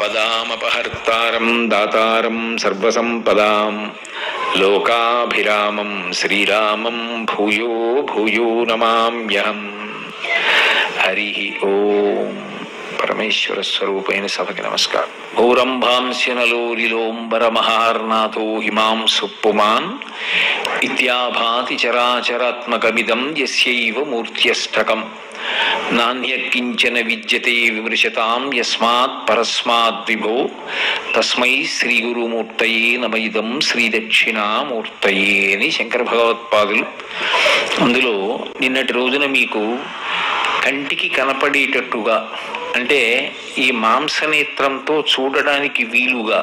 పదామపహర్తారం దాతారం సర్వసంపదాం లోకాభిరామం శ్రీరామం భూయో భూయో నమామ్యహం. హరి ఓం. పరమేశ్వర స్వరూపైన సభకి నమస్కారం. ఔరంభాంస్యనలోలిలోంబర మహార్నాథో హిమాం సుప్పుమాన్ ఇత్యాభాతి చరాచరాత్మకమిదం యస్యైవ మూర్త్యష్టకం నాన్యకించన విద్యతే విమృశతాం యస్మాత్ పరస్మాద్ విభో తస్మై శ్రీ గురుమూర్తయే నమయిదం శ్రీ దక్షిణామూర్తయే అని శంకర భగవత్పాదులు అందులో నిన్నటి రోజున మీకు కంటికి కనపడేటట్టుగా, అంటే ఈ మాంసనేత్రంతో చూడడానికి వీలుగా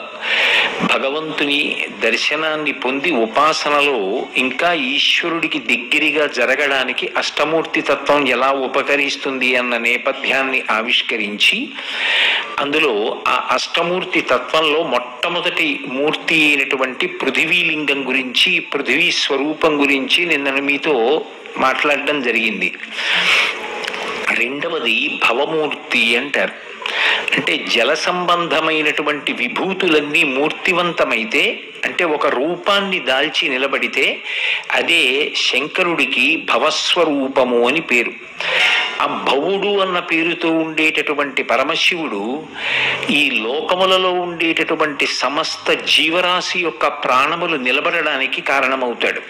భగవంతుని దర్శనాన్ని పొంది ఉపాసనలో ఇంకా ఈశ్వరుడికి దగ్గరగా జరగడానికి అష్టమూర్తి తత్వం ఎలా ఉపకరిస్తుంది అన్న నేపథ్యాన్ని ఆవిష్కరించి అందులో ఆ అష్టమూర్తి తత్వంలో మొట్టమొదటి మూర్తి అయినటువంటి పృథివీలింగం గురించి, పృథివీ స్వరూపం గురించి నిన్న మీతో మాట్లాడడం జరిగింది. రెండవది భవమూర్తి అంటారు. అంటే జల సంబంధమైనటువంటి విభూతులన్నీ మూర్తివంతమైతే, అంటే ఒక రూపాన్ని దాల్చి నిలబడితే అదే శంకరుడికి భవస్వరూపము అని పేరు. ఆ భవుడు అన్న పేరుతో ఉండేటటువంటి పరమశివుడు ఈ లోకములలో ఉండేటటువంటి సమస్త జీవరాశి యొక్క ప్రాణములు నిలబడడానికి కారణమవుతాడు.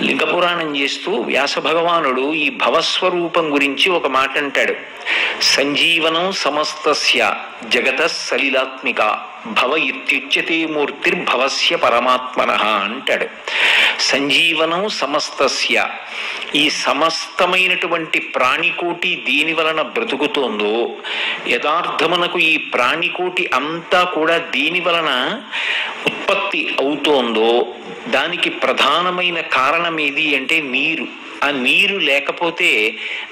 లింగపురాణం చేస్తూ వ్యాస భగవానుడు ఈ భవస్వరూపం గురించి ఒక మాట అంటాడు. సంజీవనం సమస్తస్య జగత సలిలాత్మిక భవ ఇత్యుచ్యతే మూర్తిర్భవస్య పరమాత్మనః అంటాడు. సంజీవనం సమస్తస్య, ఈ సమస్తమైనటువంటి ప్రాణికోటి దేని వలన బ్రతుకుతోందో, యథార్థమునకు ఈ ప్రాణికోటి అంతా కూడా దేని వలన ఉత్పత్తి అవుతోందో దానికి ప్రధానమైన కారణం ఏది అంటే నీరు. ఆ నీరు లేకపోతే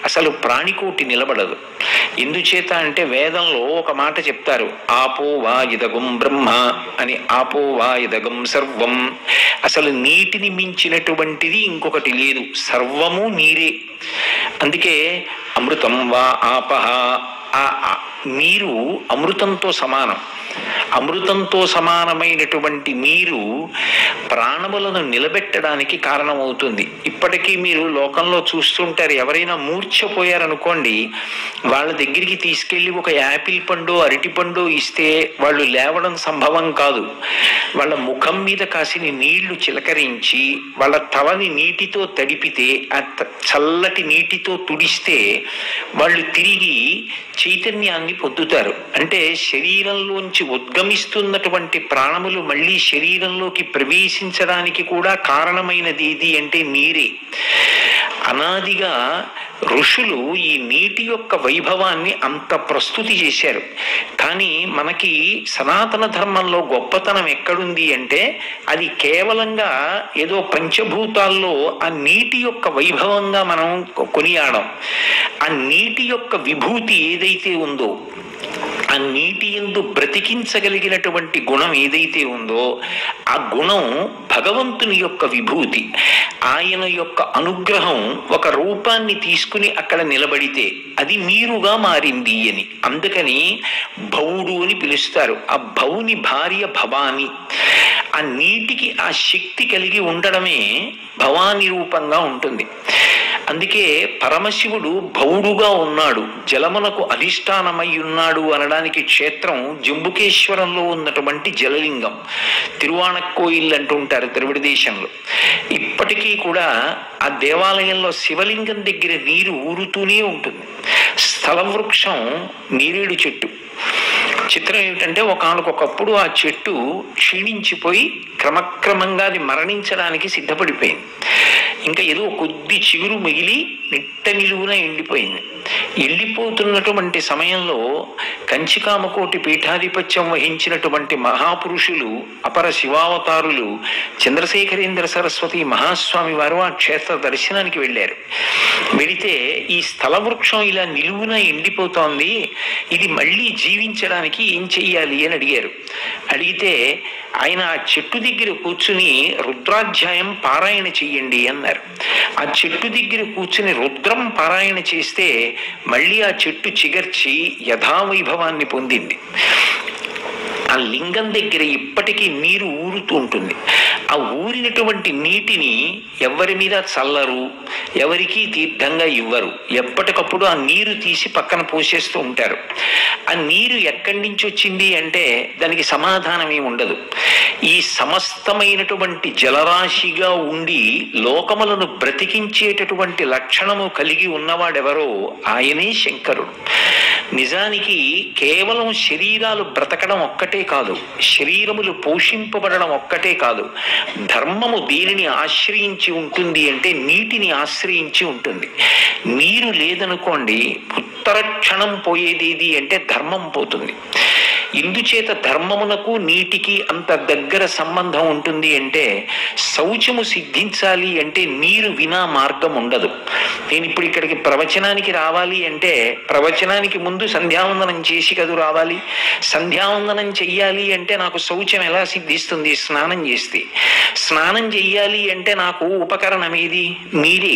అసలు ప్రాణికోటి నిలబడదు. ఎందుచేత అంటే వేదంలో ఒక మాట చెప్తారు, ఆపో వా ఇదగం బ్రహ్మ అని. ఆపో వా ఇదగం సర్వం. అసలు నీటిని మించినటువంటిది ఇంకొకటి లేదు, సర్వము నీరే. అందుకే అమృతం వా ఆపహ, ఆ నీరు అమృతంతో సమానం. అమృతంతో సమానమైనటువంటి నీరు ప్రాణములను నిలబెట్టడానికి కారణమవుతుంది. ఇప్పటికీ మీరు లోకంలో చూస్తుంటారు, ఎవరైనా మూర్ఛపోయారనుకోండి, వాళ్ళ దగ్గరికి తీసుకెళ్ళి ఒక యాపిల్ పండు అరటి పండు ఇస్తే వాళ్ళు లేవడం సంభవం కాదు. వాళ్ళ ముఖం మీద కాసిని నీళ్లు చిలకరించి వాళ్ళ తలని నీటితో తడిపితే, ఆ చల్లటి నీటితో తుడిస్తే వాళ్ళు తిరిగి చైతన్యాన్ని పొందుతారు. అంటే శరీరంలోంచి ఉద్గమిస్తున్నటువంటి ప్రాణములు మళ్ళీ శరీరంలోకి ప్రవేశించడానికి కూడా కారణమైనది ఏది అంటే నీరే. అనాదిగా ఋషులు ఈ నీటి యొక్క వైభవాన్ని అంత ప్రస్తుతి చేశారు. కానీ మనకి సనాతన ధర్మంలో గొప్పతనం ఎక్కడుంది అంటే అది కేవలంగా ఏదో పంచభూతాల్లో ఆ నీటి యొక్క వైభవంగా మనం కొనియాడం. ఆ నీటి యొక్క విభూతి ఏదైతే ఉందో, ఆ నీటి యందు బ్రతికించగలిగినటువంటి గుణం ఏదైతే ఉందో ఆ గుణం భగవంతుని యొక్క విభూతి. ఆయన యొక్క అనుగ్రహం ఒక రూపాన్ని తీసుకుని అక్కడ నిలబడితే అది నీరుగా మారింది అని. అందుకని భవుడు అని పిలుస్తారు. ఆ భవుని భార్య భవాని. ఆ నీటికి ఆ శక్తి కలిగి ఉండడమే భవాని రూపంగా ఉంటుంది. అందుకే పరమశివుడు భవుడుగా ఉన్నాడు, జలమునకు అధిష్టానమై ఉన్నాడు అనడానికి క్షేత్రం జంబుకేశ్వరంలో ఉన్నటువంటి జలలింగం. తిరువాణక్కోయిల్ అంటుంటారు తిరువిడి దేశంలో. ఇప్పటికీ కూడా ఆ దేవాలయంలో శివలింగం దగ్గర నీరు ఊరుతూనే ఉంటుంది. స్థలవృక్షం నేరేడు చెట్టు. చిత్రం ఏమిటంటే ఒకనకొకప్పుడు ఆ చెట్టు క్షీణించిపోయి క్రమక్రమంగా అది మరణించడానికి సిద్ధపడిపోయింది. ఇంకా ఏదో కొద్ది చిగురు మిగిలి నిట్ట నిలువున ఎండిపోయింది. ఎండిపోతున్నటువంటి సమయంలో కంచికామకోటి పీఠాధిపత్యం వహించినటువంటి మహాపురుషులు, అపర శివావతారులు చంద్రశేఖరేంద్ర సరస్వతి మహాస్వామి వారు ఆ క్షేత్ర దర్శనానికి వెళ్ళారు. వెళితే ఈ స్థల వృక్షం ఇలా నిలువున ఎండిపోతోంది, ఇది మళ్ళీ జీవించడానికి ఏం చెయ్యాలి అని అడిగారు. అడిగితే ఆయన ఆ చెట్టు దగ్గర కూర్చుని రుద్రాధ్యాయం పారాయణ చెయ్యండి అన్నారు. ఆ చెట్టు దగ్గర కూర్చుని రుద్రం పారాయణ చేస్తే మళ్ళీ ఆ చెట్టు చిగర్చి యథావైభవాన్ని పొందింది. లింగం దగ్గర ఇప్పటికీ నీరు ఊరుతూ ఉంటుంది. ఆ ఊరినటువంటి నీటిని ఎవరి మీద చల్లరు, ఎవరికీ తీర్థంగా ఇవ్వరు. ఎప్పటికప్పుడు ఆ నీరు తీసి పక్కన పోసేస్తూ ఉంటారు. ఆ నీరు ఎక్కడి నుంచి వచ్చింది అంటే దానికి సమాధానం ఏమి ఉండదు. ఈ సమస్తమైనటువంటి జలరాశిగా ఉండి లోకములను బ్రతికించేటటువంటి లక్షణము కలిగి ఉన్నవాడెవరో ఆయనే శంకరుడు. నిజానికి కేవలం శరీరాలు బ్రతకడం ఒక్కటే కాదు, శరీరములు పోషింపబడడం ఒక్కటే కాదు, ధర్మము దేనిని ఆశ్రయించి ఉంటుంది అంటే నీటిని ఆశ్రయించి ఉంటుంది. నీరు లేదనుకోండి, ఉత్తర క్షణం పోయేది అంటే ధర్మం పోతుంది. ఇందుచేత ధర్మమునకు నీటికి అంత దగ్గర సంబంధం ఉంటుంది అంటే శౌచము సిద్ధించాలి అంటే నీరు వినా మార్గం ఉండదు. నేను ఇప్పుడు ఇక్కడికి ప్రవచనానికి రావాలి అంటే ప్రవచనానికి ముందు సంధ్యావందనం చేసి కదూ రావాలి. సంధ్యావందనం చెయ్యాలి అంటే నాకు శౌచం ఎలా సిద్ధిస్తుంది? స్నానం చేస్తే. స్నానం చెయ్యాలి అంటే నాకు ఉపకరణం ఏది? నీరే.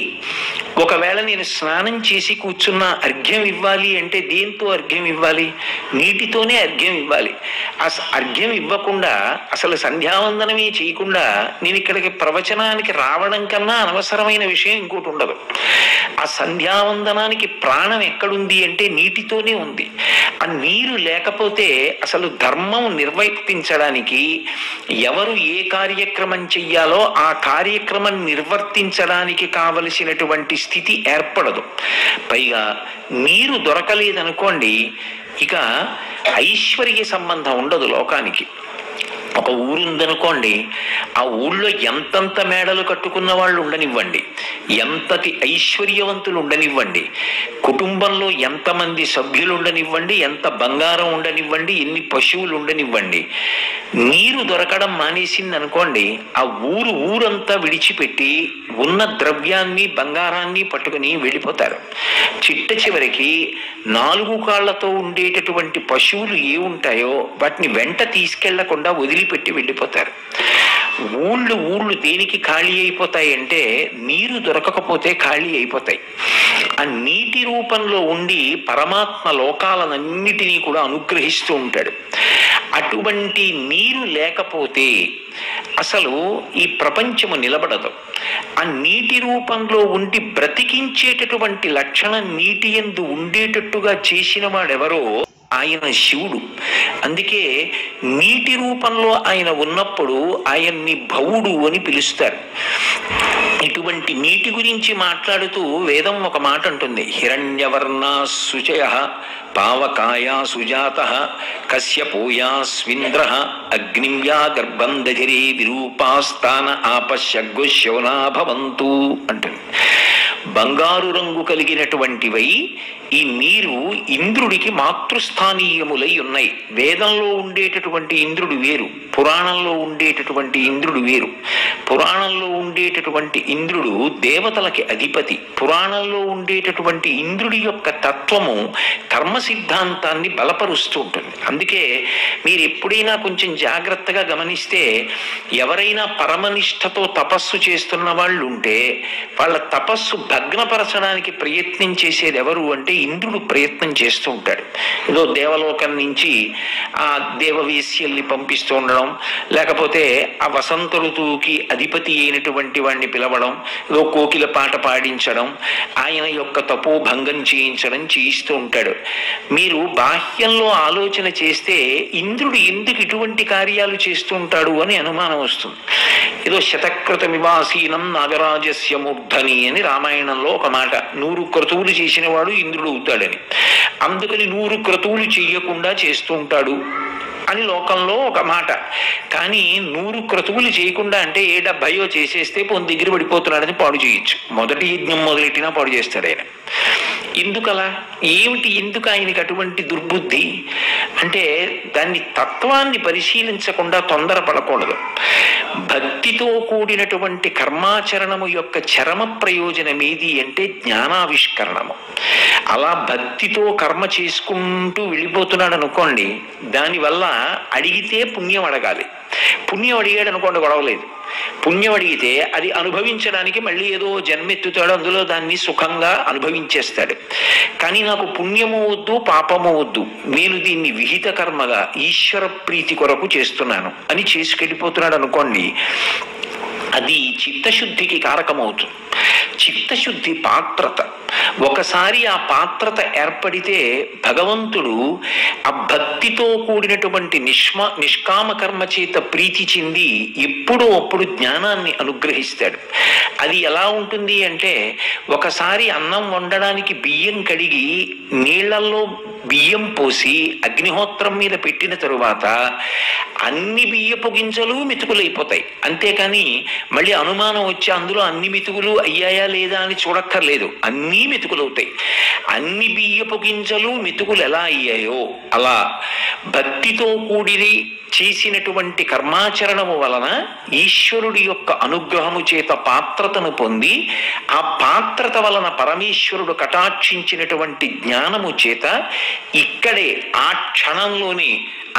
ఒకవేళ నేను స్నానం చేసి కూర్చున్న అర్ఘ్యం ఇవ్వాలి అంటే దేంతో అర్ఘ్యం ఇవ్వాలి? నీటితోనే అర్ఘ్యం ఇవ్వాలి. ఆ అర్ఘ్యం ఇవ్వకుండా అసలు సంధ్యావందనమే చేయకుండా నేను ఇక్కడికి ప్రవచనానికి రావడం కన్నా అనవసరమైన విషయం ఇంకోటి ఉండదు. ఆ సంధ్యావందనానికి ప్రాణం ఎక్కడుంది అంటే నీటితోనే ఉంది. ఆ నీరు లేకపోతే అసలు ధర్మం నిర్వర్తించడానికి ఎవరు ఏ కార్యక్రమం చెయ్యాలో ఆ కార్యక్రమం నిర్వర్తించడానికి కావలసినటువంటి స్థితి ఏర్పడదు. పైగా నీరు దొరకలేదనుకోండి, ఇక ఐశ్వర్య సంబంధం ఉండదు లోకానికి. ఒక ఊరుందనుకోండి, ఆ ఊళ్ళో ఎంతంత మేడలు కట్టుకున్న వాళ్ళు ఉండనివ్వండి, ఎంతటి ఐశ్వర్యవంతులు ఉండనివ్వండి, కుటుంబంలో ఎంతమంది సభ్యులు ఉండనివ్వండి, ఎంత బంగారం ఉండనివ్వండి, ఎన్ని పశువులు ఉండనివ్వండి, నీరు దొరకడం మానేసింది అనుకోండి, ఆ ఊరంతా విడిచిపెట్టి ఉన్న ద్రవ్యాన్ని బంగారాన్ని పట్టుకుని వెళ్ళిపోతారు. చిట్ట చివరికి 4 కాళ్లతో ఉండేటటువంటి పశువులు ఏ ఉంటాయో వాటిని వెంట తీసుకెళ్లకుండా వదిలిపెట్టి వెళ్ళిపోతారు. ఊళ్ళు దేనికి ఖాళీ అయిపోతాయి అంటే నీరు దొరకకపోతే ఖాళీ అయిపోతాయి. ఆ నీటి రూపంలో ఉండి పరమాత్మ లోకాలన్నిటినీ కూడా అనుగ్రహిస్తూ ఉంటాడు. అటువంటి నీరు లేకపోతే అసలు ఈ ప్రపంచము నిలబడదు. ఆ నీటి రూపంలో ఉండి బ్రతికించేటటువంటి లక్షణం నీటి యందు ఉండేటట్టుగా చేసిన వాడెవరో ఆయన శివుడు. అందుకే నీటి రూపంలో ఆయన ఉన్నప్పుడు ఆయన్ని భవుడు అని పిలుస్తారు. ఇటువంటి నీటి గురించి మాట్లాడుతూ వేదం ఒక మాట అంటుంది, హిరణ్యవర్ణా శుచయ పావకాయా సుజాత కశ్యపోయా స్వింద్ర అగ్నివ్యా గర్భందధిరే విరూపాస్తాన ఆపశ్యగ్శోనా భవంతు అంటుంది. బంగారు రంగు కలిగినటువంటివై ఈ నీరు ఇంద్రుడికి మాతృస్థానీయములై ఉన్నాయి. వేదంలో ఉండేటటువంటి ఇంద్రుడు వేరు, పురాణంలో ఉండేటటువంటి ఇంద్రుడు వేరు. పురాణంలో ఉండేటటువంటి ఇంద్రుడు దేవతలకి అధిపతి. పురాణంలో ఉండేటటువంటి ఇంద్రుడి యొక్క తత్వము కర్మ సిద్ధాంతాన్ని బలపరుస్తూ ఉంటుంది. అందుకే మీరు ఎప్పుడైనా కొంచెం జాగ్రత్తగా గమనిస్తే ఎవరైనా పరమనిష్టతో తపస్సు చేస్తున్న వాళ్ళు ఉంటే వాళ్ళ తపస్సు భగ్నపరచడానికి ప్రయత్నం చేసేది ఎవరు అంటే ఇంద్రుడు ప్రయత్నం చేస్తూ ఉంటాడు. ఏదో దేవలోకం నుంచి ఆ దేవవేశ్యల్ని పంపిస్తూ ఉండడం, లేకపోతే ఆ వసంత ఋతువుకి అధిపతి అయినటువంటి వాడిని పిలవడం, ఏదో కోకిల పాట పాడించడం, ఆయన యొక్క తపోభంగం చేయిస్తూ ఉంటాడు. మీరు బాహ్యంలో ఆలోచన చేస్తే ఇంద్రుడు ఎందుకు ఇటువంటి కార్యాలు చేస్తూ ఉంటాడు అని అనుమానం వస్తుంది. ఏదో శతకృత వివాసీనం నాగరాజస్య మూర్ధని అని రామాయణంలో ఒక మాట, 100 క్రతువులు చేసిన వాడు ఇంద్రుడు అవుతాడని. అందుకని 100 క్రతువులు చెయ్యకుండా చేస్తూ ఉంటాడు అని లోకంలో ఒక మాట. కానీ 100 క్రతువులు చేయకుండా అంటే 70 చేసేస్తే పొంది దగ్గర పడిపోతున్నాడని పాడు చేయొచ్చు. మొదటి యజ్ఞం మొదలెట్టినా పాడు చేస్తాడు ఆయన. ఎందుకలా? ఎందుకు ఆయనకి అటువంటి దుర్బుద్ధి అంటే దాన్ని తత్వాన్ని పరిశీలించకుండా తొందరపడకూడదు. భక్తితో కూడినటువంటి కర్మాచరణము యొక్క చరమ ప్రయోజనం ఏది అంటే జ్ఞానావిష్కరణము. అలా భక్తితో కర్మ చేసుకుంటూ వెళ్ళిపోతున్నాడు అనుకోండి, దానివల్ల అడిగితే పుణ్యం అడగాలి. పుణ్యం అడిగాడు అనుకోండి, గొడవలేదు. పుణ్యం అడిగితే అది అనుభవించడానికి మళ్ళీ ఏదో జన్మెత్తుతాడు, అందులో దాన్ని సుఖంగా అనుభవించేస్తాడు. కానీ నాకు పుణ్యము వద్దు, పాపము వద్దు, నేను దీన్ని విహిత కర్మగా ఈశ్వర ప్రీతి కొరకు చేస్తున్నాను అని చేసుకెళ్ళిపోతున్నాడు అనుకోండి, అది చిత్తశుద్ధికి కారకమవుతుంది. చిత్తశుద్ధి పాత్రత. ఒకసారి ఆ పాత్రత ఏర్పడితే భగవంతుడు ఆ భక్తితో కూడినటువంటి నిష్కామ కర్మ చేత ప్రీతి చెంది ఎప్పుడో అప్పుడు జ్ఞానాన్ని అనుగ్రహిస్తాడు. అది ఎలా ఉంటుంది అంటే, ఒకసారి అన్నం వండడానికి బియ్యం కడిగి నీళ్లలో బియ్యం పోసి అగ్నిహోత్రం మీద పెట్టిన తరువాత అన్ని బియ్యపు గింజలు మెతుకులైపోతాయి. అంతేకాని మళ్ళీ అనుమానం వచ్చి అందులో అన్ని మెతుకులు అయ్యాయా లేదా అని చూడక్కర్లేదు, అన్నీ మెతుకులవుతాయి. అన్ని బియ్యపు గింజలు మెతుకులు ఎలా అయ్యాయో అలా భక్తితో కూడిని చేసినటువంటి కర్మాచరణము వలన ఈశ్వరుడి యొక్క అనుగ్రహము చేత పాత్రతను పొంది, ఆ పాత్రత వలన పరమేశ్వరుడు కటాక్షించినటువంటి జ్ఞానము చేత ఇక్కడే ఆ క్షణంలోనే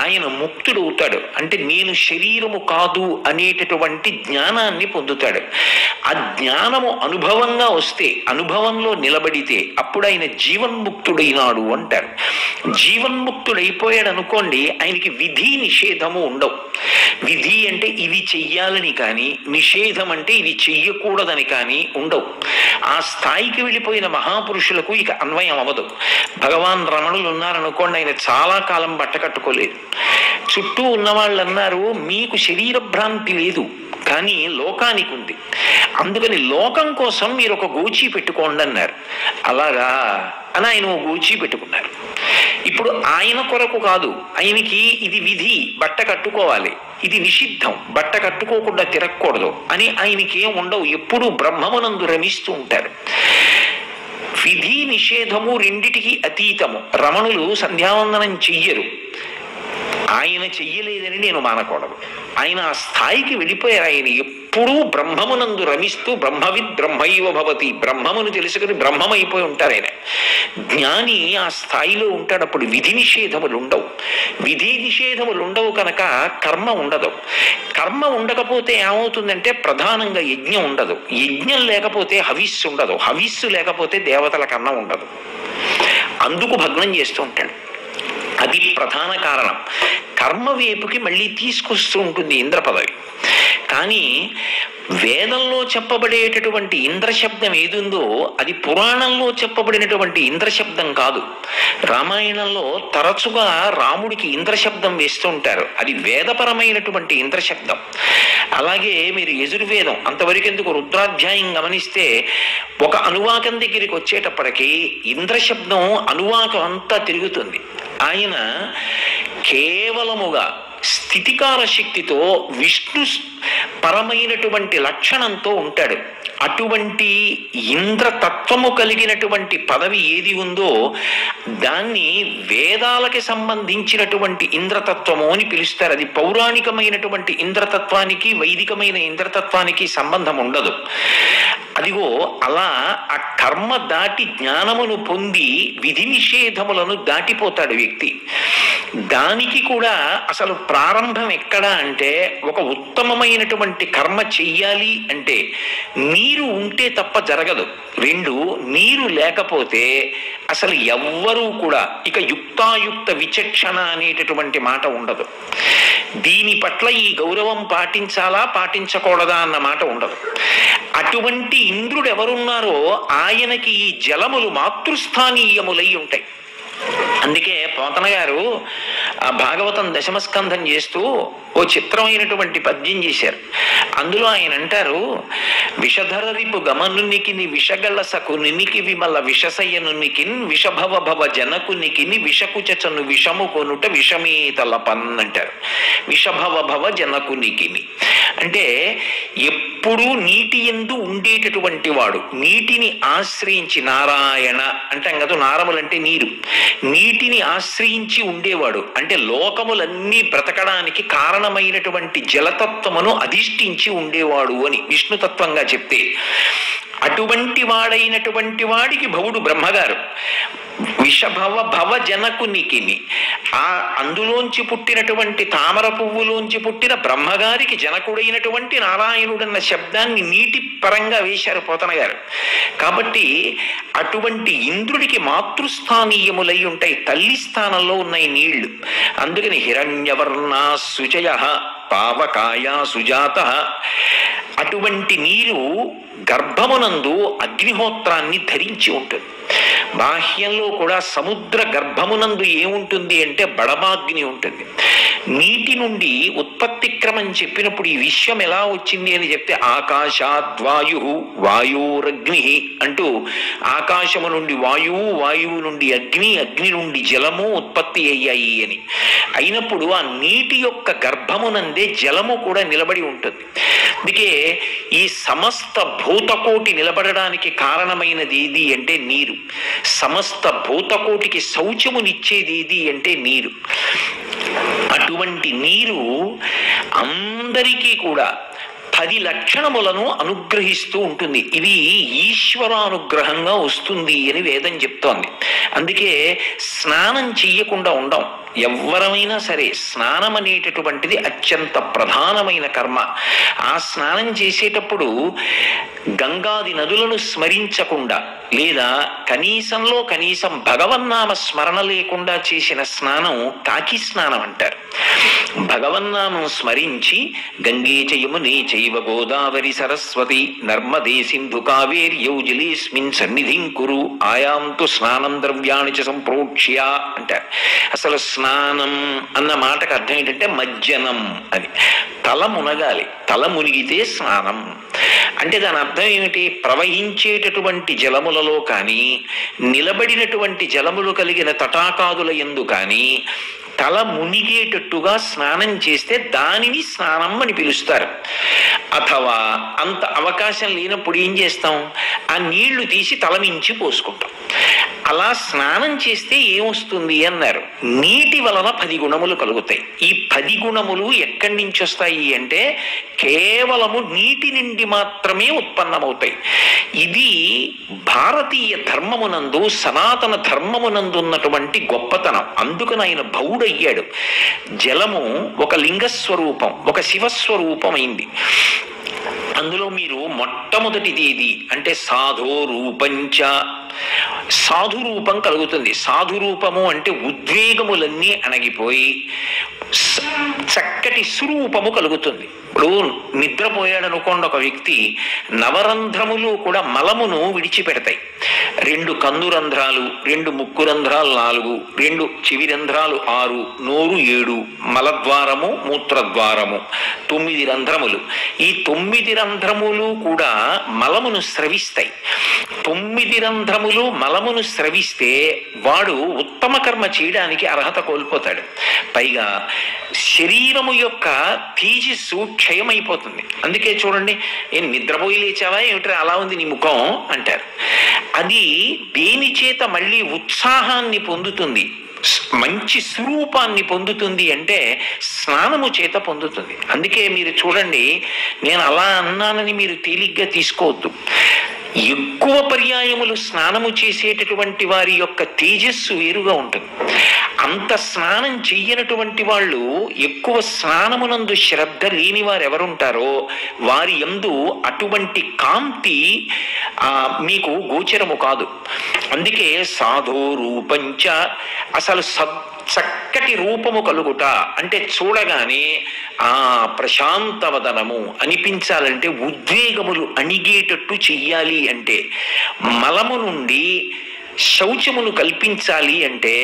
ఆయన ముక్తుడవుతాడు. అంటే నేను శరీరము కాదు అనేటటువంటి జ్ఞానాన్ని పొందుతాడు. ఆ జ్ఞానము అనుభవంగా వస్తే, అనుభవంలో నిలబడితే అప్పుడు ఆయన జీవన్ముక్తుడైనాడు అంటారు. జీవన్ముక్తుడైపోయాడు అనుకోండి, ఆయనకి విధి నిషేధము ఉండవు. విధి అంటే ఇది చెయ్యాలని కానీ, నిషేధం అంటే ఇది చెయ్యకూడదని కానీ ఉండవు. ఆ స్థాయికి వెళ్ళిపోయిన మహాపురుషులకు ఇక అన్వయం అవ్వదు. భగవాన్ రమణులు ఉన్నారనుకోండి, ఆయన చాలా కాలం బట్ట కట్టుకోలేదు. చుట్టూ ఉన్న వాళ్ళు అన్నారు, మీకు శరీర భ్రాంతి లేదు కానీ లోకానికి ఉంది, అందుకని లోకం కోసం మీరు ఒక గోచి పెట్టుకోండి అన్నారు. అలాగా అని ఆయన ఒక గోచి పెట్టుకున్నారు. ఇప్పుడు ఆయన కొరకు కాదు, ఆయనకి ఇది విధి, బట్ట కట్టుకోవాలి, ఇది నిషిద్ధం, బట్ట కట్టుకోకుండా తిరగకూడదు అని ఆయనకి ఏం ఉండవు. ఎప్పుడూ బ్రహ్మమునందు రమిస్తూ ఉంటారు. విధి నిషేధము రెండిటికి అతీతము. రమణులు సంధ్యావందనం చెయ్యరు, ఆయన చెయ్యలేదని నేను మానకూడదు. ఆయన ఆ స్థాయికి వెళ్ళిపోయారు. ఆయన ఎప్పుడూ బ్రహ్మమునందు రమిస్తూ బ్రహ్మవిద్ బ్రహ్మైవ భవతి, బ్రహ్మమును తెలుసుకుని బ్రహ్మమైపోయి ఉంటారు ఆయన. జ్ఞాని ఆ స్థాయిలో ఉంటాడు. అప్పుడు విధి నిషేధములు ఉండవు. విధి నిషేధములు ఉండవు కనుక కర్మ ఉండదు. కర్మ ఉండకపోతే ఏమవుతుందంటే ప్రధానంగా యజ్ఞం ఉండదు. యజ్ఞం లేకపోతే హవిస్సు ఉండదు. హవిస్సు లేకపోతే దేవతల కన్నా ఉండదు. అందుకు భగ్నం చేస్తూ ఉంటాడు. అది ప్రధాన కారణం. కర్మ వైపుకి మళ్ళీ తీసుకొస్తూ ఉంటుంది ఇంద్ర పదవి. కానీ వేదంలో చెప్పబడేటటువంటి ఇంద్రశబ్దం ఏదుందో అది పురాణంలో చెప్పబడినటువంటి ఇంద్రశబ్దం కాదు. రామాయణంలో తరచుగా రాముడికి ఇంద్రశబ్దం వేస్తూ ఉంటారు, అది వేదపరమైనటువంటి ఇంద్రశబ్దం. అలాగే మీరు యజుర్వేదం అంతవరకు ఎందుకు రుద్రాధ్యాయం గమనిస్తే ఒక అనువాకం దగ్గరికి వచ్చేటప్పటికీ ఇంద్రశబ్దం అనువాకం అంతా తిరుగుతుంది. ఆయన కేవలముగా స్థితికార శక్తితో విష్ణు పరమైనటువంటి లక్షణంతో ఉంటాడు. అటువంటి ఇంద్రతత్వము కలిగినటువంటి పదవి ఏది ఉందో దాన్ని వేదాలకి సంబంధించినటువంటి ఇంద్రతత్వము అని పిలుస్తారు. అది పౌరాణికమైనటువంటి ఇంద్రతత్వానికి వైదికమైన ఇంద్రతత్వానికి సంబంధం ఉండదు. అదిగో అలా ఆ కర్మ దాటి జ్ఞానమును పొంది విధి నిషేధములను దాటిపోతాడు వ్యక్తి. దానికి కూడా అసలు ప్రారంభం ఎక్కడ అంటే, ఒక ఉత్తమమైనటువంటి కర్మ చెయ్యాలి అంటే నీరు ఉంటే తప్ప జరగదు. రెండు, నీరు లేకపోతే అసలు ఎవ్వరూ కూడా ఇక యుక్తాయుక్త విచక్షణ అనేటటువంటి మాట ఉండదు. దీని పట్ల ఈ గౌరవం పాటించాలా పాటించకూడదా అన్న మాట ఉండదు. అటువంటి ఇంద్రుడు ఎవరున్నారో ఆయనకి ఈ జలములు మాతృస్థానీయములై ఉంటాయి. అందుకే పోతన గారు ఆ భాగవతం దశమస్కంధం చేస్తూ ఓ చిత్రమైనటువంటి పద్యం చేశారు. అందులో ఆయన అంటారు, విషధర రిపు గమనునికిని విషగళసకు నినికి విమల విషసయనునికిన్ విషభవ భవ జనకునికిని విషకుచను విషము కొనుట విషమే తలపన్ అంటారు. విషభవ భవ జనకునికిని అంటే ఎప్పుడూ నీటి యందు ఉండేటటువంటి వాడు, నీటిని ఆశ్రయించి, నారాయణ అంటాం కదా, నారములంటే నీరు, నీటిని ఆశ్రయించి ఉండేవాడు అంటే లోకములన్నీ బ్రతకడానికి కారణమైనటువంటి జలతత్వమును అధిష్ఠించి ఉండేవాడు అని విష్ణుతత్వంగా చెప్తే, అటువంటి వాడైనటువంటి వాడికి భవుడు బ్రహ్మగారు విషభవ భవ జనకునికిని ఆ అందులోంచి పుట్టినటువంటి తామర పువ్వులోంచి పుట్టిన బ్రహ్మగారికి జనకుడైనటువంటి నారాయణుడన్న శబ్దాన్ని నీటి పరంగా వేశారు పోతన గారు. కాబట్టి అటువంటి ఇంద్రుడికి మాతృస్థానీయములై ఉంటాయి, తల్లి స్థానంలో ఉన్నాయి నీళ్లు. అందుకని హిరణ్యవర్ణా శుచయ పావకాయ సుజాత, అటువంటి నీరు గర్భమునందు అగ్నిహోత్రాన్ని ధరించి ఉంటుంది. బాహ్యంలో కూడా సముద్ర గర్భమునందు ఏముంటుంది అంటే బడబాగ్ని ఉంటుంది. నీటి నుండి ఉత్పత్తి క్రమం చెప్పినప్పుడు ఈ విశ్వం ఎలా వచ్చింది అని చెప్తే ఆకాశాద్వాయు వాయురగ్ని అంటూ ఆకాశము నుండి వాయువు, వాయువు నుండి అగ్ని, అగ్ని నుండి జలము ఉత్పత్తి అయ్యాయి అని. అయినప్పుడు ఆ నీటి యొక్క గర్భమునందే జలము కూడా నిలబడి ఉంటుంది. అందుకే ఈ సమస్త భూతకోటి నిలబడడానికి కారణమైనది ఏది అంటే నీరు. సమస్త భూతకోటికి శౌచమునిచ్చేది ఏది అంటే నీరు. అటువంటి నీరు అందరికీ కూడా 10 లక్షణములను అనుగ్రహిస్తూ ఉంటుంది. ఇది ఈశ్వరానుగ్రహంగా వస్తుంది అని వేదం చెప్తోంది. అందుకే స్నానం చెయ్యకుండా ఉండం. ఎవరమైనా సరే స్నానం అనేటటువంటిది అత్యంత ప్రధానమైన కర్మ. ఆ స్నానం చేసేటప్పుడు గంగాది నదులను స్మరించకుండా లేదా కనీసంలో కనీసం భగవన్నామ స్మరణ లేకుండా చేసిన స్నానం కాకి స్నానం అంటారు. భగవన్నామం స్మరించి గంగే చ యమునే చైవ గోదావరి సరస్వతి నర్మదే సింధు కావేర్యౌ జలేస్మిన్ సన్నిధిం కురు ఆయాంతు స్నానం ద్రవ్యాణి చ సంప్రోక్ష్య అంటారు. అసలు స్నానం అన్న మాటకు అర్థం ఏంటంటే మజ్జనం అని. తల మునగాలి, తల మునిగితే స్నానం అంటే దాని అర్థం ఏమిటి? ప్రవహించేటటువంటి జలములలో కానీ నిలబడినటువంటి జలములు కలిగిన తటాకాదుల యందు కానీ తల మునిగేటట్టుగా స్నానం చేస్తే దానిని స్నానం అని పిలుస్తారు. అథవా అంత అవకాశం లేనప్పుడు ఏం చేస్తాం? ఆ నీళ్లు తీసి తల మించి పోసుకుంటాం. అలా స్నానం చేస్తే ఏమొస్తుంది అన్నారు. నీటి వలన 10 గుణములు కలుగుతాయి. ఈ 10 గుణములు ఎక్కడి నుంచి వస్తాయి అంటే కేవలము నీటి నుండి మాత్రమే ఉత్పన్నమవుతాయి. ఇది భారతీయ ధర్మమునందు సనాతన ధర్మమునందు ఉన్నటువంటి గొప్పతనం. అందుకని ఆయన భౌడయ్యాడు. జలము ఒక లింగస్వరూపం, ఒక శివస్వరూపం అయింది. అందులో మీరు మొట్టమొదటిది ఏది అంటే సాధో రూపంచ, సాధు రూపం కలుగుతుంది. సాధు రూపము అంటే ఉద్వేగములన్నీ అణగిపోయి చక్కటి స్వరూపము కలుగుతుంది. ఇప్పుడు నిద్రపోయాడు అనుకోండి ఒక వ్యక్తి, నవరంధ్రములు కూడా మలమును విడిచిపెడతాయి. 2 కన్ను రంధ్రాలు, 2 ముక్కు రంధ్రాలు 4, 2 చెవి రంధ్రాలు 6, నోరు 7, మలద్వారము మూత్రద్వారము 9 రంధ్రములు. ఈ 9 రంధ్రములు కూడా మలమును స్రవిస్తాయి. 9 రంధ్రములు మలమును స్రవిస్తే వాడు ఉత్తమ కర్మ చేయడానికి అర్హత కోల్పోతాడు. పైగా శరీరము యొక్క తేజస్సు క్షయమైపోతుంది. అందుకే చూడండి, ఏం నిద్రపోయి లేచావా ఏమిట్రా అలా ఉంది నీ ముఖం అంటారు. అది దేని చేత మళ్ళీ ఉత్సాహాన్ని పొందుతుంది, మంచి స్వరూపాన్ని పొందుతుంది అంటే స్నానము చేత పొందుతుంది. అందుకే మీరు చూడండి, నేను అలా అన్నానని మీరు తేలిగ్గా తీసుకోవద్దు. ఎక్కువ పర్యాయములు స్నానము చేసేటటువంటి వారి యొక్క తేజస్సు వేరుగా ఉంటుంది. అంత స్నానం చెయ్యనటువంటి వాళ్ళు, ఎక్కువ స్నానమునందు శ్రద్ధ లేని వారు ఎవరుంటారో వారి యందు అటువంటి కాంతి మీకు గోచరము కాదు. అందుకే సాధో రూపంచ, అసలు చక్కటి రూపము కలుగుట అంటే చూడగానే ప్రశాంతవదనము అనిపించాలంటే, ఉద్వేగములు అణిగేటట్టు చెయ్యాలి అంటే, మలము నుండి శౌచమును కల్పించాలి అంటే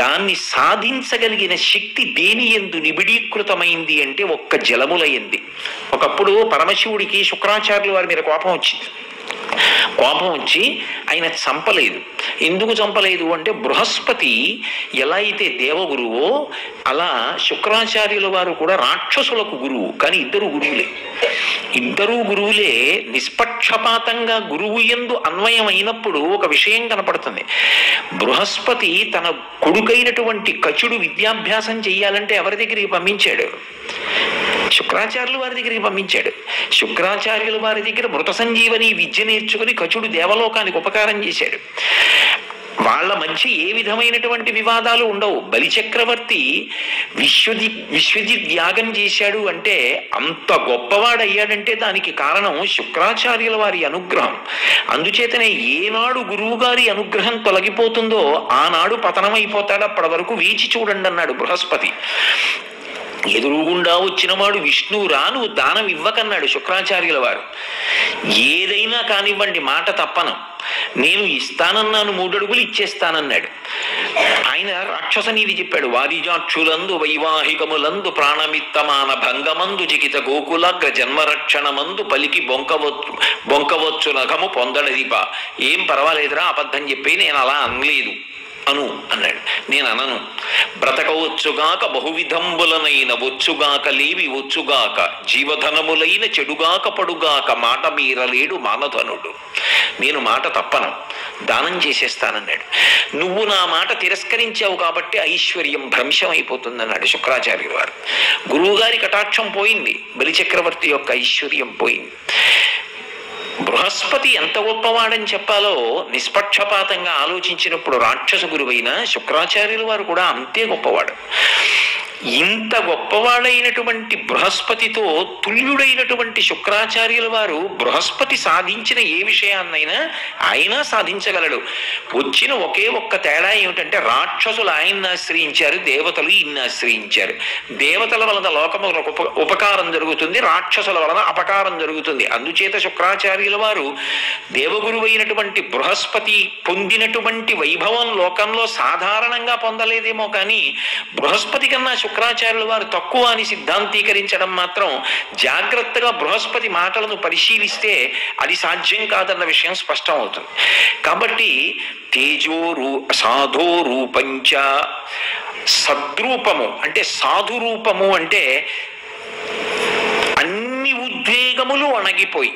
దాన్ని సాధించగలిగిన శక్తి దేని యందు నిబిడీకృతమైంది అంటే ఒక్క జలములయంది. ఒకప్పుడు పరమశివుడికి శుక్రాచార్యుల వారి మీద కోపం వచ్చింది. కోపం వచ్చి ఆయన చంపలేదు. ఎందుకు చంపలేదు అంటే, బృహస్పతి ఎలా అయితే దేవగురువో అలా శుక్రాచార్యుల వారు కూడా రాక్షసులకు గురువు. కానీ ఇద్దరు గురువులే. నిష్పక్షపాతంగా గురువు యందు అన్వయం అయినప్పుడు ఒక విషయం కనపడుతుంది. బృహస్పతి తన కొడుకైనటువంటి కచుడు విద్యాభ్యాసం చెయ్యాలంటే ఎవరి దగ్గరికి పంపించాడు? శుక్రాచార్యుల వారి దగ్గరికి పంపించాడు. శుక్రాచార్యుల వారి దగ్గర మృత సంజీవని విద్య నేర్చుకుని కచుడు దేవలోకానికి ఉపకారం చేశాడు. వాళ్ళ మధ్య ఏ విధమైనటువంటి వివాదాలు ఉండవు. బలిచక్రవర్తి విశ్వజిత్ యాగం చేశాడు అంటే, అంత గొప్పవాడయ్యాడంటే దానికి కారణం శుక్రాచార్యుల వారి అనుగ్రహం. అందుచేతనే ఏనాడు గురువుగారి అనుగ్రహం తొలగిపోతుందో ఆనాడు పతనమైపోతాడు. అప్పటి వరకు వేచి చూడండి అన్నాడు బృహస్పతి. ఎదురుగుండా వచ్చినవాడు విష్ణువురా, నువ్వు దానం ఇవ్వకన్నాడు శుక్రాచార్యుల వారు. ఏదైనా కానివ్వండి, మాట తప్పను, నేను ఇస్తానన్నాను, 3 అడుగులు ఇచ్చేస్తానన్నాడు. ఆయన రాక్షస నీతి చెప్పాడు. వారిజాక్షులందు వైవాహికములందు ప్రాణమిత్తమాన భంగమందు జిగిత గోకులాగ్ర జన్మరక్షణమందు పలికి బొంకవచ్చు నగము పొందడదిప. ఏం పర్వాలేదురా, అబద్ధం చెప్పి నేను అలా అనలేదు అన్నాడు. నేను అనను. బ్రతకవచ్చుగాక బహువిధంబులనైన వచ్చుగాక లేవి వచ్చుగాక జీవధనములైన చెడుగాక పడుగాక మాట మీరలేడు మానధనుడు. నేను మాట తప్పను, దానం చేసేస్తానన్నాడు. నువ్వు నా మాట తిరస్కరించావు కాబట్టి ఐశ్వర్యం భ్రంశం అయిపోతుందన్నాడు శుక్రాచార్యుల వారు. గురువుగారి కటాక్షం పోయింది, బలిచక్రవర్తి యొక్క ఐశ్వర్యం పోయింది. బృహస్పతి ఎంత గొప్పవాడని చెప్పాలో నిష్పక్షపాతంగా ఆలోచించినప్పుడు రాక్షస గురువైన శుక్రాచార్యుల వారు కూడా అంతే గొప్పవాడు. ఇంత గొప్పవాడైనటువంటి బృహస్పతితో తుల్యుడైనటువంటి శుక్రాచార్యుల వారు బృహస్పతి సాధించిన ఏ విషయాన్నైనా ఆయన సాధించగలడు. వచ్చిన ఒకే ఒక్క తేడా ఏమిటంటే, రాక్షసులు ఆయన్ని ఆశ్రయించారు, దేవతలు ఈయన్ని ఆశ్రయించారు. దేవతల వలన లోకములకు ఉపకారం జరుగుతుంది, రాక్షసుల వలన అపకారం జరుగుతుంది. అందుచేత శుక్రాచార్యుల వారు దేవగురువైనటువంటి బృహస్పతి పొందినటువంటి వైభవం లోకంలో సాధారణంగా పొందలేదేమో కానీ, బృహస్పతి కన్నా శుక్రాచార్యుల వారు తక్కువ అని సిద్ధాంతీకరించడం మాత్రం జాగ్రత్తగా బృహస్పతి మాటలను పరిశీలిస్తే అది సాధ్యం కాదన్న విషయం స్పష్టం అవుతుంది. కాబట్టి సాధో రూపంచ, సద్రూపము అంటే సాధు రూపము అంటే అన్ని ఉద్వేగములు అణగిపోయి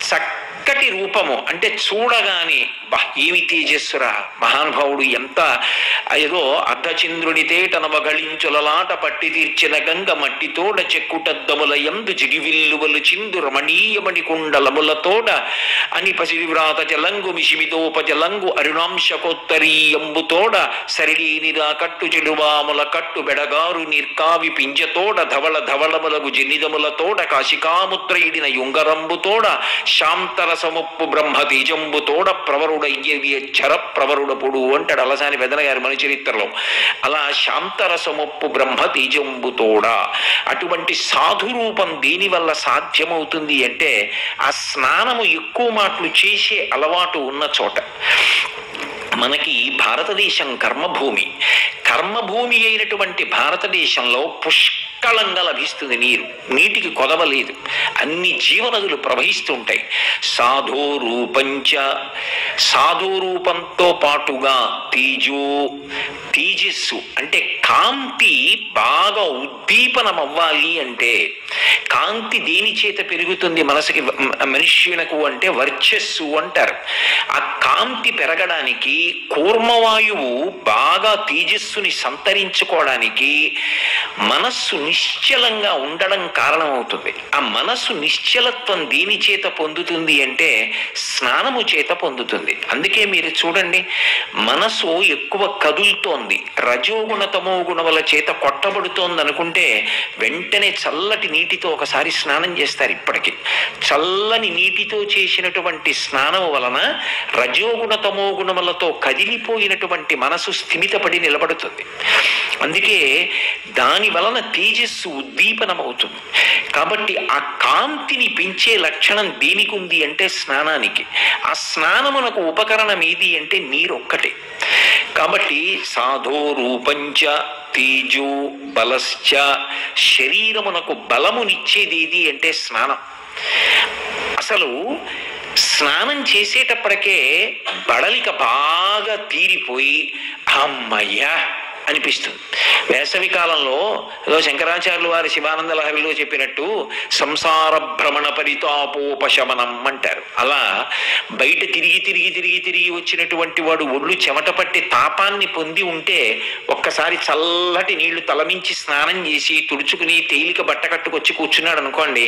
చక్కటి రూపము అంటే చూడగానే ఏమి తేజస్సురా, మహానుభావుడు ఎంత ఏదో అర్ధచంద్రుని తేట నవగళించులలాట పట్టి తీర్చిన గంగ మట్టితోడ చెక్కుటద్దముల యందు జిగివిల్లువలు చిందు రమణీయమణి కుండలములతోడ అని పసివివ్రాత జలంగు మిషిమిదోపజలంగు అరుణాంశకోత్తరీయంబుతోడ సరిడీనిరా కట్టు చెడువాముల కట్టు బెడగారు నిర్కావి పింజతోడ ధవళ ధవళములగు జనిదములతోడ కాశికాముద్రయిడిన యుంగరంబుతోడ శాంతరసముప్పు బ్రహ్మతీజంబుతోడ ప్రవరుడయ్య చర ప్రవరుడపుడు అంటాడు అలసాని పెదన గారి మన చరిత్రలో. అలా శాంతరసముప్పు బ్రహ్మతీజంబుతోడ అటువంటి సాధురూపం దీనివల్ల సాధ్యమవుతుంది అంటే, ఆ స్నానము ఎక్కువ మాటలు చేసే అలవాటు ఉన్న చోట. మనకి భారతదేశం కర్మభూమి. కర్మభూమి అయినటువంటి భారతదేశంలో పుష్కలంగా లభిస్తుంది నీరు, నీటికి కొదవలేదు, అన్ని జీవనదులు ప్రవహిస్తూ ఉంటాయి. సాధోరూపంచ, సాధురూపంతో పాటుగా తేజస్సు అంటే కాంతి బాగా ఉద్దీపనం అవ్వాలి అంటే, కాంతి దేని చేత పెరుగుతుంది మనసుకి మనుష్యునకు అంటే వర్చస్సు అంటారు. ఆ కాంతి పెరగడానికి కూర్మవాయువు బాగా తేజస్సుని సంతరించుకోవడానికి మనస్సు నిశ్చలంగా ఉండడం కారణమవుతుంది. ఆ మనస్సు నిశ్చలత్వం దేని చేత పొందుతుంది అంటే స్నానము చేత పొందుతుంది. అందుకే మీరు చూడండి, మనసు ఎక్కువ కదులుతోంది, రజోగుణ తమో గుణముల చేత కొట్టబడుతోంది అనుకుంటే వెంటనే చల్లటి నీటితో ఒకసారి స్నానం చేస్తారు. ఇప్పటికీ చల్లని నీటితో చేసినటువంటి స్నానం వలన రజోగుణ తమో గుణములతో కదిలిపోయినటువంటి మనసు స్థిమితపడి నిలబడుతుంది. అందుకే దాని వలన తేజస్సు ఉద్దీపనమవుతుంది. కాబట్టి ఆ కాంతిని పెంచే లక్షణం దేనికి ఉంది అంటే స్నానానికి. ఆ స్నానమునకు ఉపకరణం ఏది అంటే నీరొక్కటే. కాబట్టి సాధో రూపంచ తేజో బలశ్చ, శరీరమునకు బలమునిచ్చేది ఏది అంటే స్నానం. అసలు స్నానం చేసేటప్పటికే బడలిక బాగా తీరిపోయి అమ్మయ్యా అనిపిస్తుంది. వేసవి కాలంలో ఏదో శంకరాచార్యులు వారి శివానంద లహరిలో చెప్పినట్టు సంసార భ్రమణ పరితాపోపశమనం అంటారు. అలా బయట తిరిగి తిరిగి తిరిగి తిరిగి వచ్చినటువంటి వాడు ఒళ్ళు చెమట పట్టి తాపాన్ని పొంది ఉంటే ఒక్కసారి చల్లటి నీళ్లు తలమించి స్నానం చేసి తుడుచుకుని తేలిక బట్ట కట్టుకొచ్చి కూర్చున్నాడు అనుకోండి,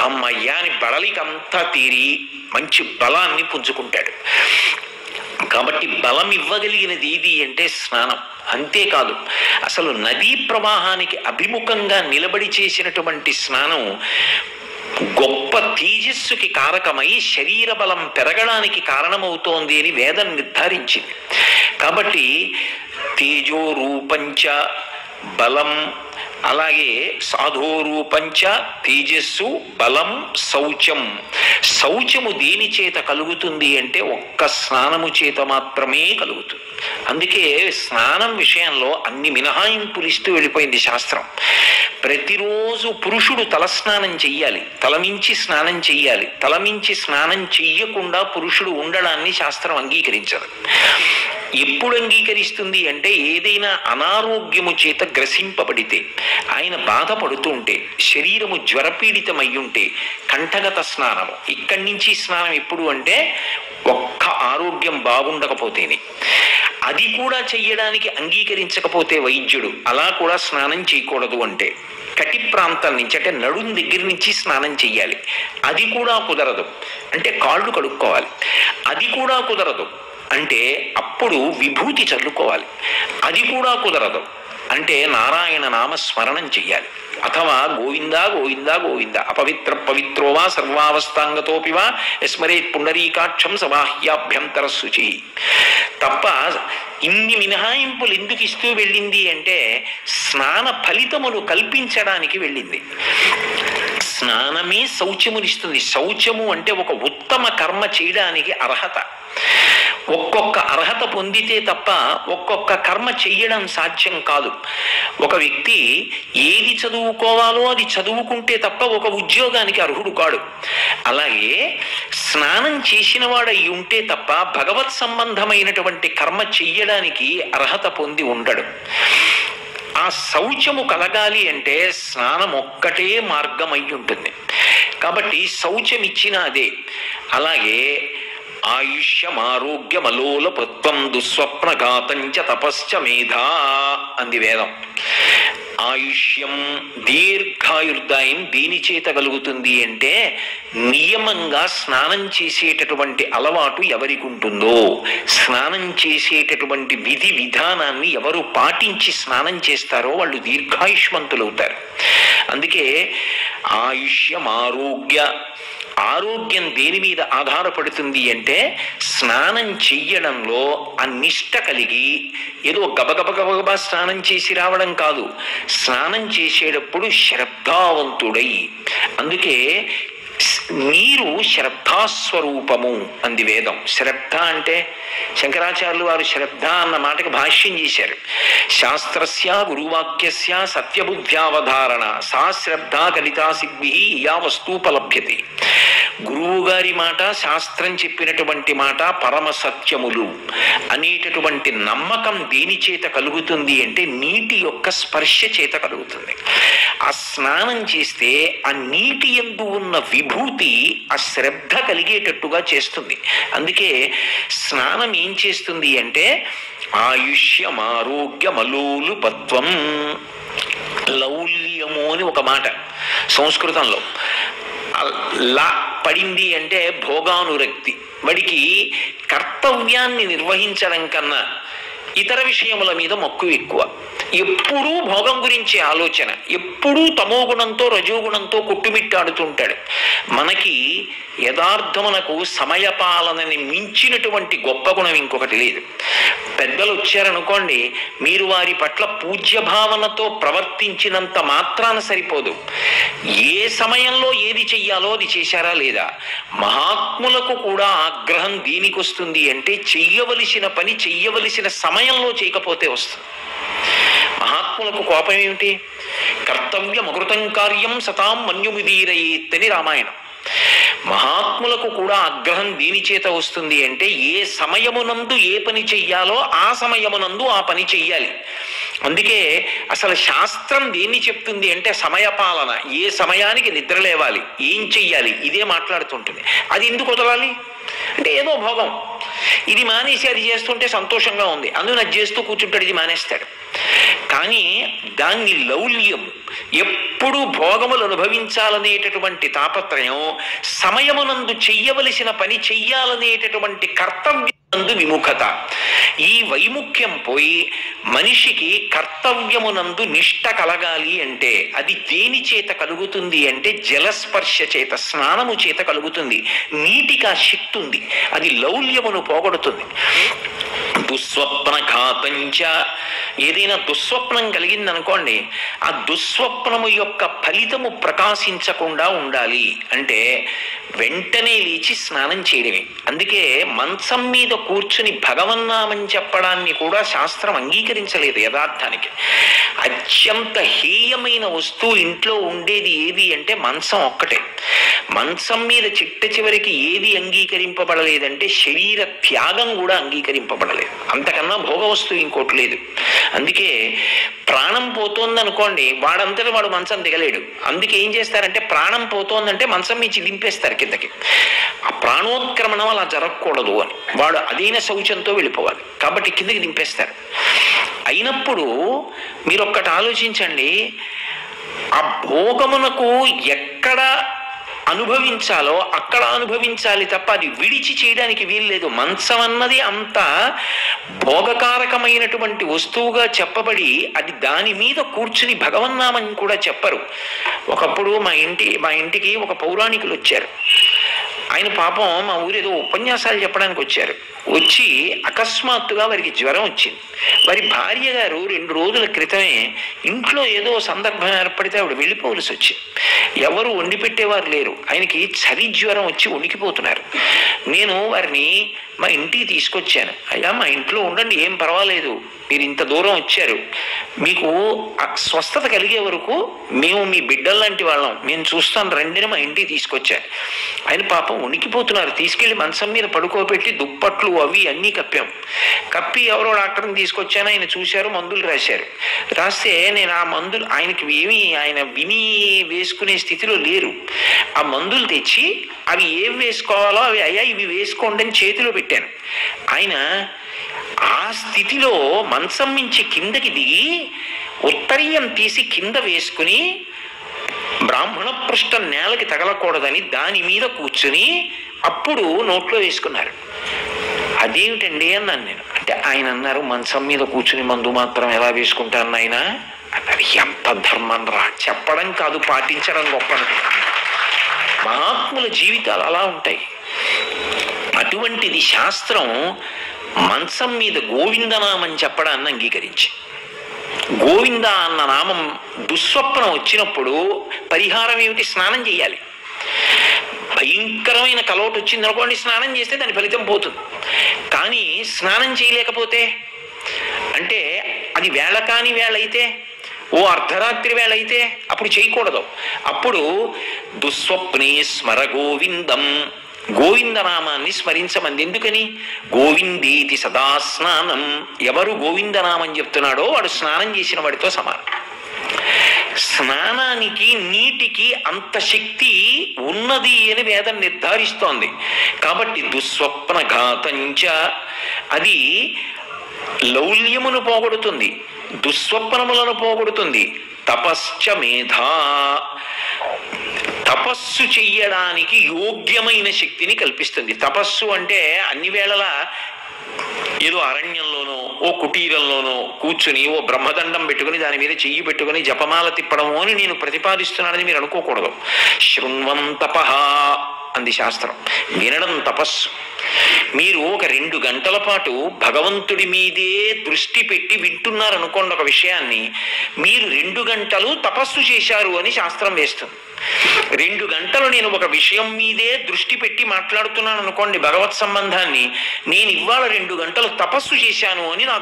అమ్మయ్యా అని బడలికంతా తీరి మంచి బలాన్ని పుంజుకుంటాడు. కాబట్టి బలం ఇవ్వగలిగినది ఏది అంటే స్నానం. అంతేకాదు, అసలు నదీ ప్రవాహానికి అభిముఖంగా నిలబడి చేసినటువంటి స్నానం గొప్ప తేజస్సుకి కారకమై శరీర బలం పెరగడానికి కారణమవుతోంది అని వేదం నిర్ధారించింది. కాబట్టి తేజోరూపంచ బలం, అలాగే సాధోరూపంచ తేజస్సు బలం శౌచం. శౌచము దేని చేత కలుగుతుంది అంటే ఒక్క స్నానము చేత మాత్రమే కలుగుతుంది. అందుకే స్నానం విషయంలో అన్ని మినహాయింపులు ఇస్తూ వెళ్ళిపోయింది శాస్త్రం. ప్రతిరోజు పురుషుడు తలస్నానం చెయ్యాలి, తలమించి స్నానం చెయ్యాలి. తలమించి స్నానం చెయ్యకుండా పురుషుడు ఉండడాన్ని శాస్త్రం అంగీకరించదు. ఎప్పుడు అంగీకరిస్తుంది అంటే ఏదైనా అనారోగ్యము చేత గ్రసింపబడితే, ఆయన బాధపడుతూ ఉంటే, శరీరము జ్వరపీడితమయ్యుంటే కంఠగత స్నానము. ఇక్కడి నుంచి స్నానం ఎప్పుడు అంటే ఒక్క ఆరోగ్యం బాగుండకపోతేనే. అది కూడా చెయ్యడానికి అంగీకరించకపోతే వైద్యుడు అలా కూడా స్నానం చేయకూడదు అంటే కటి ప్రాంతం నుంచి అంటే నడుం దగ్గర నుంచి స్నానం చెయ్యాలి. అది కూడా కుదరదు అంటే కాళ్ళు కడుక్కోవాలి. అది కూడా కుదరదు అంటే అప్పుడు విభూతి చల్లుకోవాలి. అది కూడా కుదరదు అంటే నారాయణ నామస్మరణం చెయ్యాలి. అథవా గోవిందా గోవిందా గోవింద అపవిత్ర పవిత్రోవా సర్వావస్థాంగతోపివా స్మరేత్ పుండరీకాక్షం సబాహ్యాభ్యంతర శుచి. తప్ప ఇన్ని మినహాయింపులు ఎందుకు ఇస్తూ వెళ్ళింది అంటే స్నాన ఫలితమును కల్పించడానికి వెళ్ళింది. స్నానమే శౌచమునిస్తుంది. శౌచము అంటే ఒక ఉత్తమ కర్మ చేయడానికి అర్హత. ఒక్కొక్క అర్హత పొందితే తప్ప ఒక్కొక్క కర్మ చెయ్యడం సాధ్యం కాదు. ఒక వ్యక్తి ఏది చదువుకోవాలో అది చదువుకుంటే తప్ప ఒక ఉద్యోగానికి అర్హుడు కాడు. అలాగే స్నానం చేసిన వాడై ఉంటే తప్ప భగవత్ సంబంధమైనటువంటి కర్మ చెయ్యడానికి అర్హత పొంది ఉండడు. ఆ శౌచము కలగాలి అంటే స్నానం ఒక్కటే మార్గం అయి ఉంటుంది. కాబట్టి శౌచం ఇచ్చిన అదే. అలాగే ఆయుష్యమారోగ్యమలోలపత్వం దుస్వప్నఘాతంచ తపశ్చ మేధా అంది వేదం. ఆయుష్యం దీర్ఘాయుర్దాయం దీని చేత కలుగుతుంది అంటే నియమంగా స్నానం చేసేటటువంటి అలవాటు ఎవరికి ఉంటుందో, స్నానం చేసేటటువంటి విధి విధానాన్ని ఎవరు పాటించి స్నానం చేస్తారో వాళ్ళు దీర్ఘాయుష్మంతులవుతారు. అందుకే ఆయుష్యమారోగ్య, ఆరోగ్యం దేని మీద ఆధారపడుతుంది అంటే స్నానం చెయ్యడంలో ఆ నిష్ట కలిగి ఏదో గబగబగబగబా స్నానం చేసి రావడం కాదు. స్నానం చేసేటప్పుడు శ్రద్ధావంతుడై. అందుకే నీరు శ్రద్ధాస్వరూపము అంది వేదం. శ్రద్ధ అంటే శంకరాచార్యులు వారు శ్రద్ధ అన్న మాటకి భాష్యం చేశారు. శాస్త్రస్య గురువాక్యస్య సత్యబుద్ధ్యావధారణ సా శ్రద్ధ కలితా సిద్ధి యా వస్తూపలభ్యతే. గురువు గారి మాట, శాస్త్రం చెప్పినటువంటి మాట పరమ సత్యములు అనేటటువంటి నమ్మకం దేని చేత కలుగుతుంది అంటే నీటి యొక్క స్పర్శ చేత కలుగుతుంది. ఆ స్నానం చేస్తే ఆ నీటి యందు ఉన్న విభూతి ఆ శ్రద్ధ కలిగేటట్టుగా చేస్తుంది. అందుకే స్నానం ఏం చేస్తుంది అంటే ఆయుష్యమారోగ్యమలోలుపత్వం. లౌల్యము అని ఒక మాట సంస్కృతంలో. లా పడింది అంటే భోగానురక్తి. వాడికి కర్తవ్యాన్ని నిర్వహించడం కన్నా ఇతర విషయముల మీద మక్కువ ఎక్కువ. ఎప్పుడూ భోగం గురించి ఆలోచన, ఎప్పుడూ తమోగుణంతో రజోగుణంతో కొట్టుమిట్టాడుతుంటాడు. మనకి యథార్థమునకు సమయపాలనని మించినటువంటి గొప్ప గుణం ఇంకొకటి లేదు. పెద్దలు వచ్చారనుకోండి, మీరు వారి పట్ల పూజ్య భావనతో ప్రవర్తించినంత మాత్రాన సరిపోదు. ఏ సమయంలో ఏది చెయ్యాలో అది చేశారా లేదా. మహాత్ములకు కూడా ఆగ్రహం దేనికి వస్తుంది అంటే చెయ్యవలసిన పని చెయ్యవలసిన సమయంలో చేయకపోతే వస్తుంది. మహాత్ములకు కోపం ఏమిటి? కర్తవ్యమకృతం కార్యం సతాం మన్యుముదీరయేత్ అని రామాయణం. మహాత్ములకు కూడా ఆగ్రహం దేని చేత వస్తుంది అంటే ఏ సమయమునందు ఏ పని చెయ్యాలో ఆ సమయమునందు ఆ పని చెయ్యాలి. అందుకే అసలు శాస్త్రం దేన్ని చెప్తుంది అంటే సమయపాలన. ఏ సమయానికి నిద్ర లేవాలి, ఏం చెయ్యాలి, ఇదే మాట్లాడుతుంటుంది. అది ఎందుకు వదలాలి అంటే ఏదో భోగం, ఇది మానేసి అది చేస్తుంటే సంతోషంగా ఉంది అందులో అది చేస్తూ కూర్చుంటాడు, ఇది మానేస్తాడు. కానీ దాన్ని లౌల్యం, ఎప్పుడు భోగములు అనుభవించాలనేటటువంటి తాపత్రయం, సమయమునందు చెయ్యవలసిన పని చెయ్యాలనేటటువంటి కర్తవ్యం నందు విముఖత. ఈ వైముఖ్యం పోయి మనిషికి కర్తవ్యమునందు నిష్ట కలగాలి అంటే అది దేని చేత కలుగుతుంది అంటే జలస్పర్శ చేత, స్నానము చేత కలుగుతుంది. నీటికి ఆ శక్తి ఉంది, అది లౌల్యమును పోగొడుతుంది. దుస్వప్న ఘాతంచ, ఏదైనా దుస్వప్నం కలిగిందనుకోండి, ఆ దుస్వప్నము యొక్క ఫలితము ప్రకాశించకుండా ఉండాలి అంటే వెంటనే లేచి స్నానం చేయడమే. అందుకే మంచం మీద కూర్చుని భగవన్నామని చెప్పడాన్ని కూడా శాస్త్రం అంగీకరించలేదు యథార్థానికి. అత్యంత హేయమైన వస్తువు ఇంట్లో ఉండేది ఏది అంటే మంచం ఒక్కటే. మంచం మీద చిట్ట చివరికి ఏది అంగీకరింపబడలేదంటే శరీర త్యాగం కూడా అంగీకరింపబడలేదు. అంతకన్నా భోగ వస్తువు ఇంకోటి లేదు. అందుకే ప్రాణం పోతోందనుకోండి, వాడంతటి వాడు మంచం దిగలేడు. అందుకే ఏం చేస్తారంటే ప్రాణం పోతోందంటే మంచం నుంచి దింపేస్తారు కిందకి. ఆ ప్రాణోత్క్రమణం అలా జరగకూడదు అని వాడు అదైన శౌచంతో వెళ్ళిపోవాలి కాబట్టి కిందకి దింపేస్తారు. అయినప్పుడు మీరు ఒక్కటి ఆలోచించండి, ఆ భోగమునకు ఎక్కడ అనుభవించాలో అక్కడ అనుభవించాలి తప్ప అది విడిచి చేయడానికి వీల్లేదు. మంచం అన్నది అంత భోగకారకమైనటువంటి వస్తువుగా చెప్పబడి అది దాని మీద కూర్చుని భగవన్నామని కూడా చెప్పరు. ఒకప్పుడు మా ఇంటికి ఒక పౌరాణికులు వచ్చారు. ఆయన పాపం మా ఊరు ఏదో ఉపన్యాసాలు చెప్పడానికి వచ్చారు. వచ్చి అకస్మాత్తుగా వారికి జ్వరం వచ్చింది. వారి భార్య గారు 2 రోజుల క్రితమే ఇంట్లో ఏదో సందర్భం ఏర్పడితే ఆవిడ వెళ్ళిపోవలసి వచ్చింది. ఎవరు వండి పెట్టేవారు లేరు. ఆయనకి చలి జ్వరం వచ్చి వణికిపోతున్నారు. నేను వారిని మా ఇంటికి తీసుకొచ్చాను. అయ్యా మా ఇంట్లో ఉండండి, ఏం పర్వాలేదు, మీరు ఇంత దూరం వచ్చారు, మీకు స్వస్థత కలిగే వరకు మేము మీ బిడ్డల్లాంటి వాళ్ళం, మేము చూస్తాను రండిని మా ఇంటికి తీసుకొచ్చాను. ఆయన పాపం వణికిపోతున్నారు. తీసుకెళ్లి మంచం మీద పడుకోబెట్టి దుప్పట్లు అవి అన్నీ కప్పాం. కప్పి ఎవరో డాక్టర్ని తీసుకొచ్చాను. ఆయన చూశారు, మందులు రాశారు. రాస్తే నేను ఆ మందులు ఆయనకి ఏమి ఆయన విని వేసుకునే స్థితిలో లేరు. ఆ మందులు తెచ్చి అవి ఏవి వేసుకోవాలో అవి అయ్యా ఇవి వేసుకోండి అని చేతిలో పెట్టాను. ఆయన ఆ స్థితిలో మంచం నుంచి కిందకి దిగి ఉత్తరీయం తీసి కింద వేసుకుని బ్రాహ్మణ పృష్ఠం నేలకి తగలకూడదని దాని మీద కూర్చుని అప్పుడు నోట్లో వేసుకున్నారు. అదేమిటండి అన్నాను నేను. అంటే ఆయన అన్నారు, మంచం మీద కూర్చుని మందు మాత్రం ఎలా వేసుకుంటాను ఆయన అన్నారు. ఎంత ధర్మం రా, చెప్పడం కాదు పాటించడం గొప్ప. మహాత్ముల జీవితాలు అలా ఉంటాయి. అటువంటిది శాస్త్రం మంచం మీద గోవిందనామని చెప్పడాన్ని అంగీకరించి, గోవింద అన్న నామం దుస్వప్నం వచ్చినప్పుడు పరిహారం ఏమిటి? స్నానం చేయాలి. భయంకరమైన కలోటు వచ్చింది అనుకోండి, స్నానం చేస్తే దాని ఫలితం పోతుంది. కానీ స్నానం చేయలేకపోతే అంటే అది వేళ కాని వేళ అయితే, ఓ అర్ధరాత్రి వేళ అయితే అప్పుడు చేయకూడదు. అప్పుడు దుస్వప్నే స్మర గోవిందం, గోవిందనామాన్ని స్మరించమంది. ఎందుకని? గోవిందేతి సదా స్నానం. ఎవరు గోవిందనామని చెప్తున్నాడో వాడు స్నానం చేసిన వాడితో సమానం. స్నానానికి నీటికి అంత శక్తి ఉన్నది అని వేదం నిర్ధారిస్తోంది. కాబట్టి దుస్వప్న ఘాతంచ, అది లౌల్యమును పోగొడుతుంది, దుస్వప్నములను పోగొడుతుంది. తపశ్చ మేధా, తపస్సు చెయ్యడానికి యోగ్యమైన శక్తిని కల్పిస్తుంది. తపస్సు అంటే అన్ని వేళలా ఏదో అరణ్యంలోనో ఓ కుటీరంలోనో కూర్చుని ఓ బ్రహ్మదండం పెట్టుకుని దాని మీద చెయ్యి పెట్టుకుని జపమాల తిప్పడము అని నేను ప్రతిపాదిస్తున్నానని మీరు అనుకోకూడదు. శృణ్వం తపః అంది శాస్త్రం. వినడం తపస్సు. మీరు ఒక 2 గంటల పాటు భగవంతుడి మీదే దృష్టి పెట్టి వింటున్నారనుకోండి ఒక విషయాన్ని, మీరు 2 గంటలు తపస్సు చేశారు అని శాస్త్రం వేస్తుంది. 2 గంటలు నేను ఒక విషయం మీదే దృష్టి పెట్టి మాట్లాడుతున్నాను అనుకోండి భగవత్ సంబంధాన్ని, నేను ఇవాళ 2 గంటలు తపస్సు చేశాను అని నా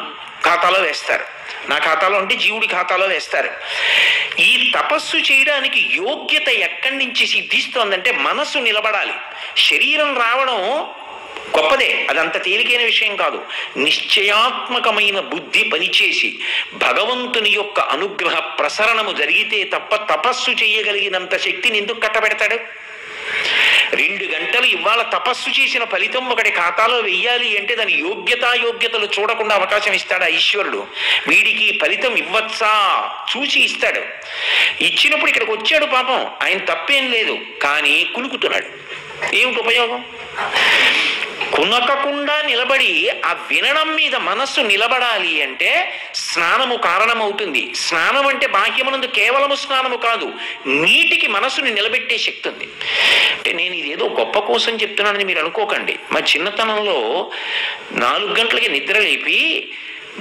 ఖాతాలో వేస్తారు. నా ఖాతాలో అంటే జీవుడి ఖాతాలో వేస్తారు. ఈ తపస్సు చేయడానికి యోగ్యత ఎక్కడి నుంచి సిద్ధిస్తోందంటే మనసు నిలబడాలి. శరీరం రావడం గొప్పదే, అదంత తేలికైన విషయం కాదు. నిశ్చయాత్మకమైన బుద్ధి పనిచేసి భగవంతుని యొక్క అనుగ్రహ ప్రసరణము జరిగితే తప్ప తపస్సు చేయగలిగినంత శక్తిని ఎందుకు కట్టబెడతాడు? 2 గంటలు ఇవాళ తపస్సు చేసిన ఫలితం ఒకటి ఖాతాలో వెయ్యాలి అంటే దాని యోగ్యతలు చూడకుండా అవకాశం ఇస్తాడు ఈశ్వరుడు. వీడికి ఫలితం ఇవ్వచ్చా చూసి ఇస్తాడు. ఇచ్చినప్పుడు ఇక్కడికి వచ్చాడు పాపం, ఆయన తప్పేం లేదు, కానీ కులుకుతున్నాడు. ఏమిటి ఉపయోగం? కునకకుండా నిలబడి ఆ వినడం మీద మనస్సు నిలబడాలి అంటే స్నానము కారణమవుతుంది. స్నానం అంటే బాహ్యమునందు కేవలము స్నానము కాదు, నీటికి మనస్సుని నిలబెట్టే శక్తి ఉంది. అంటే నేను ఇదేదో గొప్ప కోసం చెప్తున్నానని మీరు అనుకోకండి. మా చిన్నతనంలో 4 గంటలకి నిద్ర లేపి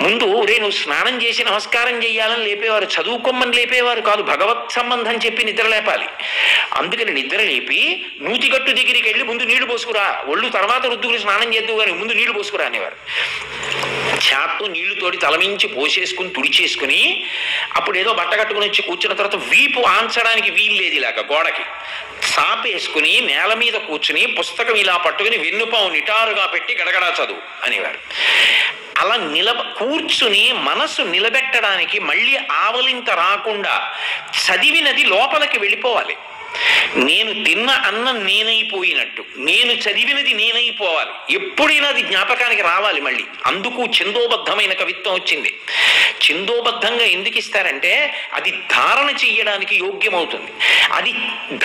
ముందు నువ్వు స్నానం చేసి నమస్కారం చేయాలని లేపేవారు, చదువుకోమని లేపేవారు కాదు, భగవత్ సంబంధం చెప్పి నిద్ర లేపాలి. అందుకని నిద్ర లేపి నూతిగట్టు దగ్గరికి వెళ్ళి ముందు నీళ్లు పోసుకురా, ఒళ్ళు తర్వాత రుద్దుకుని స్నానం చేద్దు కానీ ముందు నీళ్లు పోసుకురా అనేవారు. చాట్తో నీళ్లు తోడి తలమించి పోసేసుకుని తుడిచేసుకుని అప్పుడు ఏదో బట్ట కట్టుకుని వచ్చి కూర్చున్న తర్వాత వీపు ఆంచడానికి వీలు లేదు, ఇలాగ గోడకి సాపేసుకుని నేల మీద కూర్చుని పుస్తకం ఇలా పట్టుకుని వెన్నుపావు నిటారుగా పెట్టి గడగడా చదువు అనేవారు. అలా కూర్చుని మనసు నిలబెట్టడానికి మళ్ళీ ఆవలింత రాకుండా చదివినది లోపలికి వెళ్ళిపోవాలి. నేను తిన్న అన్నం నేనైపోయినట్టు, నేను చదివినది నేనైపోవాలి, ఎప్పుడైనా అది జ్ఞాపకానికి రావాలి మళ్ళీ. అందుకు ఛందోబద్ధమైన కవిత్వం వచ్చింది. ఛందోబద్ధంగా ఎందుకు ఇస్తారంటే అది ధారణ చెయ్యడానికి యోగ్యమవుతుంది. అది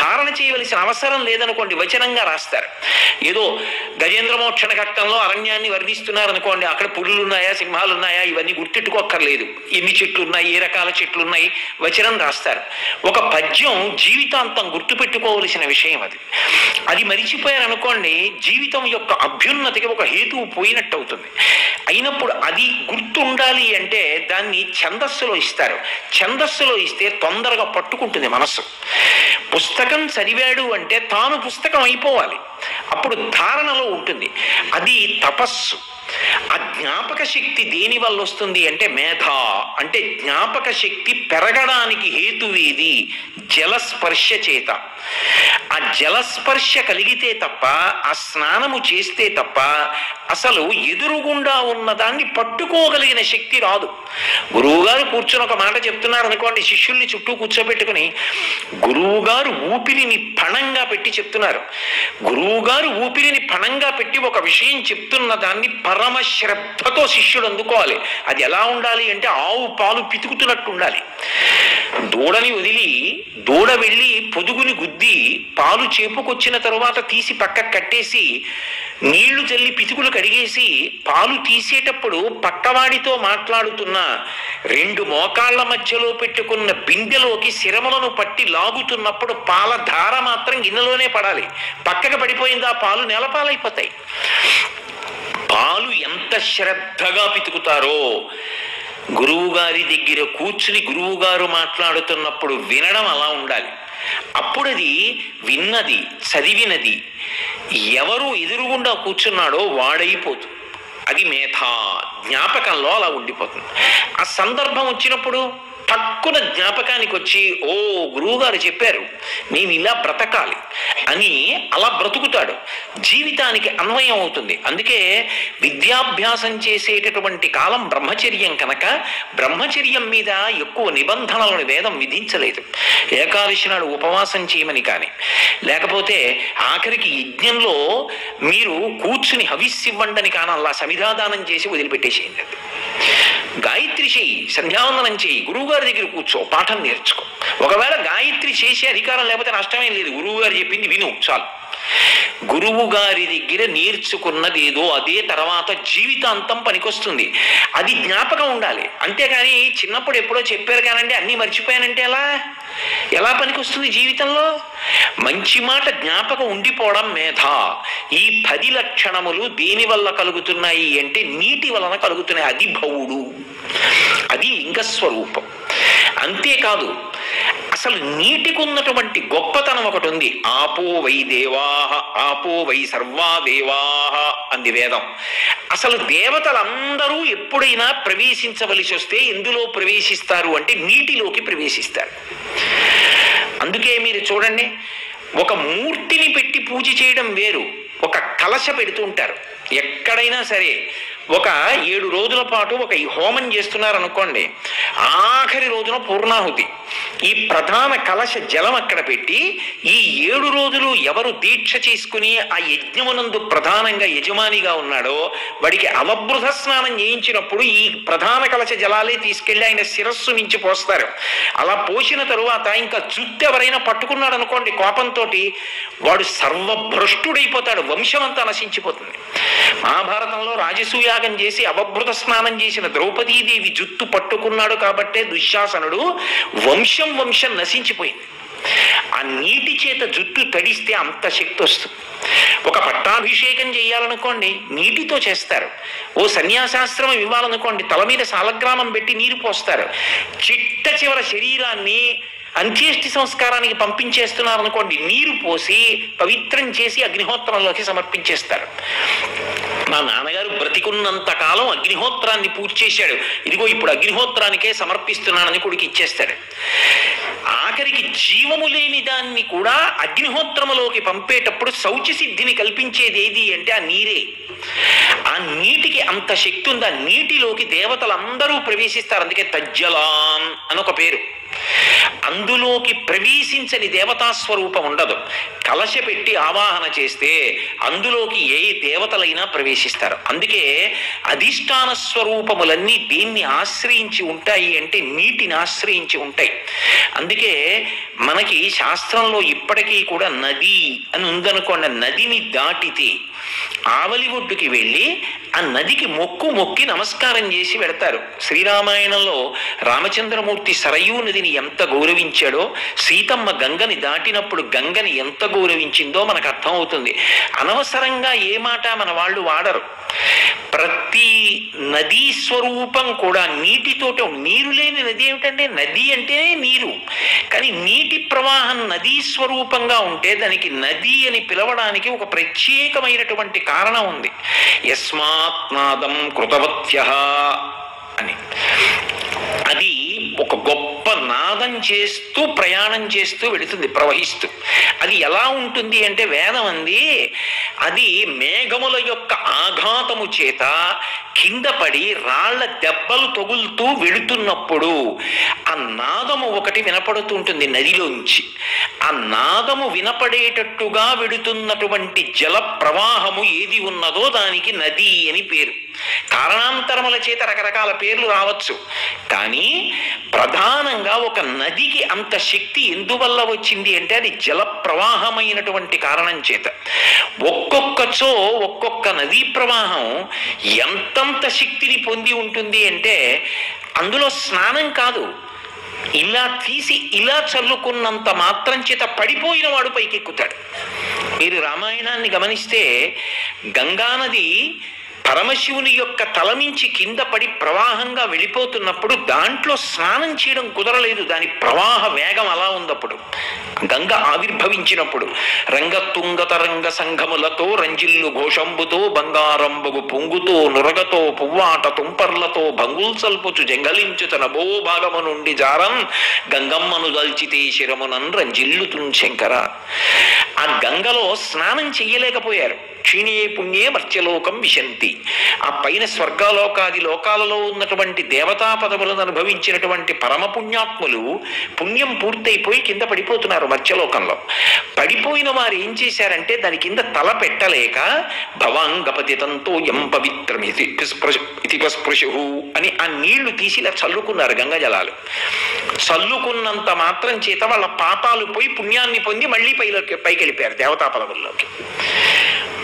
ధారణ చేయవలసిన అవసరం లేదనుకోండి, వచనంగా రాస్తారు. ఏదో గజేంద్రమోక్షణ ఘట్టంలో అరణ్యాన్ని వర్ణిస్తున్నారు అనుకోండి, అక్కడ పులులు ఉన్నాయా సింహాలు ఉన్నాయా ఇవన్నీ గుర్తెట్టుకోక్కర్లేదు, ఎన్ని చెట్లు ఉన్నాయి, ఏ రకాల చెట్లు ఉన్నాయి, వచనం రాస్తారు. ఒక పద్యం జీవితాంతం గుర్తుపెట్టుకోవలసిన విషయం. అది మరిచిపోయారనుకోండి, జీవితం యొక్క అభ్యున్నతికి ఒక హేతువు పోయినట్టు అవుతుంది. అయినప్పుడు అది గుర్తుండాలి అంటే దాన్ని ఛందస్సులో ఇస్తారు. ఛందస్సులో ఇస్తే తొందరగా పట్టుకుంటుంది మనస్సు. పుస్తకం చదివాడు అంటే తాను పుస్తకం అయిపోవాలి, అప్పుడు ధారణలో ఉంటుంది. అది తపస్సు. ఆ జ్ఞాపక శక్తి దేని వల్ల వస్తుంది అంటే మేధ. అంటే జ్ఞాపక శక్తి పెరగడానికి హేతువేది? జలస్పర్శ చేత. ఆ జలస్పర్శ కలిగితే తప్ప, ఆ స్నానము చేస్తే తప్ప అసలు ఎదురుగుండా ఉన్నదాన్ని పట్టుకోగలిగిన శక్తి రాదు. గురువుగారు కూర్చొని ఒక మాట చెప్తున్నారు అనుకోండి, శిష్యుల్ని చుట్టూ కూర్చోబెట్టుకుని గురువుగారు ఊపిరిని పణంగా పెట్టి చెప్తున్నారు. గురువుగారు ఊపిరిని పణంగా పెట్టి ఒక విషయం చెప్తున్న దాన్ని పరమ శ్రద్ధతో శిష్యుడు అందుకోవాలి. అది ఎలా ఉండాలి అంటే ఆవు పాలు పితుకుతున్నట్టు ఉండాలి. దూడని వదిలి దూడ వెళ్ళి పొదుగుని గుద్ది పాలు చేపుకొచ్చిన తరువాత తీసి పక్కకు కట్టేసి నీళ్లు చల్లి పితుకులు కడిగేసి పాలు తీసేటప్పుడు పక్కవాడితో మాట్లాడుతున్న 2 మోకాళ్ల మధ్యలో పెట్టుకున్న బిందెలోకి శిరములను పట్టి లాగుతున్నప్పుడు పాల ధార మాత్రం గిన్నెలోనే పడాలి. పక్కకు పడిపోయింది ఆ పాలు నేలపాలైపోతాయి. పాలు ఎంత శ్రద్ధగా పితుకుతారో గురువుగారి దగ్గర కూర్చుని గురువుగారు మాట్లాడుతున్నప్పుడు వినడం అలా ఉండాలి. అప్పుడది విన్నది చదివినది ఎవరు ఎదురుగుండా కూర్చున్నాడో వాడైపోతుంది. అది మేధా, జ్ఞాపకంలో అలా ఉండిపోతుంది. ఆ సందర్భం వచ్చినప్పుడు తక్కువ జ్ఞాపకానికి వచ్చి ఓ గురువుగారు చెప్పారు నేను ఇలా బ్రతకాలి అని అలా బ్రతుకుతాడు. జీవితానికి అన్వయం అవుతుంది. అందుకే విద్యాభ్యాసం చేసేటటువంటి కాలం బ్రహ్మచర్యం కనుక బ్రహ్మచర్యం మీద ఎక్కువ నిబంధనలను వేదం విధించలేదు. ఏకాదశి నాడు ఉపవాసం చేయమని కానీ, లేకపోతే ఆఖరికి యజ్ఞంలో మీరు కూర్చుని హవిస్సివ్వండని కానీ అలా సమిధాదానం చేసి వదిలిపెట్టేసేయండి. గాయత్రి చేయి, సంధ్యావందనం చేయి, గురువుగారి దగ్గర కూర్చో, పాఠం నేర్చుకో. ఒకవేళ గాయత్రి చేసే అధికారం లేకపోతే నష్టమేం లేదు, గురువుగారు చెప్పింది విను చాలు. గురువు గారి దగ్గర నేర్చుకున్నది ఏదో అదే తర్వాత జీవితాంతం పనికొస్తుంది. అది జ్ఞాపకం ఉండాలి. అంతేగాని చిన్నప్పుడు ఎప్పుడో చెప్పారు కానండి అన్నీ మర్చిపోయానంటే ఎలా పనికొస్తుంది జీవితంలో? మంచి మాట జ్ఞాపకం ఉండిపోవడం మేధ. ఈ 10 లక్షణములు దేని వల్ల కలుగుతున్నాయి అంటే నీటి వలన కలుగుతున్నాయి. అది భవుడు, అది లింగస్వరూపం. అంతేకాదు అసలు నీటికి ఉన్నటువంటి గొప్పతనం ఒకటి ఉంది. ఆపో వై దేవాహ ఆపో వై సర్వా దేవాహ అంది వేదం. అసలు దేవతలందరూ ఎప్పుడైనా ప్రవేశించవలసి వస్తే ఎందులో ప్రవేశిస్తారు అంటే నీటిలోకి ప్రవేశిస్తారు. అందుకే మీరు చూడండి, ఒక మూర్తిని పెట్టి పూజ చేయడం వేరు, ఒక కలశ పెడుతూ ఉంటారు. ఎక్కడైనా సరే ఒక 7 రోజుల పాటు ఒక హోమం చేస్తున్నారు అనుకోండి, ఆఖరి రోజున పూర్ణాహుతి. ఈ ప్రధాన కలశ జలం అక్కడ పెట్టి ఈ 7 రోజులు ఎవరు దీక్ష చేసుకుని ఆ యజ్ఞమునందు ప్రధానంగా యజమానిగా ఉన్నాడో వాడికి అవబృధ స్నానం చేయించినప్పుడు ఈ ప్రధాన కలశ జలాలే తీసుకెళ్లి ఆయన శిరస్సు నుంచి పోస్తారు. అలా పోసిన తరువాత ఇంకా జుట్టు ఎవరైనా పట్టుకున్నాడు అనుకోండి కోపంతో, వాడు సర్వభ్రష్టుడైపోతాడు, వంశం అంతా నశించిపోతుంది. మహాభారతంలో రాజసూయాగం చేసి అవభృత స్నానం చేసిన ద్రౌపదీదేవి జుత్తు పట్టుకున్నాడు కాబట్టే దుశ్శాసనుడు వంశం నశించిపోయింది. ఆ నీటి చేత జుట్టు తడిస్తే అంత శక్తి వస్తుంది. ఒక పట్టాభిషేకం చేయాలనుకోండి నీటితో చేస్తారు. ఓ సన్యాసాశ్రమం ఇవ్వాలనుకోండి తల మీద సాలగ్రామం పెట్టి నీరు పోస్తారు. చిట్ట చివర శరీరాన్ని అంత్యేష్టి సంస్కారానికి పంపించేస్తున్నారు అనుకోండి నీరు పోసి పవిత్రం చేసి అగ్నిహోత్రంలోకి సమర్పించేస్తారు. మా నాన్నగారు బ్రతికున్నంత కాలం అగ్నిహోత్రాన్ని పూర్తి చేశాడు, ఇదిగో ఇప్పుడు అగ్నిహోత్రానికే సమర్పిస్తున్నానని కొడుకు ఇచ్చేస్తాడు. ఆఖరికి జీవము లేని దాన్ని కూడా అగ్నిహోత్రములోకి పంపేటప్పుడు శౌచ సిద్ధిని కల్పించేది ఏది అంటే ఆ నీరే. ఆ నీటికి అంత శక్తి ఉంది. ఆ నీటిలోకి దేవతలందరూ ప్రవేశిస్తారు. అందుకే తజ్జలాన్ అని ఒక పేరు. అందులోకి ప్రవేశించని దేవతా స్వరూపం ఉండదు. కలశ పెట్టి ఆవాహన చేస్తే అందులోకి ఏ దేవతలైనా ప్రవేశిస్తారు. అందుకే అధిష్టాన స్వరూపములన్నీ దీన్ని ఆశ్రయించి ఉంటాయి అంటే నీటిని ఆశ్రయించి ఉంటాయి. అందుకే మనకి శాస్త్రంలో ఇప్పటికీ కూడా నది అని ఉందనుకోండి, నదిని దాటితే ఆవలి ఒడ్డుకి వెళ్ళి ఆ నదికి మొక్కి నమస్కారం చేసి వెడతారు. శ్రీరామాయణంలో రామచంద్రమూర్తి సరయూ నదిని ఎంత గౌరవించాడో, సీతమ్మ గంగని దాటినప్పుడు గంగని ఎంత గౌరవించిందో మనకు అర్థం అవుతుంది. అనవసరంగా ఏ మాట మన వాళ్ళు వాడరు. ప్రతి నదీ స్వరూపం కూడా నీటితోటే. నీరు లేని నది ఏమిటంటే నది అంటేనే నీరు. కానీ నీటి ప్రవాహం నదీ స్వరూపంగా ఉంటే దానికి నది అని పిలవడానికి ఒక ప్రత్యేకమైనటువంటి కారణం ఉంది. యస్మాత్నాదం కృతవత్యః అని. అది ఒక గొప్ప నాదం చేస్తూ ప్రయాణం చేస్తూ వెళుతుంది, ప్రవహిస్తూ. అది ఎలా ఉంటుంది అంటే వేదం అంది అది మేఘముల యొక్క ఆఘాతము చేత కింద పడి రాళ్ల దెబ్బలు తగులుతూ వెళుతున్నప్పుడు ఆ నాదము ఒకటి వినపడుతూ ఉంటుంది నదిలోంచి. ఆ నాదము వినపడేటట్టుగా వెడుతున్నటువంటి జల ప్రవాహము ఏది ఉన్నదో దానికి నది అని పేరు. కారణాంతరముల చేత రకరకాల పేర్లు రావచ్చు, కానీ ప్రధానంగా ఒక నదికి అంత శక్తి ఎందువల్ల వచ్చింది అంటే అది జల ప్రవాహమైనటువంటి కారణం చేత. ఒక్కొక్కచో ఒక్కొక్క నదీ ప్రవాహం ఎంతంత శక్తిని పొంది ఉంటుంది అంటే అందులో స్నానం కాదు, ఇలా తీసి ఇలా చల్లుకున్నంత మాత్రం చేత పడిపోయిన వాడు పైకెక్కుతాడు. మీరు రామాయణాన్ని గమనిస్తే గంగానది పరమశివుని యొక్క తల నుంచి కింద పడి ప్రవాహంగా వెళ్ళిపోతున్నప్పుడు దాంట్లో స్నానం చేయడం కుదరలేదు. దాని ప్రవాహ వేగం అలా ఉందప్పుడు. గంగ ఆవిర్భవించినప్పుడు రంగతుంగతరంగ సంఘములతో రంజిల్లు ఘోషంబుతో బంగారంబగు పొంగుతో నురగతో పువ్వాట తుంపర్లతో భంగుల్సల్పుచు జంగలించు తన భో భాగము నుండి జారం గంగమ్మను దల్చితే శిరమునన్ రంజిల్లుతున్ శంకర. ఆ గంగలో స్నానం చెయ్యలేకపోయారు. క్షీణే పుణ్యే మర్త్యలోకం విశంతి. ఆ పైన స్వర్గలోకాది లోకాలలో ఉన్నటువంటి దేవతా పదములను అనుభవించినటువంటి పరమ పుణ్యాత్ములు పుణ్యం పూర్తయిపోయి కింద పడిపోతున్నారు మర్త్యలోకంలో. పడిపోయిన వారు ఏం చేశారంటే దాని కింద తల పెట్టలేక భవాంగపతితంతో ఎం పవిత్రమితి స్పృశు అని ఆ నీళ్లు తీసి ఇలా చల్లుకున్నారు. గంగా జలాలు చల్లుకున్నంత మాత్రం చేత వాళ్ళ పాపాలు పోయి పుణ్యాన్ని పొంది మళ్ళీ పైకి వెళ్ళిపోయారు దేవతా పదవుల్లోకి.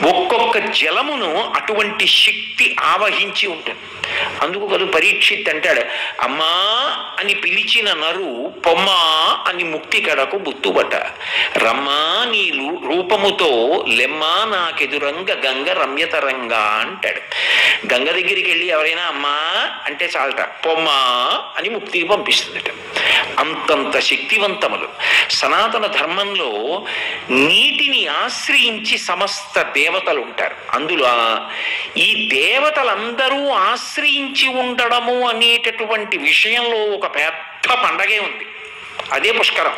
ఒక్కొక్క జలమును అటువంటి శక్తి ఆవహించి ఉంటుంది. అందుకు కదా పరీక్షిత్ అంటాడు, అమ్మా అని పిలిచిన నరు పొమ్మా అని ముక్తి కడకు బుత్తుబట, రమ్మా నీ రూపముతో లెమ్మా నాకెదురంగ గంగ రమ్యతరంగా అంటాడు. గంగ దగ్గరికి వెళ్ళి ఎవరైనా అమ్మా అంటే చాలట, పొమ్మా అని ముక్తికి పంపిస్తుందట. అంతంత శక్తివంతములు. సనాతన ధర్మంలో నీటిని ఆశ్రయించి సమస్త దేవతలు ఉంటారు. అందులో ఈ దేవతలందరూ ఆశ్రయించి ఉండడము అనేటటువంటి విషయంలో ఒక పెద్ద పండగే ఉంది. అదే పుష్కరం.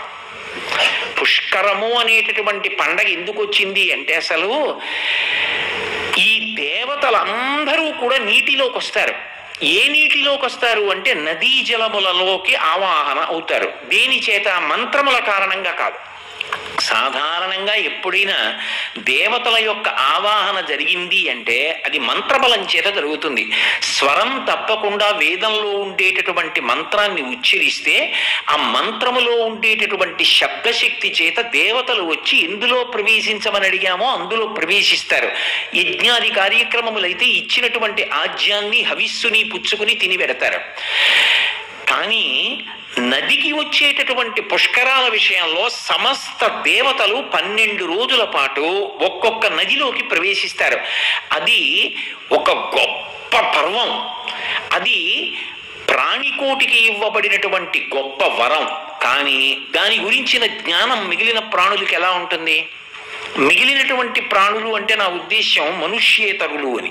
పుష్కరము అనేటటువంటి పండగ ఎందుకు వచ్చింది అంటే అసలు ఈ దేవతలందరూ కూడా నీటిలోకి వస్తారు. ఏ నీటిలోకి వస్తారు అంటే నదీ జలములలోకి ఆవాహన అవుతారు. దేని చేత? మంత్రముల కారణంగా కాదు. సాధారణంగా ఎప్పుడైనా దేవతల యొక్క ఆవాహన జరిగింది అంటే అది మంత్రబలం చేత జరుగుతుంది. స్వరం తప్పకుండా వేదంలో ఉండేటటువంటి మంత్రాన్ని ఉచ్చరిస్తే ఆ మంత్రములో ఉండేటటువంటి శబ్దశక్తి చేత దేవతలు వచ్చి ఎందులో ప్రవేశించమని అడిగామో అందులో ప్రవేశిస్తారు. యజ్ఞాది కార్యక్రమములైతే ఇచ్చినటువంటి ఆజ్యాన్ని హవిస్సుని పుచ్చుకుని తిని పెడతారు. కానీ నదికి వచ్చేటటువంటి పుష్కరాల విషయంలో సమస్త దేవతలు 12 రోజుల పాటు ఒక్కొక్క నదిలోకి ప్రవేశిస్తారు. అది ఒక గొప్ప పర్వం. అది ప్రాణికోటికి ఇవ్వబడినటువంటి గొప్ప వరం. కానీ దాని గురించిన జ్ఞానం మిగిలిన ప్రాణులకి ఎలా ఉంటుంది? మిగిలినటువంటి ప్రాణులు అంటే నా ఉద్దేశ్యం మనుష్యేతరులు అని.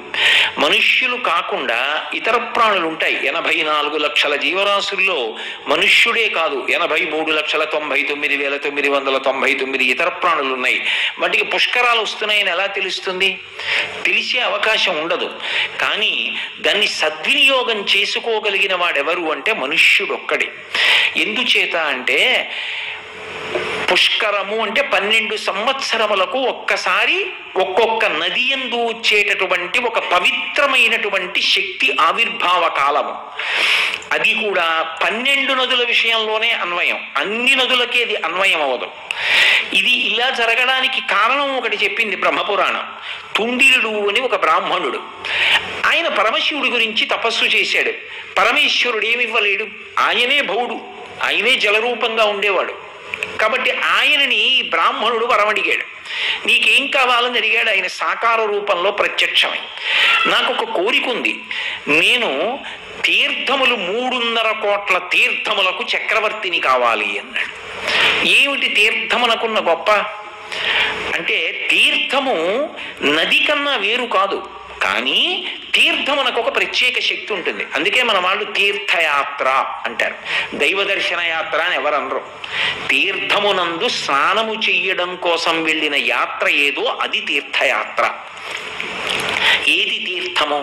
మనుష్యులు కాకుండా ఇతర ప్రాణులు ఉంటాయి. 84 లక్షల జీవరాశుల్లో మనుష్యుడే కాదు 83,99,999 ఇతర ప్రాణులు ఉన్నాయి. వాటికి పుష్కరాలు వస్తున్నాయని ఎలా తెలుస్తుంది? తెలిసే అవకాశం ఉండదు. కానీ దాన్ని సద్వినియోగం చేసుకోగలిగిన వాడెవరు అంటే మనుష్యుడొక్కడే. ఎందుచేత అంటే పుష్కరము అంటే 12 సంవత్సరములకు ఒక్కసారి ఒక్కొక్క నది యందు వచ్చేటటువంటి ఒక పవిత్రమైనటువంటి శక్తి ఆవిర్భావ కాలము. అది కూడా 12 నదుల విషయంలోనే అన్వయం. అన్ని నదులకి అది అన్వయం అవ్వదు. ఇది ఇలా జరగడానికి కారణం ఒకటి చెప్పింది బ్రహ్మపురాణం. తుండిరుడు అని ఒక బ్రాహ్మణుడు, ఆయన పరమశివుడి గురించి తపస్సు చేశాడు. పరమేశ్వరుడు ఏమివ్వలేడు, ఆయనే భవుడు, ఆయనే జలరూపంగా ఉండేవాడు. కాబట్టి ఆయనని బ్రాహ్మణుడు వరమడిగాడు. నీకేం కావాలని అడిగాడు. ఆయన సాకార రూపంలో ప్రత్యక్షమై, నాకు ఒక కోరిక ఉంది, నేను తీర్థములు 3.5 కోట్ల తీర్థములకు చక్రవర్తిని కావాలి అన్నాడు. ఏమిటి తీర్థమునకున్న గొప్ప అంటే తీర్థము నది కన్నా వేరు కాదు. కానీ తీర్థమునకు ఒక ప్రత్యేక శక్తి ఉంటుంది. అందుకే మన వాళ్ళు తీర్థయాత్ర అంటారు. దైవ దర్శన యాత్ర అని ఎవరు అనరు. తీర్థమునందు స్నానము చెయ్యడం కోసం వెళ్ళిన యాత్ర ఏదో అది తీర్థయాత్ర. ఏది తీర్థము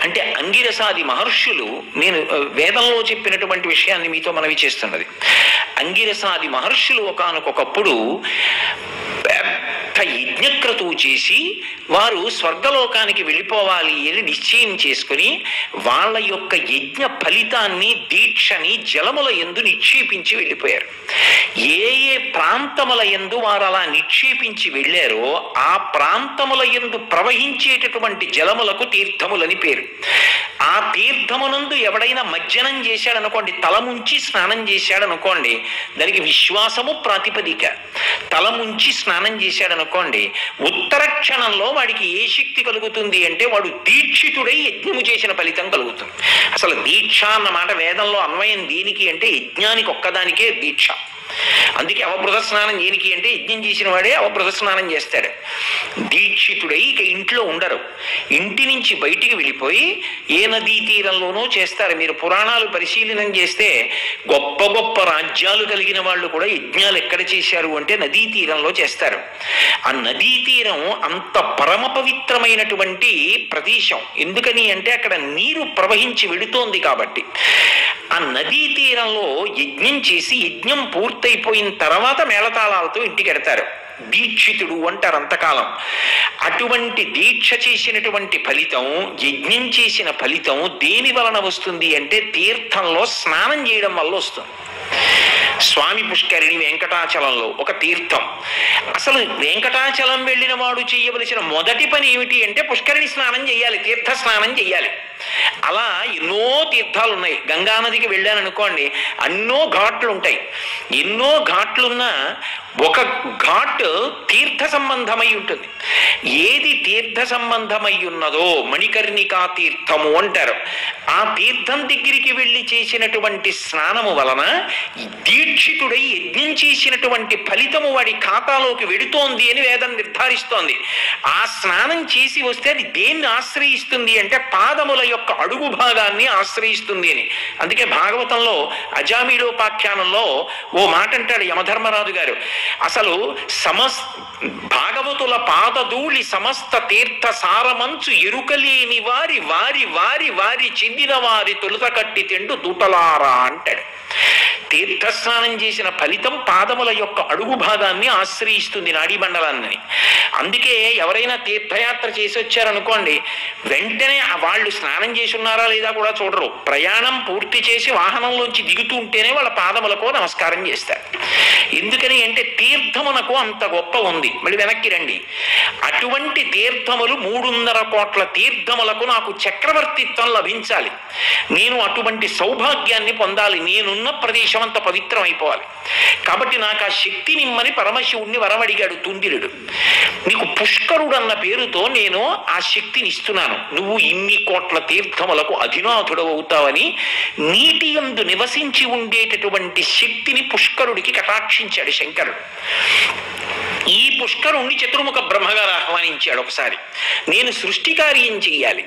అంటే అంగిరసాది మహర్షులు, నేను వేదంలో చెప్పినటువంటి విషయాన్ని మీతో మనవి చేస్తున్నది. అంగిరసాది మహర్షులు ఒకానొకప్పుడు యజ్ఞక్రతువు చేసి వారు స్వర్గలోకానికి వెళ్ళిపోవాలి అని నిశ్చయం చేసుకుని వాళ్ళ యొక్క యజ్ఞ ఫలితాన్ని దీక్షని జలముల యందు నిక్షేపించి వెళ్ళిపోయారు. ఏ ఏ ప్రాంతముల యందు వారు అలా నిక్షేపించి వెళ్ళారో ఆ ప్రాంతముల యందు ప్రవహించేటటువంటి జలములకు తీర్థములని పేరు. ఆ తీర్థమునందు ఎవడైనా మజ్జనం చేశాడనుకోండి, తలముంచి స్నానం చేశాడనుకోండి, దానికి విశ్వాసము ప్రాతిపదిక. తలముంచి స్నానం చేశాడనుకోండి, ఉత్తర క్షణంలో వాడికి ఏ శక్తి కలుగుతుంది అంటే వాడు దీక్షితుడై యజ్ఞము చేసిన ఫలితం కలుగుతుంది. అసలు దీక్ష అన్నమాట వేదంలో అన్వయం దేనికి అంటే యజ్ఞానికి ఒక్కదానికే దీక్ష. అందుకే అవబృత స్నానం దేనికి అంటే యజ్ఞం చేసిన వాడే అవబృత స్నానం చేస్తాడు. దీక్షితుడై ఇక ఇంట్లో ఉండరు. ఇంటి నుంచి బయటికి వెళ్ళిపోయి ఏ నదీ తీరంలోనూ చేస్తారు. మీరు పురాణాలు పరిశీలనం చేస్తే గొప్ప గొప్ప రాజ్యాలు కలిగిన వాళ్ళు కూడా యజ్ఞాలు ఎక్కడ చేశారు అంటే నదీ తీరంలో చేస్తారు. ఆ నదీ తీరం అంత పరమ పవిత్రమైనటువంటి ప్రదేశం. ఎందుకని అంటే అక్కడ నీరు ప్రవహించి వెడుతోంది కాబట్టి. ఆ నదీ తీరంలో యజ్ఞం చేసి యజ్ఞం పూర్తయిపోయిన తర్వాత మేళతాళాలతో ఇంటికి ఎడతారు. దీక్షితుడు అంటారు అంతకాలం. అటువంటి దీక్ష చేసినటువంటి ఫలితం, యజ్ఞం చేసిన ఫలితం దేని వలన వస్తుంది అంటే తీర్థంలో స్నానం చేయడం వల్ల వస్తుంది. స్వామి పుష్కరిణి వెంకటాచలంలో ఒక తీర్థం. అసలు వెంకటాచలం వెళ్ళిన వాడు చేయవలసిన మొదటి పని ఏమిటి అంటే పుష్కరిణి స్నానం చేయాలి, తీర్థ స్నానం చేయాలి. అలా ఎన్నో తీర్థాలు ఉన్నాయి. గంగానదికి వెళ్ళాననుకోండి, ఎన్నో ఘాట్లు ఉంటాయి. ఎన్నో ఘాట్లున్నా ఒక ఘాట్ తీర్థ సంబంధమై ఉంటుంది. ఏది తీర్థ సంబంధమై ఉన్నదో మణికర్ణికా తీర్థము అంటారు. ఆ తీర్థం దగ్గరికి వెళ్ళి చేసినటువంటి స్నానము వలన దీక్షితుడై యజ్ఞం చేసినటువంటి ఫలితము వాడి ఖాతాలోకి వెడుతోంది అని వేదం నిర్ధారిస్తోంది. ఆ స్నానం చేసి వస్తే అది దేన్ని ఆశ్రయిస్తుంది అంటే పాదముల యొక్క అడుగు భాగాన్ని ఆశ్రయిస్తుంది అని. అందుకే భాగవతంలో అజామిడోపాఖ్యానంలో ఓ మాట అంటాడు యమధర్మరాజు గారు, అసలు భాగవతుల పాదధూళి సమస్త తీర్థ సారమంచు ఎరుకలేని వారి వారి వారి వారి చెందిన వారి తొలుత కట్టి తెండు దూటలారా అంటాడు. తీర్థస్నానం చేసిన ఫలితం పాదముల యొక్క అడుగు భాగాన్ని ఆశ్రయిస్తుంది నాడీ మండలాన్ని. అందుకే ఎవరైనా తీర్థయాత్ర చేసి వచ్చారనుకోండి, వెంటనే వాళ్ళు స్నానం చేసి ఉన్నారా లేదా కూడా చూడరు. ప్రయాణం పూర్తి చేసి వాహనంలోంచి దిగుతూ ఉంటేనే వాళ్ళ పాదములకు నమస్కారం చేస్తారు. ఎందుకని అంటే తీర్థమునకు అంత గొప్ప ఉంది. మళ్ళీ వెనక్కి రండి, అటువంటి తీర్థములు 300 కోట్ల తీర్థములకు నాకు చక్రవర్తిత్వం లభించాలి. నేను అటువంటి సౌభాగ్యాన్ని పొందాలి. నేనున్న ప్రదేశం అంత పవిత్రం అయిపోవాలి. కాబట్టి నాకు ఆ శక్తినిమ్మని పరమశివుణ్ణి వరమడిగాడు తుందిరుడు. నీకు పుష్కరుడు అన్న పేరుతో నేను ఆ శక్తిని ఇస్తున్నాను, నువ్వు ఇన్ని కోట్ల తీర్థములకు అధినాథుడు అవుతావని నీటి యందు నివసించి ఉండేటటువంటి శక్తిని పుష్కరుడికి కటాక్షించాడు శంకరుడు. ఈ పుష్కరుణ్ణి చతుర్ముఖ బ్రహ్మగారు ఆహ్వానించాడు. ఒకసారి నేను సృష్టి కార్యం చెయ్యాలి,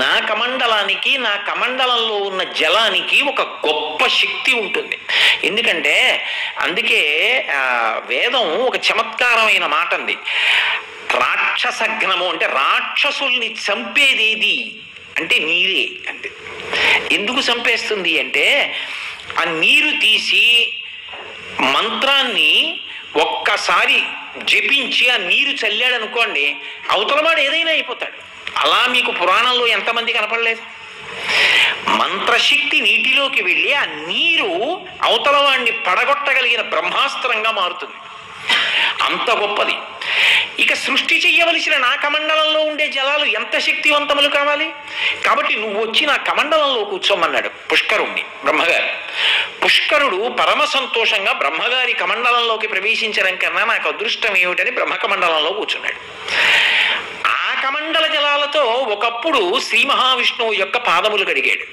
నా కమండలానికి నా కమండలంలో ఉన్న జలానికి ఒక గొప్ప శక్తి ఉంటుంది. ఎందుకంటే అందుకే వేదం ఒక చమత్కారమైన మాట ఉంది, రాక్షసఘ్నము అంటే రాక్షసుల్ని చంపేదేది అంటే నీరే అంటే. ఎందుకు చంపేస్తుంది అంటే ఆ నీరు తీసి మంత్రాన్ని ఒక్కసారి జపించి ఆ నీరు చల్లాడు అనుకోండి, అవతలవాడు ఏదైనా అయిపోతాడు. అలా మీకు పురాణంలో ఎంతమంది కనపడలేదు? మంత్రశక్తి నీటిలోకి వెళ్ళి ఆ నీరు అవతలవాడిని పడగొట్టగలిగిన బ్రహ్మాస్త్రంగా మారుతుంది. అంత గొప్పది. ఇక సృష్టి చెయ్యవలసిన నా కమండలంలో ఉండే జలాలు ఎంత శక్తివంతములు కావాలి. కాబట్టి నువ్వు వచ్చి నా కమండలంలో కూర్చోమన్నాడు పుష్కరుణ్ణి బ్రహ్మగారు. పుష్కరుడు పరమ సంతోషంగా బ్రహ్మగారి కమండలంలోకి ప్రవేశించడం కన్నా నాకు అదృష్టం ఏమిటని బ్రహ్మకమండలంలో కూర్చున్నాడు. ఆ కమండల జలాలతో ఒకప్పుడు శ్రీ మహావిష్ణువు యొక్క పాదములు కడిగాడు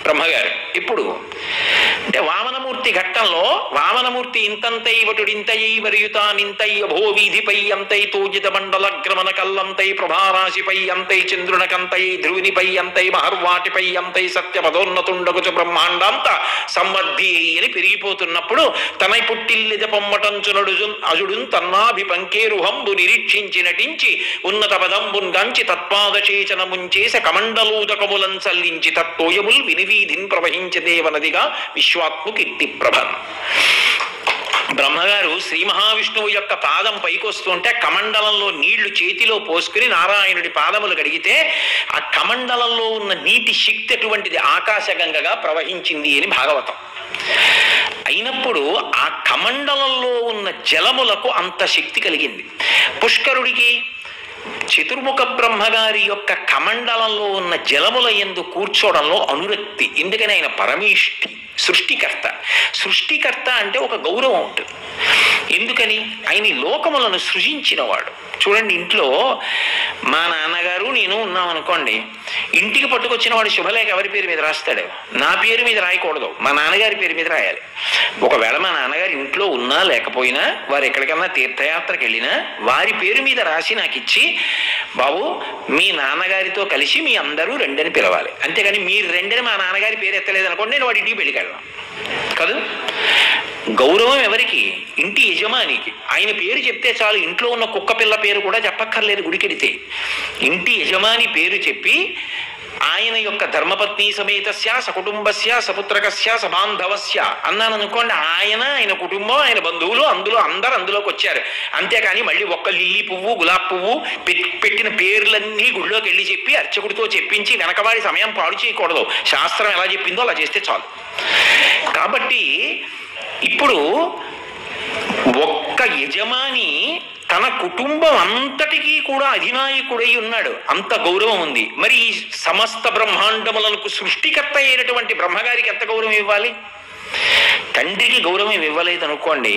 బ్రహ్మగారు. ఇప్పుడు అంటే వామనమూర్తి ఘట్టంలో వామనమూర్తి ఇంతంతై వటుడింతై వరియుతానింతై అభో వీధిపై అంతై తోజిత మండల గ్రమణ కల్లంతై ప్రభారాశిపై అంతై చంద్రునకంతై ధ్రువునిపై అంతై మహర్వాటిపై అంతై సత్యపదోన్నతుండగుచ బ్రహ్మాండాంత సంవర్ధి అని పెరిగిపోతున్నప్పుడు తనై పుట్టిల్లిద పొమ్మటంచునడు అజుడున్ తన్నాభి పంకేరుహంబు నిరీక్షించి నటించి ఉన్నత పదంబున్ గాంచి తత్పాదచేచనముంచేస కమండలోదకములం చల్లించి తత్తోయముల్ వినివీధిన్ ప్రవహించ దేవనదిగా విశ్వాత్ము కీర్తి ప్రభన్. బ్రహ్మగారు శ్రీ మహావిష్ణువు యొక్క పాదం పైకొస్తుంటే కమండలంలో నీళ్లు చేతిలో పోసుకుని నారాయణుడి పాదములు కడిగితే ఆ కమండలంలో ఉన్న నీటి శక్తి అటువంటిది ఆకాశగంగగా ప్రవహించింది అని భాగవతం. అయినప్పుడు ఆ కమండలంలో ఉన్న జలములకు అంత శక్తి కలిగింది. పుష్కరుడికి చతుర్ముఖ బ్రహ్మగారి యొక్క కమండలంలో ఉన్న జలముల యందు కూర్చోవడంలో అనురక్తి. ఎందుకని ఆయన పరమేష్ఠి, సృష్టికర్త. సృష్టికర్త అంటే ఒక గౌరవం ఉంటుంది. ఎందుకని ఆయన లోకములను సృజించినవాడు. చూడండి, ఇంట్లో మా నాన్నగారు నేను ఉన్నాం అనుకోండి, ఇంటికి పట్టుకొచ్చిన వాడు శుభలేఖ ఎవరి పేరు మీద రాస్తాడు? నా పేరు మీద రాయకూడదు, మా నాన్నగారి పేరు మీద రాయాలి. ఒకవేళ మా నాన్నగారు ఇంట్లో ఉన్నా లేకపోయినా వారు ఎక్కడికన్నా తీర్థయాత్రకు వెళ్ళినా వారి పేరు మీద రాసి నాకు ఇచ్చి, బాబు మీ నాన్నగారితో కలిసి మీ అందరూ రెండని పిలవాలి. అంతేగాని మీరు రెండని మా నాన్నగారి పేరు ఎత్తలేదు అనుకోండి, నేను వాడి ఇంటికి వెళ్ళికెళ్ళను కాదు. గౌరవం ఎవరికి? ఇంటి యజమానికి. ఆయన పేరు చెప్తే చాలు, ఇంట్లో ఉన్న కుక్క పిల్ల పేరు కూడా చెప్పక్కర్లేదు గుడికెడితే. ఇంటి యజమాని పేరు చెప్పి ఆయన యొక్క ధర్మపత్ని సమేతస్య సకుటుంబస్య సపుత్రకస్య సబాంధవస్య అన్నాను అనుకోండి, ఆయన కుటుంబం ఆయన బంధువులు అందరూ అందులోకి వచ్చారు. అంతేకాని మళ్ళీ ఒక్క లిల్లీ పువ్వు గులాబ్ పువ్వు పెట్టిన పేర్లన్నీ గుళ్ళోకి వెళ్ళి చెప్పి అర్చకుడితో చెప్పించి వెనకవాడి సమయం పాడు చేయకూడదు. శాస్త్రం ఎలా చెప్పిందో అలా చేస్తే చాలు. కాబట్టి ఇప్పుడు ఒక్క యజమాని తన కుటుంబం అంతటికీ కూడా అధినాయకుడై ఉన్నాడు, అంత గౌరవం ఉంది. మరి ఈ సమస్త బ్రహ్మాండములకు సృష్టికర్త అయినటువంటి బ్రహ్మగారికి ఎంత గౌరవం ఇవ్వాలి? తండ్రికి గౌరవం ఇవ్వలేదు అనుకోండి,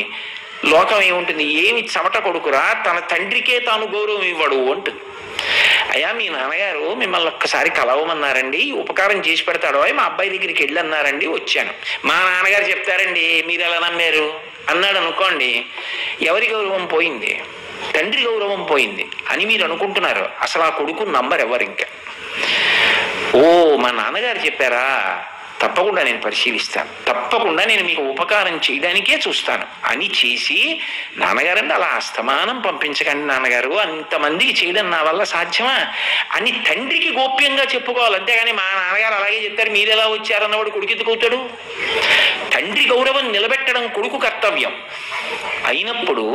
లోకం ఏముంటుంది? ఏమి చవట కొడుకురా, తన తండ్రికే తాను గౌరవం ఇవ్వడు అంటుంది. అయ్యా మీ నాన్నగారు మిమ్మల్ని ఒక్కసారి కలవమన్నారండి, ఉపకారం చేసి పెడతాడు, మా అబ్బాయి దగ్గరికి వెళ్ళి అన్నారండి, వచ్చాను. మా నాన్నగారు చెప్తారండి, మీరు ఎలా నమ్మారు అన్నాడు అనుకోండి, ఎవరి గౌరవం పోయింది? తండ్రి గౌరవం పోయింది అని మీరు అనుకుంటున్నారు. అసలు ఆ కొడుకు నంబర్ ఎవరు? ఇంకా ఓ మా నాన్నగారు చెప్పారా, తప్పకుండా నేను పరిశీలిస్తాను, తప్పకుండా నేను మీకు ఉపకారం చేయడానికే చూస్తాను అని చేసి, నాన్నగారండి అలా అస్తమానం పంపించకండి నాన్నగారు, అంతమందికి చేయడం నా వల్ల సాధ్యమా అని తండ్రికి గోప్యంగా చెప్పుకోవాలి. అంతేగాని మా నాన్నగారు అలాగే చెప్తారు మీరు ఎలా వచ్చారన్నవాడు కొడుకు ఎత్తుకవుతాడు. తండ్రి గౌరవం నిలబెట్టడం కొడుకు కర్తవ్యం అయినప్పుడు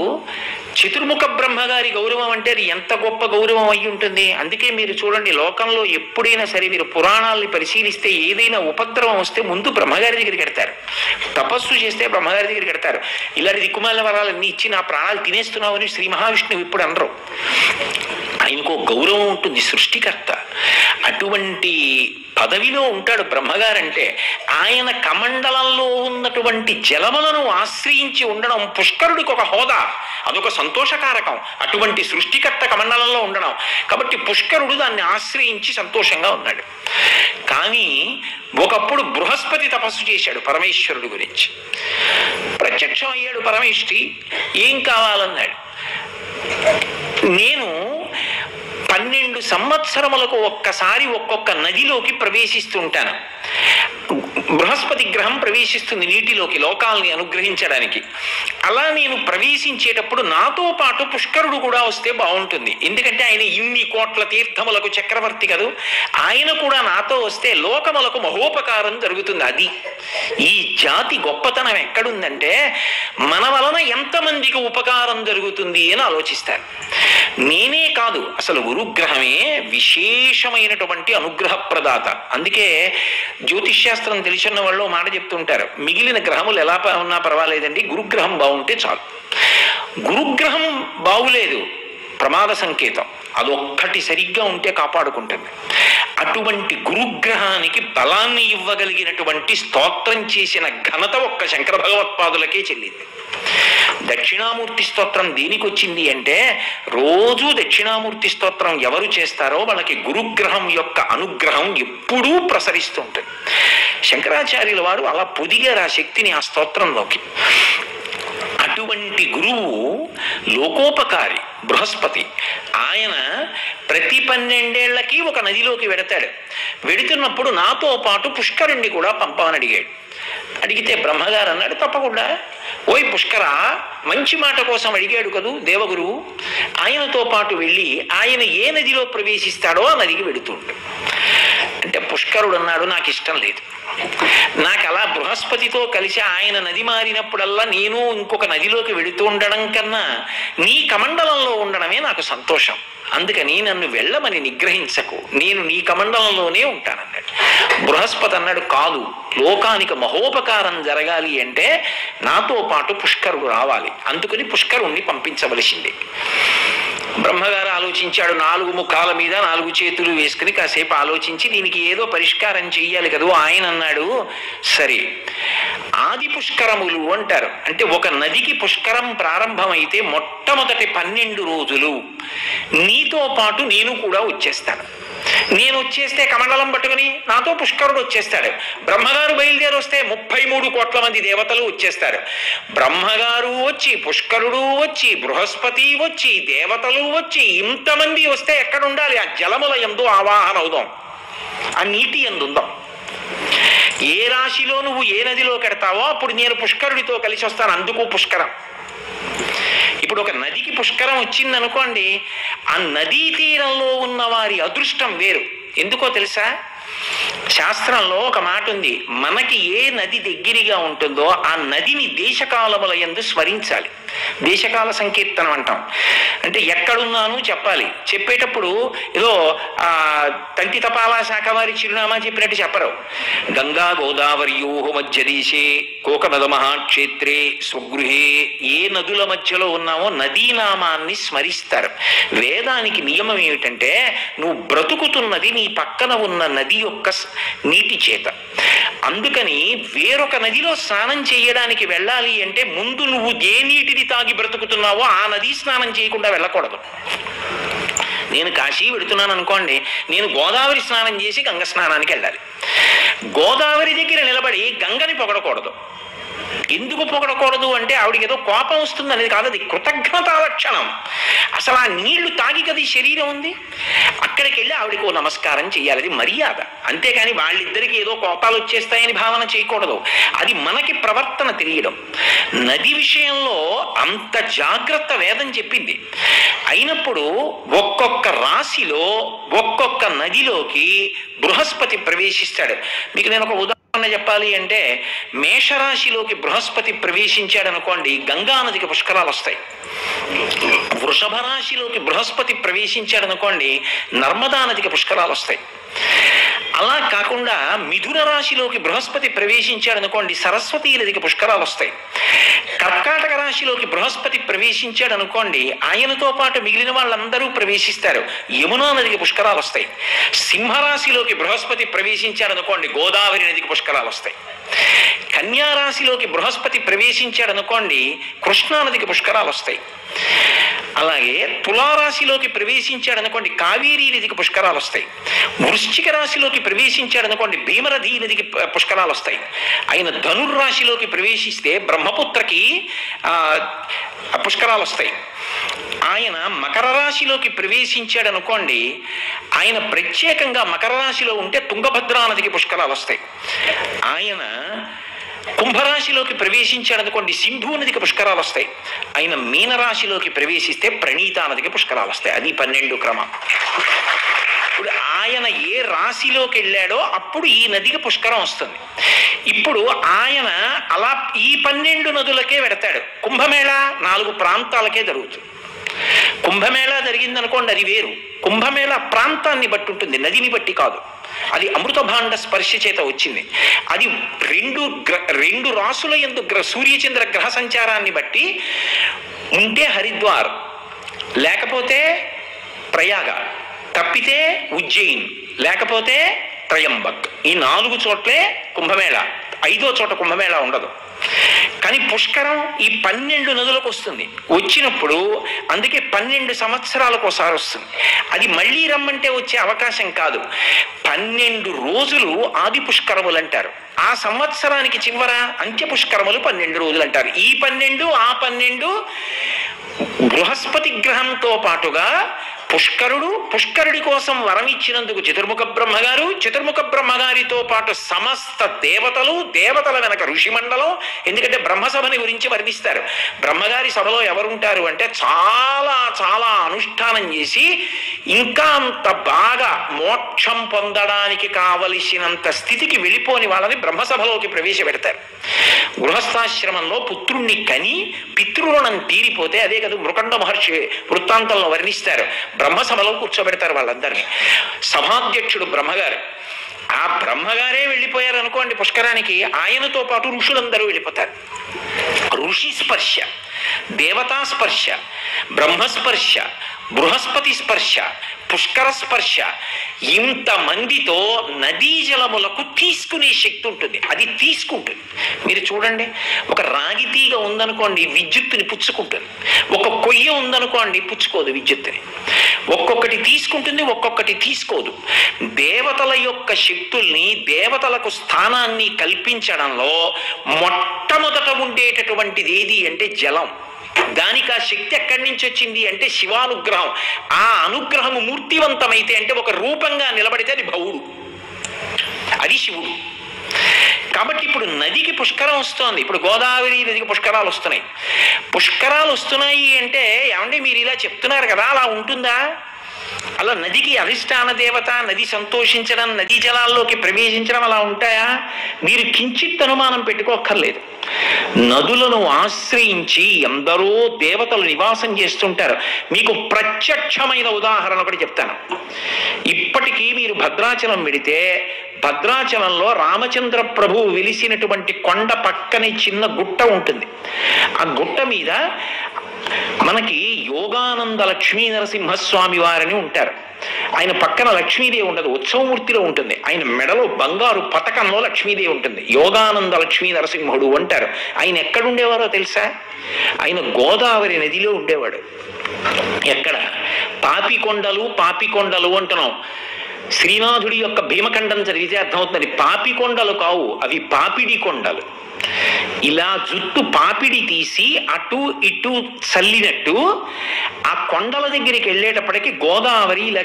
చతుర్ముఖ బ్రహ్మగారి గౌరవం అంటే అది ఎంత గొప్ప గౌరవం అయి ఉంటుంది. అందుకే మీరు చూడండి, లోకంలో ఎప్పుడైనా సరే మీరు పురాణాలని పరిశీలిస్తే ఏదైనా ఉపద్రవం వస్తే ముందు బ్రహ్మగారి దగ్గరికి వెడతారు, తపస్సు చేస్తే బ్రహ్మగారి దగ్గరికి వెడతారు. ఇలాంటి దిక్కుమాల వరాలన్నీ ఇచ్చి నా ప్రాణాలు తినేస్తున్నావు అని శ్రీ మహావిష్ణువు ఇప్పుడు అనరు. ఆయనకు గౌరవం ఉంటుంది, సృష్టికర్త. అటువంటి పదవిలో ఉంటాడు బ్రహ్మగారంటే. ఆయన కమండలంలో ఉన్నటువంటి జలములను ఆశ్రయించి ఉండడం పుష్కరుడికి ఒక హోదా, అదొక సంతోషకారకం. అటువంటి సృష్టికర్త కమండలంలో ఉండడం కాబట్టి పుష్కరుడు దాన్ని ఆశ్రయించి సంతోషంగా ఉన్నాడు. కానీ ఒకప్పుడు బృహస్పతి తపస్సు చేశాడు పరమేశ్వరుడి గురించి. ప్రత్యక్షం అయ్యాడు పరమేశ్వరి, ఏం కావాలన్నాడు. నేను 12 సంవత్సరములకు ఒక్కసారి ఒక్కొక్క నదిలోకి ప్రవేశిస్తుంటాను. బృహస్పతి గ్రహం ప్రవేశిస్తుంది నీటిలోకి లోకాలని అనుగ్రహించడానికి. అలా నేను ప్రవేశించేటప్పుడు నాతో పాటు పుష్కరుడు కూడా వస్తే బాగుంటుంది. ఎందుకంటే ఆయన ఇన్ని కోట్ల తీర్థములకు చక్రవర్తి కదూ, ఆయన కూడా నాతో వస్తే లోకములకు మహోపకారం జరుగుతుంది. అది ఈ జాతి గొప్పతనం ఎక్కడుందంటే మన వలన ఎంతమందికి ఉపకారం జరుగుతుంది అని ఆలోచిస్తారు. నేనే కాదు, అసలు గురుగ్రహమే విశేషమైనటువంటి అనుగ్రహ ప్రదాత. అందుకే జ్యోతిష్శాస్త్రం తెలిసిన వాళ్ళు మాట చెప్తుంటారు, మిగిలిన గ్రహములు ఎలా ఉన్నా పర్వాలేదండి, గురుగ్రహం బాగుంటే చాలు. గురుగ్రహం బాగులేదు ప్రమాద సంకేతం, అదొక్కటి సరిగ్గా ఉంటే కాపాడుకుంటుంది. అటువంటి గురుగ్రహానికి బలాన్ని ఇవ్వగలిగినటువంటి స్తోత్రం చేసిన ఘనత ఒక్క శంకర భగవత్పాదులకే చెల్లింది. దక్షిణామూర్తి స్తోత్రం దేనికి వచ్చింది అంటే, రోజు దక్షిణామూర్తి స్తోత్రం ఎవరు చేస్తారో వాళ్ళకి గురుగ్రహం యొక్క అనుగ్రహం ఎప్పుడూ ప్రసరిస్తూ ఉంటుంది. శంకరాచార్యుల వారు అలా పొదిగారు ఆ శక్తిని ఆ స్తోత్రంలోకి. అటువంటి గురువు లోకోపకారి బృహస్పతి. ఆయన ప్రతి 12 ఏళ్లకి ఒక నదిలోకి వెడతాడు. వెడుతున్నప్పుడు నాతో పాటు పుష్కరుణ్ణి కూడా పంపమని అడిగాడు. అడిగితే బ్రహ్మగారు అన్నాడు, తప్పకుండా. ఓయ్ పుష్కర, మంచి మాట కోసం అడిగాడు కదూ దేవగురువు, ఆయనతో పాటు వెళ్ళి ఆయన ఏ నదిలో ప్రవేశిస్తాడో ఆ నదికి వెడుతుంటాడు. అంటే పుష్కరుడు అన్నాడు, నాకు ఇష్టం లేదు. నాకు అలా బృహస్పతితో కలిసి ఆయన నది మారినప్పుడల్లా నేను ఇంకొక నదిలోకి వెడుతూ ఉండడం కన్నా నీ కమండలంలో ఉండడమే నాకు సంతోషం. అందుకని నన్ను వెళ్ళమని నిగ్రహించకు, నేను నీ కమండలంలోనే ఉంటానన్నాడు. బృహస్పతి అన్నాడు, కాదు, లోకానికి మహోపకారం జరగాలి అంటే నాతో పాటు పుష్కరుడు రావాలి, అందుకని పుష్కరుణ్ణి పంపించవలసిందే. బ్రహ్మగారు ఆలోచించాడు. 4 ముఖాల మీద 4 చేతులు వేసుకుని కాసేపు ఆలోచించి దీనికి ఏదో పరిష్కారం చెయ్యాలి కదా. ఆయన అన్నాడు, సరే, ఆది పుష్కరములు అంటారు. అంటే ఒక నదికి పుష్కరం ప్రారంభమైతే మొట్టమొదటి 12 రోజులు నీతో పాటు నేను కూడా వచ్చేస్తాను. నేను వచ్చేస్తే కమండలం పట్టుకుని నాతో పుష్కరుడు వచ్చేస్తాడు. బ్రహ్మగారు బయలుదేరి వస్తే 33 కోట్ల మంది దేవతలు వచ్చేస్తారు. బ్రహ్మగారు వచ్చి, పుష్కరుడు వచ్చి, బృహస్పతి వచ్చి, దేవతలు వచ్చి, ఇంతమంది వస్తే ఎక్కడ ఉండాలి? ఆ జలముల యందు ఆవాహన అవుదాం, ఆ నీటి యందు ఉందాం. ఏ రాశిలో నువ్వు ఏ నదిలో కడతావో అప్పుడు నేను పుష్కరుడితో కలిసి వస్తాను. అందుకు పుష్కరం. ఇప్పుడు ఒక నదికి పుష్కరం వచ్చింది అనుకోండి, ఆ నదీ తీరంలో ఉన్న వారి అదృష్టం వేరు. ఎందుకో తెలుసా? శాస్త్రంలో ఒక మాట ఉంది, మనకి ఏ నది దగ్గరగా ఉంటుందో ఆ నదిని దేశకాలముల యందు స్మరించాలి. దేశకాల సంకీర్తనం అంటాం. అంటే ఎక్కడున్నాను చెప్పాలి. చెప్పేటప్పుడు ఏదో తంతి తపాలా శాఖ వారి చిరునామా చెప్పినట్టు చెప్పరు. గంగా గోదావరియో మధ్యదేశే కోకనద మహాక్షేత్రే స్వగృహే, ఏ నదుల మధ్యలో ఉన్నామో నదీనామాన్ని స్మరిస్తారు. వేదానికి నియమం ఏమిటంటే, నువ్వు బ్రతుకుతున్నది నీ పక్కన ఉన్న నది యొక్క నీటి చేత. అందుకని వేరొక నదిలో స్నానం చేయడానికి వెళ్ళాలి అంటే ముందు నువ్వు ఏ నీటిని తాగి బ్రతుకుతున్నావో ఆ నదీ స్నానం చేయకుండా వెళ్ళకూడదు. నేను కాశీ వెడుతున్నాను అనుకోండి, నేను గోదావరి స్నానం చేసి గంగ స్నానానికి వెళ్ళాలి. గోదావరి దగ్గర నిలబడి గంగని పొగడకూడదు. ఎందుకు పొగడకూడదు అంటే ఆవిడకి ఏదో కోపం వస్తుంది అనేది కాదు, అది కృతజ్ఞతా లక్షణం. అసలు ఆ నీళ్లు తాగి కదా ఈ శరీరం ఉంది. అక్కడికి వెళ్ళి ఆవిడకి ఓ నమస్కారం చేయాలి, అది మర్యాద. అంతేకాని వాళ్ళిద్దరికి ఏదో కోపాలు వచ్చేస్తాయని భావన చేయకూడదు. అది మనకి ప్రవర్తన తెలియడం. నది విషయంలో అంత జాగ్రత్త వేదం చెప్పింది. అయినప్పుడు ఒక్కొక్క రాశిలో ఒక్కొక్క నదిలోకి బృహస్పతి ప్రవేశిస్తాడు. మీకు నేను ఒక ఉదాహరణ చెప్పాలి అంటే, మేషరాశిలోకి బృహస్పతి ప్రవేశించాడు అనుకోండి, గంగా నదికి పుష్కరాలు వస్తాయి. వృషభ రాశిలోకి బృహస్పతి ప్రవేశించాడు అనుకోండి, నర్మదా నదికి పుష్కరాలు వస్తాయి. అలా కాకుండా మిథున రాశిలోకి బృహస్పతి ప్రవేశించాడు అనుకోండి, సరస్వతీ నదికి పుష్కరాలు వస్తాయి. కర్కాటక రాశిలోకి బృహస్పతి ప్రవేశించాడు అనుకోండి, ఆయనతో పాటు మిగిలిన వాళ్ళందరూ ప్రవేశిస్తారు, యమునా నదికి పుష్కరాలు వస్తాయి. సింహరాశిలోకి బృహస్పతి ప్రవేశించాడు అనుకోండి, గోదావరి నదికి పుష్కరాలు వస్తాయి. కన్యా రాశిలోకి బృహస్పతి ప్రవేశించాడు అనుకోండి, కృష్ణా నదికి పుష్కరాలు వస్తాయి. అలాగే తులారాశిలోకి ప్రవేశించాడు అనుకోండి, కావేరీ నదికి పుష్కరాలు వస్తాయి. వృశ్చిక రాశిలోకి ప్రవేశించాడు అనుకోండి, భీమరథీ నదికి పుష్కరాలు వస్తాయి. ఆయన ధనుర్రాశిలోకి ప్రవేశిస్తే బ్రహ్మపుత్రకి పుష్కరాలు వస్తాయి. ఆయన మకర రాశిలోకి ప్రవేశించాడు అనుకోండి, ఆయన ప్రత్యేకంగా మకర రాశిలో ఉంటే తుంగభద్రా నదికి పుష్కరాలు వస్తాయి. ఆయన కుంభరాశిలోకి ప్రవేశించాడు అనుకోండి, సింధు నదికి పుష్కరాలు వస్తాయి. ఆయన మీనరాశిలోకి ప్రవేశిస్తే ప్రణీతా నదికి పుష్కరాలు వస్తాయి. అది 12 క్రమం. ఇప్పుడు ఆయన ఏ రాశిలోకి వెళ్ళాడో అప్పుడు ఈ నదికి పుష్కరం వస్తుంది. ఇప్పుడు ఆయన అలా ఈ 12 నదులకే వెడతాడు. కుంభమేళా 4 ప్రాంతాలకే జరుగుతుంది. కుంభమేళా జరిగిందనుకోండి, అది వేరు. కుంభమేళా ప్రాంతాన్ని బట్టి ఉంటుంది, నదిని బట్టి కాదు. అది అమృత భాండ స్పర్శ చేత వచ్చింది. అది రెండు రాసుల యందు సూర్యచంద్ర గ్రహ సంచారాన్ని బట్టి ఉంటే హరిద్వార్, లేకపోతే ప్రయాగ, తప్పితే ఉజ్జయిన్, లేకపోతే త్రయంబక్. ఈ 4 చోట్లే కుంభమేళా. 5వ చోట కుంభమేళా ఉండదు. కానీ పుష్కరం ఈ 12 నదులకు వస్తుంది. వచ్చినప్పుడు అందుకే 12 సంవత్సరాలకు ఒకసారి వస్తుంది. అది మళ్ళీ రమ్మంటే వచ్చే అవకాశం కాదు. 12 రోజులు ఆది పుష్కరములు అంటారు. ఆ సంవత్సరానికి చివర అంత్య పుష్కరములు 12 రోజులు అంటారు. ఈ 12 ఆ 12 బృహస్పతి గ్రహంతో పాటుగా పుష్కరుడి కోసం వరం ఇచ్చినందుకు చతుర్ముఖ బ్రహ్మగారు, చతుర్ముఖ బ్రహ్మగారితో పాటు సమస్త దేవతల వెనక ఋషిమండలం. ఎందుకంటే బ్రహ్మసభని గురించి వర్ణిస్తారు. బ్రహ్మగారి సభలో ఎవరుంటారు అంటే చాలా చాలా అనుష్ఠానం చేసి ఇంకా అంత బాగా మోక్షం పొందడానికి కావలసినంత స్థితికి వెళ్ళిపోని వాళ్ళని బ్రహ్మసభలోకి ప్రవేశపెడతారు. గృహస్థాశ్రమంలో పుత్రుణ్ణి కని పితృరుణం తీరిపోతే, అదే కదా మృకండ మహర్షి వృత్తాంతంలో వర్ణిస్తారు, బ్రహ్మసభలో కూర్చోబెడతారు వాళ్ళందరినీ. సభాధ్యక్షుడు బ్రహ్మగారు. ఆ బ్రహ్మగారే వెళ్ళిపోయారు అనుకోండి పుష్కరానికి, ఆయనతో పాటు ఋషులందరూ వెళ్ళిపోతారు. ఋషి స్పర్శ, దేవతా స్పర్శ, బ్రహ్మస్పర్శ, బృహస్పతి స్పర్శ, పుష్కర స్పర్శ, ఇంతమందితో నదీ జలములకు తీసుకునే శక్తి ఉంటుంది. అది తీసుకుంటుంది. మీరు చూడండి, ఒక రాగి తీగ ఉందనుకోండి విద్యుత్తుని పుచ్చుకుంటుంది. ఒక కొయ్య ఉందనుకోండి పుచ్చుకోదు విద్యుత్తుని. ఒక్కొక్కటి తీసుకుంటుంది, ఒక్కొక్కటి తీసుకోదు. దేవతల యొక్క శక్తుల్ని, దేవతలకు స్థానాన్ని కల్పించడంలో మొట్టమొదట ఉండేటటువంటిది ఏది అంటే జలం. దానికి ఆ శక్తి ఎక్కడి నుంచి వచ్చింది అంటే శివానుగ్రహం. ఆ అనుగ్రహము మూర్తివంతమైతే అంటే ఒక రూపంగా నిలబడితే అది భవుడు, అది శివుడు. కాబట్టి ఇప్పుడు నదికి పుష్కరం వస్తోంది. ఇప్పుడు గోదావరి నదికి పుష్కరాలు వస్తున్నాయి. పుష్కరాలు వస్తున్నాయి అంటే ఏమంటే మీరు ఇలా చెప్తున్నారు కదా, అలా ఉంటుందా? అలా నదికి అధిష్టాన దేవత, నది సంతోషించడం, నదీ జలాల్లోకి ప్రవేశించడం అలా ఉంటాయా? మీరు కించిత్ అనుమానం పెట్టుకోక్కర్లేదు. నదులను ఆశ్రయించి ఎందరో దేవతలు నివాసం చేస్తుంటారు. మీకు ప్రత్యక్షమైన ఉదాహరణ ఒకటి చెప్తాను. ఇప్పటికీ మీరు భద్రాచలం వెడితే, భద్రాచలంలో రామచంద్ర ప్రభువు వెలిసినటువంటి కొండ పక్కనే చిన్న గుట్ట ఉంటుంది. ఆ గుట్ట మీద మనకి యోగానంద లక్ష్మీ నరసింహస్వామి వారిని ఉంటారు. ఆయన పక్కన లక్ష్మీదేవి ఉండదు, ఉత్సవమూర్తిలో ఉంటుంది. ఆయన మెడలో బంగారు పతకంలో లక్ష్మీదేవి ఉంటుంది. యోగానంద లక్ష్మీ నరసింహుడు అంటారు. ఆయన ఎక్కడుండేవారో తెలుసా? ఆయన గోదావరి నదిలో ఉండేవాడు. ఎక్కడ? పాపికొండలు అంటున్నాం. శ్రీనాథుడి యొక్క భీమఖండం చదివితే అర్థమవుతుంది. పాపికొండలు కావు, అవి పాపిడి కొండలు. ఇలా జుట్టు పాపిడి తీసి అటు ఇటు చల్లినట్టు ఆ కొండల దగ్గరికి వెళ్ళేటప్పటికి గోదావరి ఇలా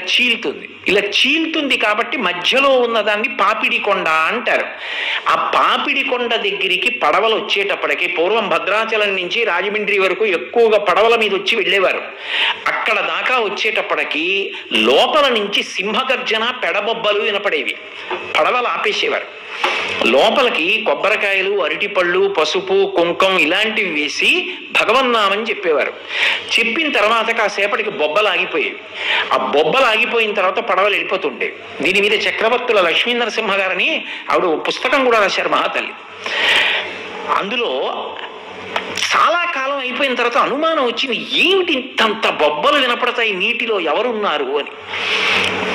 చీల్తుంది కాబట్టి మధ్యలో ఉన్నదాన్ని పాపిడి కొండ అంటారు. ఆ పాపిడి కొండ దగ్గరికి పడవలు వచ్చేటప్పటికి పూర్వం భద్రాచలం నుంచి రాజమండ్రి వరకు ఎక్కువగా పడవల మీద వచ్చి వెళ్ళేవారు. అక్కడ దాకా వచ్చేటప్పటికి లోపల నుంచి సింహగర్జన పెడబొబ్బలు వినపడేవి. పడవలు ఆపేసేవారు. లోపలికి కొబ్బరికాయలు, అరటిపళ్ళు, పసుపు, కుంకం ఇలాంటివి వేసి భగవన్నామని చెప్పేవారు. చెప్పిన తర్వాత కాసేపటికి బొబ్బలు ఆగిపోయేవి. ఆ బొబ్బలు ఆగిపోయిన తర్వాత పడవలు వెళ్ళిపోతుండేవి. దీని మీద చక్రవర్తుల లక్ష్మీ నరసింహ గారని ఆవిడ పుస్తకం కూడా రాశారు మహాతల్లి. అందులో చాలా కాలం అయిపోయిన తర్వాత అనుమానం వచ్చింది, ఏమిటి ఇంతంత బొబ్బలు వినపడతాయి నీటిలో, ఎవరున్నారు అని.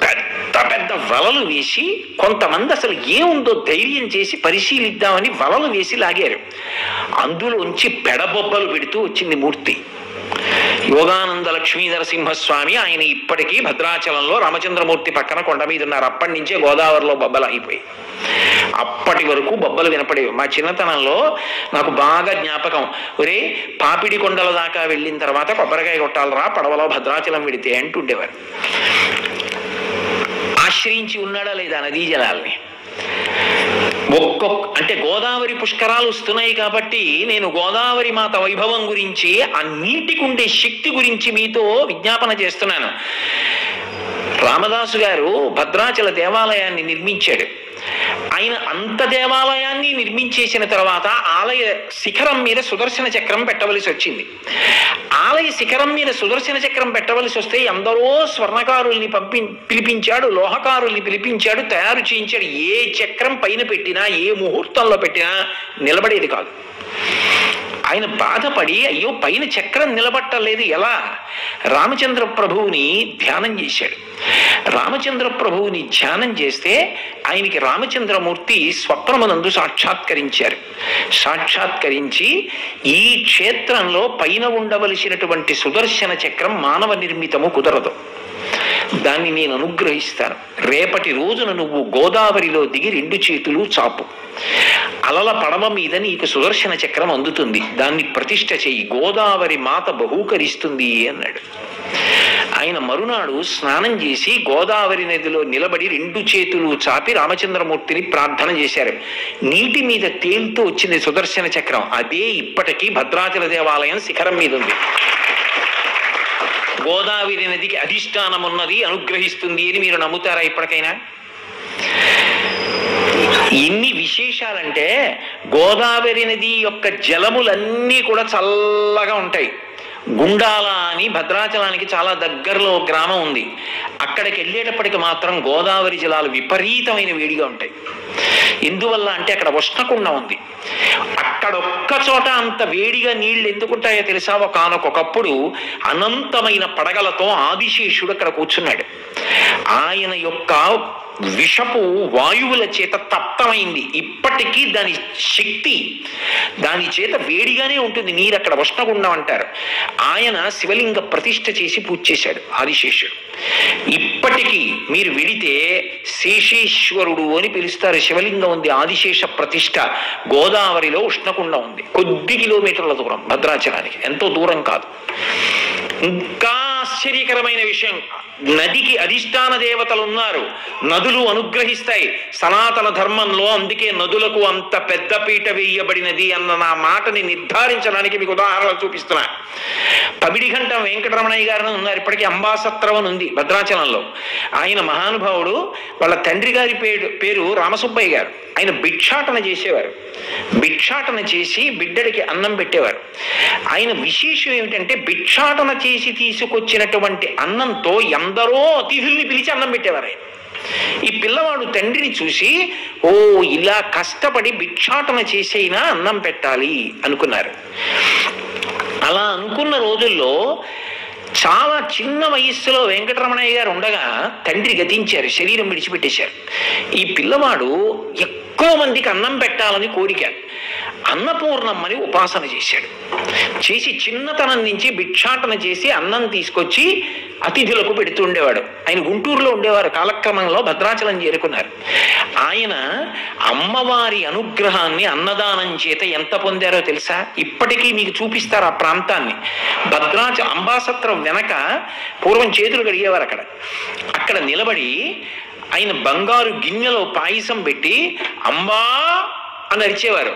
పెద్ద పెద్ద వలలు వేసి కొంతమంది అసలు ఏముందో ధైర్యం చేసి పరిశీలిద్దామని వలలు వేసి లాగారు. అందులోంచి పెడబొబ్బలు పెడుతూ వచ్చింది మూర్తి. యోగానంద లక్ష్మీ నరసింహస్వామి, ఆయన ఇప్పటికీ భద్రాచలంలో రామచంద్రమూర్తి పక్కన కొండ మీద ఉన్నారు. అప్పటి నుంచే గోదావరిలో బొబ్బలు అయిపోయి అప్పటి వరకు బొబ్బలు వినపడేవి. మా చిన్నతనంలో నాకు బాగా జ్ఞాపకం, ఒరే పాపిడి కొండల దాకా వెళ్ళిన తర్వాత కొబ్బరికాయ కొట్టాలరా పడవలో భద్రాచలం వెడితే అంటుండేవారు. ఆశ్రయించి ఉన్నాడా లేదా నదీ జలాల్ని? అంటే గోదావరి పుష్కరాలు వస్తున్నాయి కాబట్టి నేను గోదావరి మాత వైభవం గురించి, ఆ నీటికి ఉండే శక్తి గురించి మీతో విజ్ఞాపన చేస్తున్నాను. రామదాసు గారు భద్రాచల దేవాలయాన్ని నిర్మించాడు. ఆయన అంత దేవాలయాన్ని నిర్మించేసిన తర్వాత ఆలయ శిఖరం మీద సుదర్శన చక్రం పెట్టవలసి వచ్చింది. ఆలయ శిఖరం మీద సుదర్శన చక్రం పెట్టవలసి వస్తే ఎందరో స్వర్ణకారుల్ని పిలిపించాడు, లోహకారుల్ని పిలిపించాడు, తయారు చేయించాడు. ఏ చక్రం పైన పెట్టినా, ఏ ముహూర్తంలో పెట్టినా నిలబడేది కాదు. ఆయన బాధపడి, అయ్యో పైన చక్రం నిలబట్టలేదు ఎలా? రామచంద్ర ప్రభువుని ధ్యానం చేశాడు. రామచంద్ర ప్రభువుని ధ్యానం చేస్తే ఆయనకి రామచంద్రమూర్తి స్వప్నమునందు సాక్షాత్కరించారు. సాక్షాత్కరించి ఈ క్షేత్రంలో పైన ఉండవలసినటువంటి సుదర్శన చక్రం మానవ నిర్మితము కుదరదు, దాన్ని నేను అనుగ్రహిస్తాను. రేపటి రోజున నువ్వు గోదావరిలో దిగి 2 చేతులు చాపు, అలల పడవ మీద నీకు సుదర్శన చక్రం అందుతుంది, దాన్ని ప్రతిష్ఠ చెయ్యి, గోదావరి మాత బహూకరిస్తుంది అన్నాడు. ఆయన మరునాడు స్నానం చేసి గోదావరి నదిలో నిలబడి 2 చేతులు చాపి రామచంద్రమూర్తిని ప్రార్థన చేశారు. నీటి మీద తేలుతూ వచ్చింది సుదర్శన చక్రం. అదే ఇప్పటికీ భద్రాచల దేవాలయం శిఖరం మీద ఉంది. గోదావరి నదికి అధిష్టానం ఉన్నది, అనుగ్రహిస్తుంది అని మీరు నమ్ముతారా ఇప్పటికైనా? ఎన్ని విశేషాలంటే గోదావరి నది యొక్క జలములన్నీ కూడా చల్లగా ఉంటాయి. గుండాల అని భద్రాచలానికి చాలా దగ్గరలో గ్రామం ఉంది. అక్కడికి వెళ్ళేటప్పటికి మాత్రం గోదావరి జలాలు విపరీతమైన వేడిగా ఉంటాయి. ఎందువల్ల అంటే అక్కడ ఉష్ణకుండం ఉంది. అక్కడ ఒక్క చోట అంత వేడిగా నీళ్లు ఎందుకుంటాయో తెలుసా? ఒకనొకప్పుడు అనంతమైన పడగలతో ఆదిశేషుడు అక్కడ కూర్చున్నాడు. ఆయన యొక్క విషపు వాయువుల చేత తప్తమైంది. ఇప్పటికీ దాని శక్తి, దాని చేత వేడిగానే ఉంటుంది నీరు. అక్కడ ఉష్ణగుండం అంటారు. ఆయన శివలింగ ప్రతిష్ఠ చేసి పూజ చేశాడు ఆదిశేషుడు. ఇప్పటికీ మీరు వెళితే శేషేశ్వరుడు అని పిలుస్తారు. శివలింగం ఉంది, ఆదిశేష ప్రతిష్ఠ. గోదావరిలో ఉష్ణకుండం ఉంది. కొద్ది కిలోమీటర్ల దూరం భద్రాచలానికి, ఎంతో దూరం కాదు. ఇంకా ఆశ్చర్యకరమైన విషయం, నదికి అధిష్టాన దేవతలు ఉన్నారు, నదులు అనుగ్రహిస్తాయి. సనాతన ధర్మంలో అందుకే నదులకు అంత పెద్ద పీట వేయబడినది అన్న నా మాటని నిర్ధారించడానికి మీకు ఉదాహరణలు చూపిస్తున్నా. పబిడిఘంటం వెంకటరమణయ్య గారు ఉన్నారు, ఇప్పటికీ అంబాసత్రం అని ఉంది భద్రాచలంలో. ఆయన మహానుభావుడు. వాళ్ళ తండ్రి గారి పేరు రామసుబ్బయ్య గారు. ఆయన భిక్షాటన చేసేవారు. భిక్షాటన చేసి బిడ్డడికి అన్నం పెట్టేవారు. ఆయన విశేషం ఏమిటంటే భిక్షాటన చేసి తీసుకొచ్చినటువంటి అన్నంతో ఎందరో అతిథుల్ని పిలిచి అన్నం పెట్టేవారు ఆయన. ఈ పిల్లవాడు తండ్రిని చూసి, ఓ ఇలా కష్టపడి భిక్షాటన చేసైనా అన్నం పెట్టాలి అనుకున్నారు. అలా అనుకున్న రోజుల్లో చాలా చిన్న వయస్సులో వెంకటరమణయ్య గారు ఉండగా తండ్రి గతించారు, శరీరం విడిచిపెట్టేశారు. ఈ పిల్లవాడు ఎక్కువ మందికి అన్నం పెట్టాలని కోరిక. అన్నపూర్ణమ్మని ఉపాసన చేశాడు. చేసి చిన్నతనం నుంచి భిక్షాటన చేసి అన్నం తీసుకొచ్చి అతిథులకు పెడుతుండేవాడు. ఆయన గుంటూరులో ఉండేవారు, కాలక్రమంలో భద్రాచలం చేరుకున్నారు. ఆయన అమ్మవారి అనుగ్రహాన్ని అన్నదానం చేత ఎంత పొందారో తెలుసా? ఇప్పటికీ మీకు చూపిస్తారు ఆ ప్రాంతాన్ని. భద్రాచలం అంబాసత్రం వెనక పూర్వం చేతులు కడిగేవారు. అక్కడ నిలబడి ఆయన బంగారు గిన్నెలో పాయసం పెట్టి అంబా అని అరిచేవారు.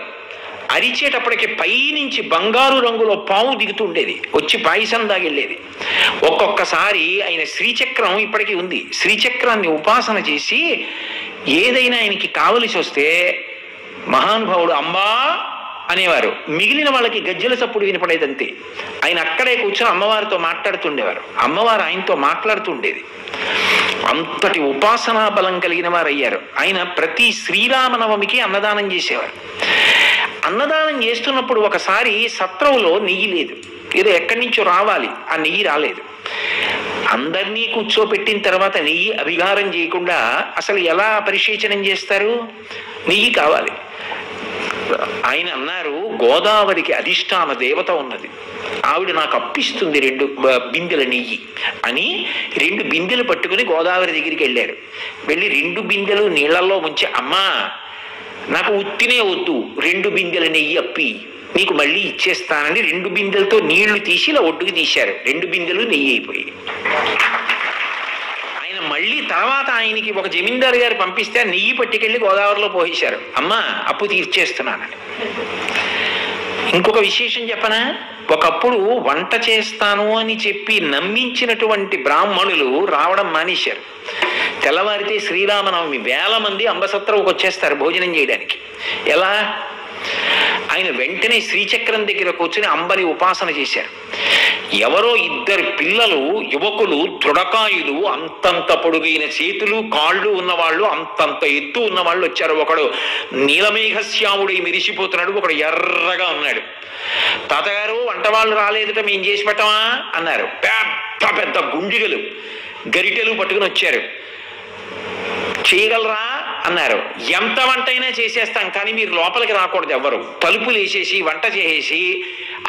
అరిచేటప్పటికి పైనుంచి బంగారు రంగులో పాము దిగుతుండేది, వచ్చి పాయసం దాగెళ్ళేది. ఒక్కొక్కసారి ఆయన శ్రీచక్రం ఇప్పటికీ ఉంది, శ్రీచక్రాన్ని ఉపాసన చేసి ఏదైనా ఆయనకి కావలసి వస్తే మహానుభావుడు అంబా అనేవారు. మిగిలిన వాళ్ళకి గజ్జల చప్పుడు వినపడేదంతే. ఆయన అక్కడే కూర్చొని అమ్మవారితో మాట్లాడుతుండేవారు, అమ్మవారు ఆయనతో మాట్లాడుతుండేది. అంతటి ఉపాసనా బలం కలిగిన వారు అయ్యారు. ఆయన ప్రతి శ్రీరామనవమికి అన్నదానం చేసేవారు. అన్నదానం చేస్తున్నప్పుడు ఒకసారి సత్రంలో నెయ్యి లేదు, ఏదో ఎక్కడి నుంచో రావాలి, ఆ నెయ్యి రాలేదు. అందరినీ కూర్చోపెట్టిన తర్వాత నెయ్యి అభిగారం చేయకుండా అసలు ఎలా పరిశీచనం చేస్తారు? నెయ్యి కావాలి. ఆయన అన్నారు, గోదావరికి అధిష్టాన దేవత ఉన్నది, ఆవిడ నాకు అప్పిస్తుంది 2 బిందెల నెయ్యి అని 2 బిందెలు పట్టుకుని గోదావరి దగ్గరికి వెళ్ళారు. వెళ్ళి 2 బిందెలు నీళ్లలో ముంచి, అమ్మా నాకు ఉత్తినే వద్దు, 2 బిందెల నెయ్యి అప్పి, నీకు మళ్ళీ ఇచ్చేస్తానని 2 బిందెలతో నీళ్లు తీసి ఇలా ఒడ్డుకు తీశారు. 2 బిందెలు నెయ్యి అయిపోయి. ఆయన మళ్ళీ తర్వాత ఆయనకి ఒక జమీందారు గారు పంపిస్తే నెయ్యి పట్టుకెళ్ళి గోదావరిలో పోసేశారు. అమ్మా అప్పు తీర్చేస్తున్నానని. ఇంకొక విశేషం చెప్పనా? ఒకప్పుడు వంట చేస్తాను అని చెప్పి నమ్మించినటువంటి బ్రాహ్మణులు రావడం మానేశారు. తెల్లవారితే శ్రీరామనవమి వేల మంది అంబసత్రంకి వచ్చేస్తారు భోజనం చేయడానికి. ఎలా? ఆయన వెంటనే శ్రీచక్రం దగ్గర కూర్చుని అంబని ఉపాసన చేశారు. ఎవరో 2 పిల్లలు, యువకులు, దృఢకాయులు, అంతంత పొడుగైన చేతులు కాళ్ళు ఉన్నవాళ్ళు, అంతంత ఎత్తు ఉన్నవాళ్ళు వచ్చారు. ఒకడు నీలమేఘశ్యాముడై మెరిసిపోతున్నాడు, ఒకడు ఎర్రగా ఉన్నాడు. తాతగారు వంట వాళ్ళు రాలేదుట, మేము చేసి పెట్టమా అన్నారు. పెద్ద పెద్ద గుండిగలు గరిటెలు పట్టుకుని వచ్చారు. చేయగలరా అన్నారు. ఎంత వంట అయినా చేసేస్తాం, కానీ మీరు లోపలికి రాకూడదు, ఎవ్వరు తలుపులు వేసేసి వంట చేసేసి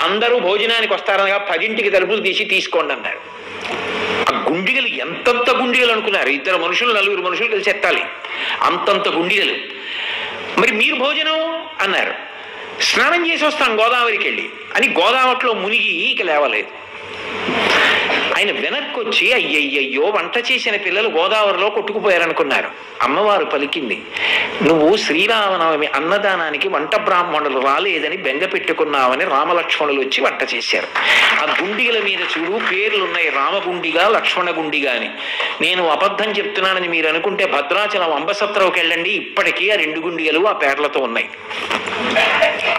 అందరూ భోజనానికి వస్తారనగా 10ంటికి తలుపులు తీసి తీసుకోండి అన్నారు. ఆ గుండిగలు ఎంతంత గుండిగలు అనుకున్నారు? 2 మనుషులు 4 మనుషులు కలిసి ఎత్తాలి, అంతంత గుండిగలు. మరి మీరు భోజనం అన్నారు. స్నానం చేసి వస్తాం గోదావరికి వెళ్ళి అని గోదావరిలో మునిగి ఇక లేవలేదు. ఆయన వెనక్కి వచ్చి, అయ్యయ్యో వంట చేసిన పిల్లలు గోదావరిలో కొట్టుకుపోయారనుకున్నారు. అమ్మవారు పలికింది, నువ్వు శ్రీరామనవమి అన్నదానానికి వంట బ్రాహ్మణులు రాలేదని బెంగ పెట్టుకున్నావని రామలక్ష్మణులు వచ్చి వంట చేశారు. ఆ గుండిగల మీద చూడు పేర్లున్నాయి, రామగుండిగా లక్ష్మణ గుండిగా అని. నేను అబద్ధం చెప్తున్నానని మీరు అనుకుంటే భద్రాచలం అంబసత్రంకి వెళ్ళండి, ఇప్పటికీ ఆ 2 గుండిగలు ఆ పేర్లతో ఉన్నాయి,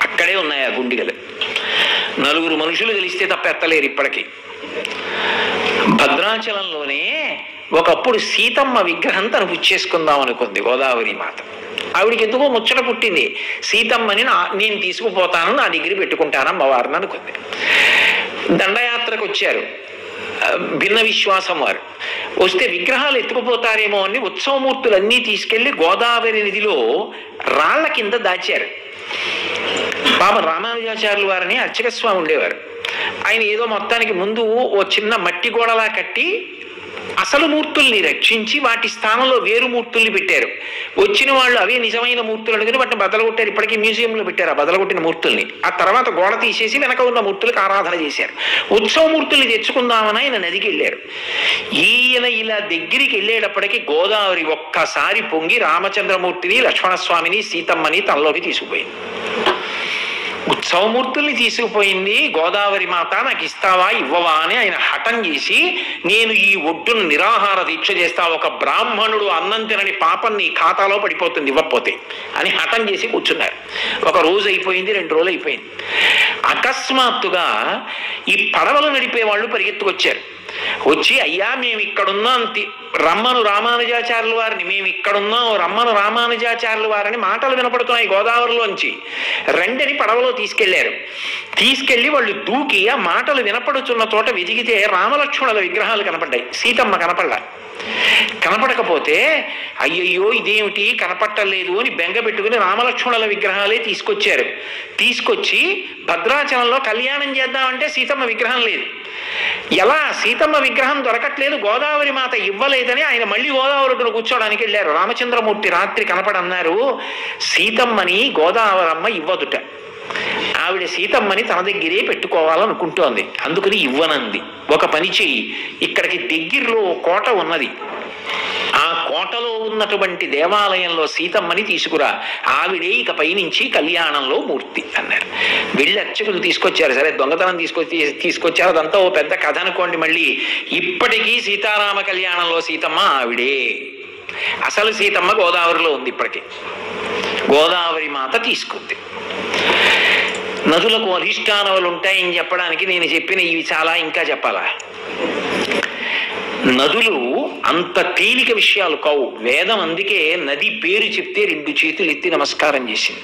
అక్కడే ఉన్నాయి ఆ గుండిగలు. 4 మనుషులు కలిస్తే తప్ప ఎత్తలేరు ఇప్పటికీ. భద్రాచలంలోనే ఒకప్పుడు సీతమ్మ విగ్రహం తను పుచ్చేసుకుందాం అనుకుంది గోదావరి మాత. ఆవిడికి ఎందుకో ముచ్చట పుట్టింది, సీతమ్మని నేను తీసుకుపోతాను, నా దగ్గర పెట్టుకుంటాను అమ్మవారిని అనుకుంది. దండయాత్రకు వచ్చారు భిన్న విశ్వాసం వారు. వస్తే విగ్రహాలు ఎత్తుకుపోతారేమో అని ఉత్సవమూర్తులన్నీ తీసుకెళ్లి గోదావరి నదిలో రాళ్ల కింద దాచారు. పాప రామానుజాచార్యుల వారిని అర్చక స్వామి ఉండేవారు. ఆయన ఏదో మొత్తానికి ముందు ఓ చిన్న మట్టి గోడలా కట్టి అసలు మూర్తుల్ని రక్షించి వాటి స్థానంలో వేరు మూర్తుల్ని పెట్టారు. వచ్చిన వాళ్ళు అవే నిజమైన మూర్తులు అనుకుని వాటిని బదలగొట్టారు. ఇప్పటికీ మ్యూజియంలో పెట్టారు ఆ బదలగొట్టిన మూర్తుల్ని. ఆ తర్వాత గోడ తీసేసి వెనక ఉన్న మూర్తులకు ఆరాధన చేశారు. ఉత్సవ మూర్తుల్ని తెచ్చుకుందామని ఆయన నదికి వెళ్ళారు. ఈయన ఇలా దగ్గరికి వెళ్ళేటప్పటికీ గోదావరి ఒక్కసారి పొంగి రామచంద్రమూర్తిని, లక్ష్మణస్వామిని, సీతమ్మని తనలోకి తీసుకుపోయింది. ఉత్సవమూర్తుల్ని తీసుకుపోయింది గోదావరి మాత, నాకు ఇస్తావా ఇవ్వవా అని ఆయన హఠం చేసి, నేను ఈ ఒడ్డును నిరాహార దీక్ష చేస్తా, ఒక బ్రాహ్మణుడు అన్నం తినని పాపం నీ ఖాతాలో పడిపోతుంది ఇవ్వకపోతే అని హఠం చేసి కూర్చున్నారు. 1 రోజు అయిపోయింది, 2 రోజులు అయిపోయింది. అకస్మాత్తుగా ఈ పడవలు నడిపే వాళ్ళు పరిగెత్తుకొచ్చారు. వచ్చి, అయ్యా మేము ఇక్కడున్నాం, రమ్మను రామానుజాచార్యుల వారిని, మేము ఇక్కడున్నాం, రమ్మను రామానుజాచార్యుల వారిని మాటలు వినపడుతున్నాయి గోదావరిలోంచి, రెండని పడవలో తీసుకెళ్లారు. తీసుకెళ్లి వాళ్ళు దూకి ఆ మాటలు వినపడుతున్న చోట వెతికితే రామలక్ష్మణుల విగ్రహాలు కనపడ్డాయి, సీతమ్మ కనపడ్డా. కనపడకపోతే అయ్యయ్యో ఇదేమిటి కనపట్టలేదు అని బెంగ పెట్టుకుని రామలక్ష్మణుల విగ్రహాలే తీసుకొచ్చారు. తీసుకొచ్చి భద్రాచలంలో కళ్యాణం చేద్దామంటే సీతమ్మ విగ్రహం లేదు. ఎలా సీతమ్మ విగ్రహం దొరకట్లేదు, గోదావరి మాత ఇవ్వలేదని ఆయన మళ్ళీ గోదావరి కూర్చోడానికి వెళ్ళారు. రామచంద్రమూర్తి రాత్రి కనపడన్నారు, సీతమ్మని గోదావరమ్మ ఇవ్వదుట, ఆవిడ సీతమ్మని తన దగ్గరే పెట్టుకోవాలనుకుంటోంది, అందుకని ఇవ్వనంది. ఒక పని చెయ్యి, ఇక్కడికి దగ్గరలో కోట ఉన్నది, ఆ కోటలో ఉన్నటువంటి దేవాలయంలో సీతమ్మని తీసుకురా, ఆవిడే ఇక పైనుంచి కళ్యాణంలో మూర్తి అన్నారు. వెళ్ళి అర్చకులు తీసుకొచ్చారు. సరే దొంగతనం తీసుకొచ్చారు, అదంతా ఓ పెద్ద కథ అనుకోండి. మళ్ళీ ఇప్పటికీ సీతారామ కళ్యాణంలో సీతమ్మ ఆవిడే, అసలు సీతమ్మ గోదావరిలో ఉంది ఇప్పటికీ. గోదావరి మాత తీసుకుంది. నదులకు అధిష్టానములు ఉంటాయని చెప్పడానికి నేను చెప్పిన ఇవి చాలా, ఇంకా చెప్పాలా? నదులు అంత తేలిక విషయాలు కావు. వేదం అందుకే నది పేరు చెప్తే 2 చేతులు ఎత్తి నమస్కారం చేసింది.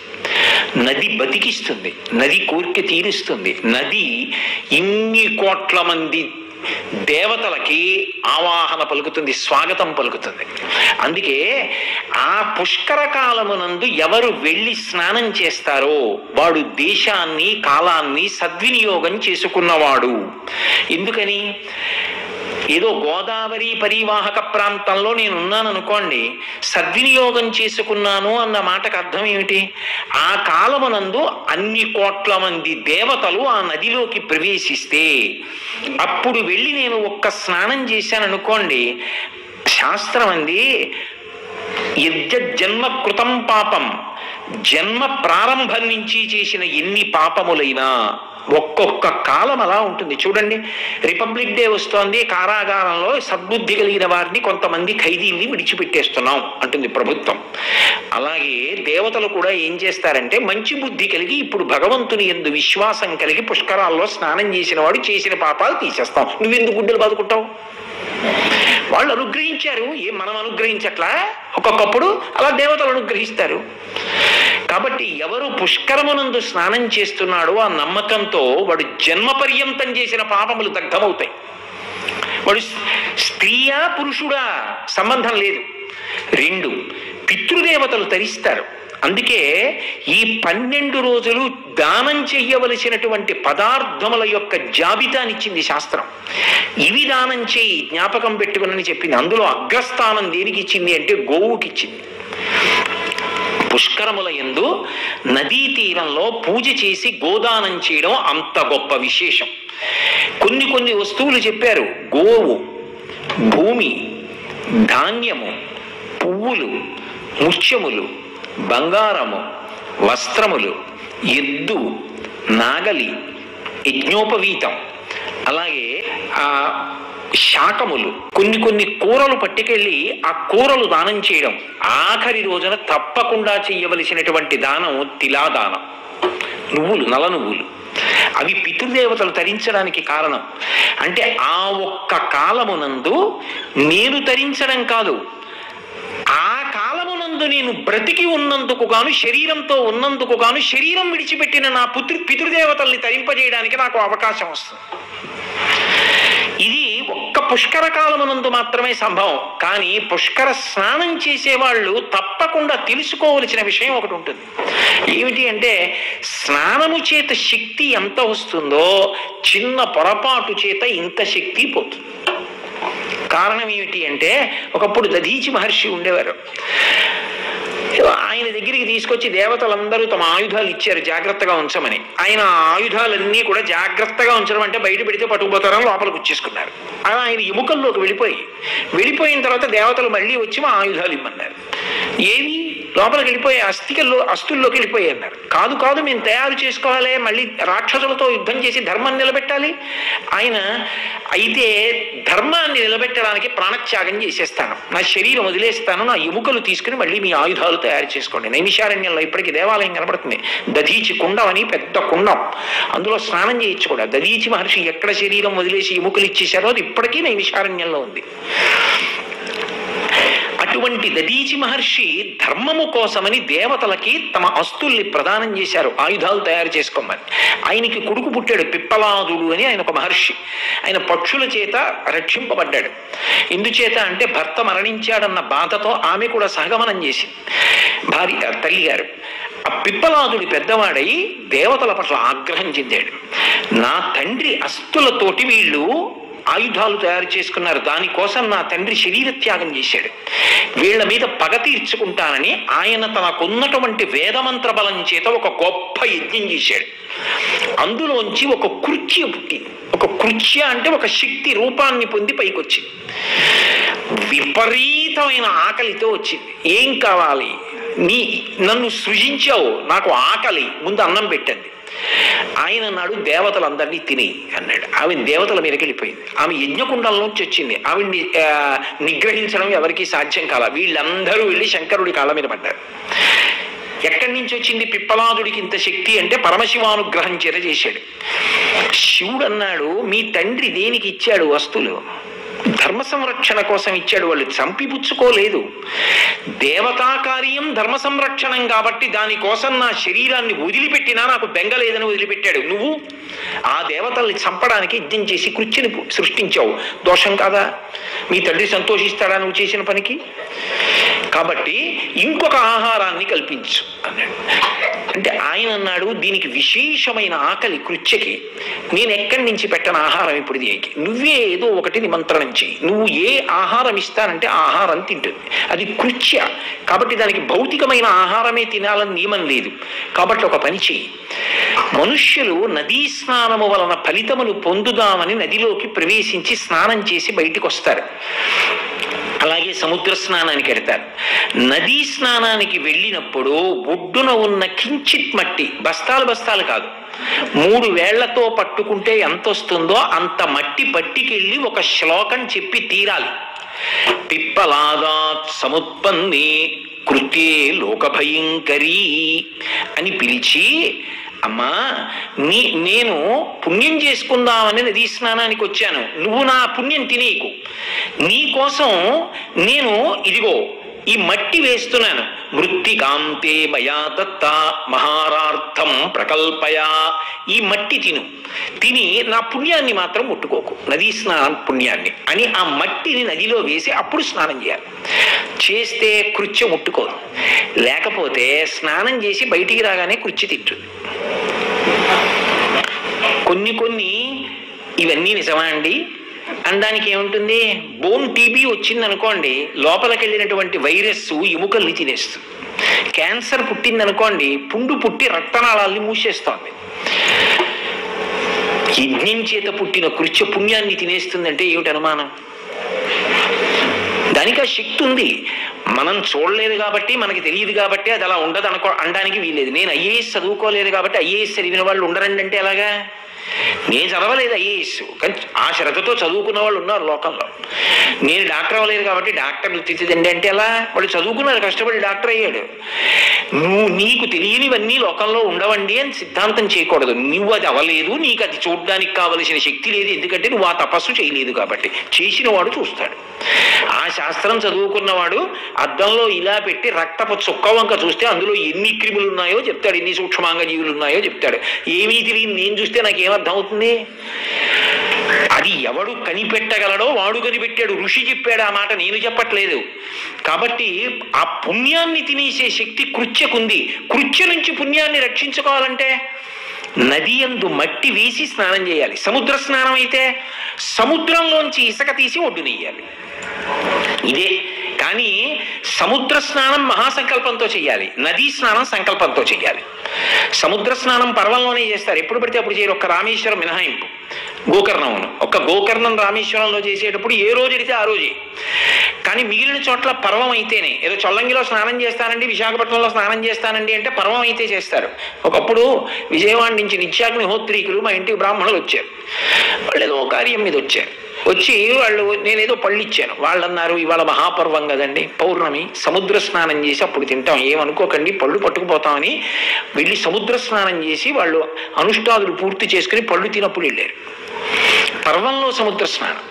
నది బతికిస్తుంది, నది కోరిక తీరుస్తుంది. నది ఇన్ని కోట్ల మంది దేవతలకి ఆవాహన పలుకుతుంది, స్వాగతం పలుకుతుంది. అందుకే ఆ పుష్కర కాలమునందు ఎవరు వెళ్ళి స్నానం చేస్తారో వాడు దేశాన్ని కాలాన్ని సద్వినియోగం చేసుకున్నవాడు. ఎందుకని? ఏదో గోదావరి పరివాహక ప్రాంతంలో నేను ఉన్నాను అనుకోండి, సద్వినియోగం చేసుకున్నాను అన్న మాటకు అర్థం ఏమిటి? ఆ కాలమునందు అన్ని కోట్ల మంది దేవతలు ఆ నదిలోకి ప్రవేశిస్తే అప్పుడు వెళ్ళి నేను ఒక్క స్నానం చేశాను అనుకోండి, శాస్త్రం అంది యజ్జన్మ కృతం పాపం, జన్మ ప్రారంభం నుంచి చేసిన ఎన్ని పాపములైనా ఒక్కొక్క కాలం అలా ఉంటుంది. చూడండి, రిపబ్లిక్ డే వస్తోంది, కారాగారంలో సద్బుద్ధి కలిగిన వారిని కొంతమంది ఖైదీల్ని విడిచిపెట్టేస్తున్నాం అంటుంది ప్రభుత్వం. అలాగే దేవతలు కూడా ఏం చేస్తారంటే మంచి బుద్ధి కలిగి ఇప్పుడు భగవంతుని యందు విశ్వాసం కలిగి పుష్కరాల్లో స్నానం చేసిన వాడు చేసిన పాపాలు తీసేస్తాం. నువ్వెందుకు గుడ్డలు బాదుకుంటావు? వాళ్ళు అనుగ్రహించారు, మనం అనుగ్రహించట్లా? ఒక్కొక్కప్పుడు అలా దేవతలు అనుగ్రహిస్తారు. కాబట్టి ఎవరు పుష్కరమునందు స్నానం చేస్తున్నాడో ఆ నమ్మకంతో వాడు జన్మ పర్యంతం చేసిన పాపములు దగ్ధమవుతాయి. వాడు స్త్రీయా పురుషుడా సంబంధం లేదు. 2 పితృదేవతలు తరిస్తారు. అందుకే ఈ 12 రోజులు దానం చెయ్యవలసినటువంటి పదార్థముల యొక్క జాబితానిచ్చింది శాస్త్రం. ఇవి దానం చేయి, జ్ఞాపకం పెట్టుకుని చెప్పింది. అందులో అగ్రస్థానం దేనికి ఇచ్చింది అంటే గోవుకి ఇచ్చింది. పుష్కరముల యందు నదీ తీరంలో పూజ చేసి గోదానం చేయడం అంత గొప్ప విశేషం. కొన్ని వస్తువులు చెప్పారు. గోవు, భూమి, ధాన్యము, పువ్వులు, ముత్యములు, బంగారము, వస్త్రములు, ఎద్దు, నాగలి, యజ్ఞోపవీతం, అలాగే ఆ శాకములు, కొన్ని కూరలు పట్టుకెళ్ళి ఆ కూరలు దానం చేయడం. ఆఖరి రోజున తప్పకుండా చెయ్యవలసినటువంటి దానం తిలాదానం, నువ్వులు, నల్ల నువ్వులు. అవి పితృదేవతలు తరించడానికి కారణం. అంటే ఆ ఒక్క కాలమునందు నేను తరించడం కాదు, ఆ కాలమునందు నేను బ్రతికి ఉన్నందుకు గాను, శరీరంతో ఉన్నందుకు గాను, శరీరం విడిచిపెట్టిన నా పితృదేవతల్ని తరింపజేయడానికి నాకు అవకాశం వస్తుంది. ఇది ఒక్క పుష్కర కాలమునందు మాత్రమే సంభవం. కానీ పుష్కర స్నానం చేసేవాళ్ళు తప్పకుండా తెలుసుకోవలసిన విషయం ఒకటి ఉంటుంది. ఏమిటి అంటే స్నానము చేత శక్తి ఎంత వస్తుందో చిన్న పొరపాటు చేత ఇంత శక్తి పోతుంది. కారణం ఏమిటి అంటే ఒకప్పుడు దధీచి మహర్షి ఉండేవారు. ఆయన దగ్గరికి తీసుకొచ్చి దేవతలందరూ తమ ఆయుధాలు ఇచ్చారు జాగ్రత్తగా ఉంచమని. ఆయన ఆయుధాలన్నీ కూడా జాగ్రత్తగా ఉంచడం అంటే బయట పెడితే పట్టుకుపోతారని లోపలికి వచ్చేసుకున్నారు. అలా ఆయన ఎముకల్లోకి వెళ్ళిపోయిన తర్వాత దేవతలు మళ్ళీ వచ్చి మా ఆయుధాలు ఇమ్మన్నారు. ఏవి లోపలికి వెళ్ళిపోయి అస్థుల్లోకి వెళ్ళిపోయి అన్నారు. కాదు మేము తయారు చేసుకోవాలి, మళ్ళీ రాక్షసులతో యుద్ధం చేసి ధర్మాన్ని నిలబెట్టాలి. ఆయన అయితే ధర్మాన్ని నిలబెట్టడానికి ప్రాణత్యాగం చేసేస్తాను, నా శరీరం వదిలేస్తాను, నా ఎముకలు తీసుకుని మళ్ళీ మీ ఆయుధాలు తయారు చేసుకోండి. నైమిషారణ్యంలో ఇప్పటికీ దేవాలయం కనబడుతుంది. దధీచి కుండం అని పెద్ద కుండం, అందులో స్నానం చేయొచ్చు కూడా. దధీచి మహర్షి ఎక్కడ శరీరం వదిలేసి ఎముకలు ఇచ్చేశారో అది ఇప్పటికీ నైమిషారణ్యంలో ఉంది. అటువంటి దధీచి మహర్షి ధర్మము కోసమని దేవతలకి తమ అస్తుల్ని ప్రదానం చేశారు, ఆయుధాలు తయారు చేసుకోమని. ఆయనకి కొడుకు పుట్టాడు పిప్పలాదుడు అని, ఆయన ఒక మహర్షి. ఆయన పక్షుల చేత రక్షింపబడ్డాడు. ఎందుచేత అంటే భర్త మరణించాడన్న బాధతో ఆమె కూడా సహగమనం చేసింది, తల్లిగారు. ఆ పిప్పలాదుడి పెద్దవాడై దేవతల పట్ల ఆగ్రహం చెందాడు. నా తండ్రి అస్తులతోటి వీళ్ళు ఆయుధాలు తయారు చేసుకున్నారు, దానికోసం నా తండ్రి శరీర త్యాగం చేశాడు, వీళ్ళ మీద పగ తీర్చుకుంటానని ఆయన తనకున్నటువంటి వేదమంత్ర బలం చేత ఒక గొప్ప యజ్ఞం చేశాడు. అందులోంచి ఒక కృత్య పుట్టింది. ఒక కృత్య అంటే ఒక శక్తి రూపాన్ని పొంది పైకొచ్చింది. విపరీతమైన ఆకలితో వచ్చింది. ఏం కావాలి? నన్ను సృజించావు, నాకు ఆకలి, ముందు అన్నం పెట్టండి. ఆయన అన్నాడు, దేవతలందరినీ తిని అన్నాడు. ఆమె దేవతల మీదకి వెళ్ళిపోయింది. ఆమె యజ్ఞకుండంలోంచి వచ్చింది. ఆవిడ్ని నిగ్రహించడం ఎవరికీ సాధ్యం కాల. వీళ్ళందరూ వెళ్ళి శంకరుడి కాళ్ళ మీద పడ్డారు. ఎక్కడి నుంచి వచ్చింది పిప్పలాదుడికి ఇంత శక్తి అంటే పరమశివానుగ్రహం చేత చేశాడు. శివుడు అన్నాడు, మీ తండ్రి దేనికి ఇచ్చాడు వస్తువులు? ధర్మ సంరక్షణ కోసం ఇచ్చాడు, వాళ్ళు చంపిపుచ్చుకోలేదు. దేవతా కార్యం ధర్మ సంరక్షణం కాబట్టి దానికోసం నా శరీరాన్ని వదిలిపెట్టినా నాకు బెంగలేదని వదిలిపెట్టాడు. నువ్వు ఆ దేవతల్ని చంపడానికి యజ్ఞం చేసి కృత్యని సృష్టించావు, దోషం కాదా? మీ తండ్రి సంతోషిస్తాడా నువ్వు చేసిన పనికి? కాబట్టి ఇంకొక ఆహారాన్ని కల్పించు అన్నాడు. అంటే ఆయన అన్నాడు, దీనికి విశేషమైన ఆకలి కృత్యకి, నేను ఎక్కడి నుంచి పెట్టను ఆహారం ఇప్పుడు దీనికి, నువ్వే ఏదో ఒకటి నిమంత్రణం చేయి. నువ్వు ఏ ఆహారం ఇస్తానంటే ఆ ఆహారం తింటుంది, అది కృత్య కాబట్టి దానికి భౌతికమైన ఆహారమే తినాలని నియమం లేదు. కాబట్టి ఒక పని చేయి, మనుష్యులు నదీ స్నానము వలన ఫలితమును పొందుదామని నదిలోకి ప్రవేశించి స్నానం చేసి బయటికి వస్తారు. అలాగే సముద్ర స్నానానికి వెళ్తారు. నదీ స్నానానికి వెళ్ళినప్పుడు ఒడ్డున ఉన్న కించిత్ మట్టి, బస్తాలు బస్తాలు కాదు, 3 వేళ్లతో పట్టుకుంటే ఎంత వస్తుందో అంత మట్టి పట్టికెళ్ళి ఒక శ్లోకం చెప్పి తీరాలి. పిప్పలాదాత్ సముత్పన్నే కృత్యే లోకభయంకరీ అని పిలిచి, అమ్మా నేను పుణ్యం చేసుకుందామని నదీ స్నానానికి వచ్చాను, నువ్వు నా పుణ్యం తినేయకు, నీ కోసం నేను ఇదిగో ఈ మట్టి వేస్తున్నాను. మృత్తికాంతే మయా దత్త మహారార్థం ప్రకల్పయా, ఈ మట్టి తిని నా పుణ్యాన్ని మాత్రం ముట్టుకోకు, నదీ స్నానం పుణ్యాన్ని అని ఆ మట్టిని నదిలో వేసి అప్పుడు స్నానం చేయాలి. చేస్తే కృత్య ముట్టుకోదు, లేకపోతే స్నానం చేసి బయటికి రాగానే కృత్య తింటుంది. కొన్ని ఇవన్నీ నిజమా అండి అనడానికి ఏముంటుంది? బోన్ టీబీ వచ్చింది అనుకోండి, లోపలికి వెళ్ళినటువంటి వైరస్ ఎముకల్ని తినేస్తుంది. క్యాన్సర్ పుట్టింది అనుకోండి, పుండు పుట్టి రక్తనాళాల్ని మూసేస్తోంది. యజ్ఞం చేత పుట్టిన కృత్య పుణ్యాన్ని తినేస్తుందంటే ఏమిటి అనుమానం? దానికి ఆ శక్తి ఉంది, మనం చూడలేదు కాబట్టి మనకి తెలియదు కాబట్టి అది అలా ఉండదు అనడానికి వీలేదు. నేను ఐఏఎస్ చదువుకోలేదు కాబట్టి ఐఏఎస్ చదివిన వాళ్ళు ఉండరండి అంటే ఎలాగా? నేను చదవలేదు ఐఏఎస్, కానీ ఆ శ్రద్ధతో చదువుకున్న వాళ్ళు ఉన్నారు లోకంలో. నేను డాక్టర్ అవ్వలేదు కాబట్టి డాక్టర్ వృత్తిదండి అంటే ఎలా? వాళ్ళు చదువుకున్నారు, కష్టపడి డాక్టర్ అయ్యాడు. నీకు తెలియనివన్నీ లోకంలో ఉండవండి అని సిద్ధాంతం చేయకూడదు. నువ్వు అది అవ్వలేదు, నీకు అది చూడడానికి కావలసిన శక్తి లేదు, ఎందుకంటే నువ్వు ఆ తపస్సు చేయలేదు కాబట్టి. చేసిన వాడు చూస్తాడు. ఆ శాస్త్రం చదువుకున్నవాడు అద్దంలో ఇలా పెట్టి రక్తపు చుక్క వంక చూస్తే అందులో ఎన్ని క్రిములు ఉన్నాయో చెప్తాడు, ఎన్ని సూక్ష్మాంగ జీవులు ఉన్నాయో చెప్తాడు. ఏమీ తెలియదు నేను చూస్తే నాకేమర్థం అవుతుంది? అది ఎవడు కనిపెట్టగలడో వాడు కనిపెట్టాడు, ఋషి చెప్పాడు ఆ మాట, నేను చెప్పట్లేదు. కాబట్టి ఆ పుణ్యాన్ని తినేసే శక్తి కృత్యకుంది. కృత్య నుంచి పుణ్యాన్ని రక్షించుకోవాలంటే నది యందు మట్టి వేసి స్నానం చేయాలి. సముద్ర స్నానం అయితే సముద్రంలోంచి ఇసుక తీసి ఒడ్డునెయ్యాలి. ఇదే. కానీ సముద్ర స్నానం మహాసంకల్పంతో చేయాలి, నదీ స్నానం సంకల్పంతో చేయాలి. సముద్ర స్నానం పర్వంలోనే చేస్తారు, ఎప్పుడు పడితే అప్పుడు చేయరు. ఒక్క రామేశ్వరం మినహాయింపు, గోకర్ణంను. ఒక్క గోకర్ణం రామేశ్వరంలో చేసేటప్పుడు ఏ రోజు అడిగితే ఆ రోజే. కానీ మిగిలిన చోట్ల పర్వం అయితేనే, ఏదో చొల్లంగిలో స్నానం చేస్తానండి, విశాఖపట్నంలో స్నానం చేస్తానండి అంటే పర్వం అయితే చేస్తారు. ఒకప్పుడు విజయవాడ నుంచి నిత్యాగ్నిహోత్రీకులు మా ఇంటికి బ్రాహ్మణులు వచ్చారు. వాళ్ళు ఏదో కార్యం మీద వచ్చి వాళ్ళు నేనేదో పళ్ళు ఇచ్చాను. వాళ్ళు అన్నారు, ఇవాళ మహాపర్వం కదండి, పౌర్ణమి, సముద్ర స్నానం చేసి అప్పుడు తింటాం, ఏమనుకోకండి పళ్ళు పట్టుకుపోతామని వెళ్ళి సముద్ర స్నానం చేసి వాళ్ళు అనుష్ఠాదులు పూర్తి చేసుకుని పళ్ళు తినప్పుడు వెళ్ళారు. పర్వంలో సముద్ర స్నానం.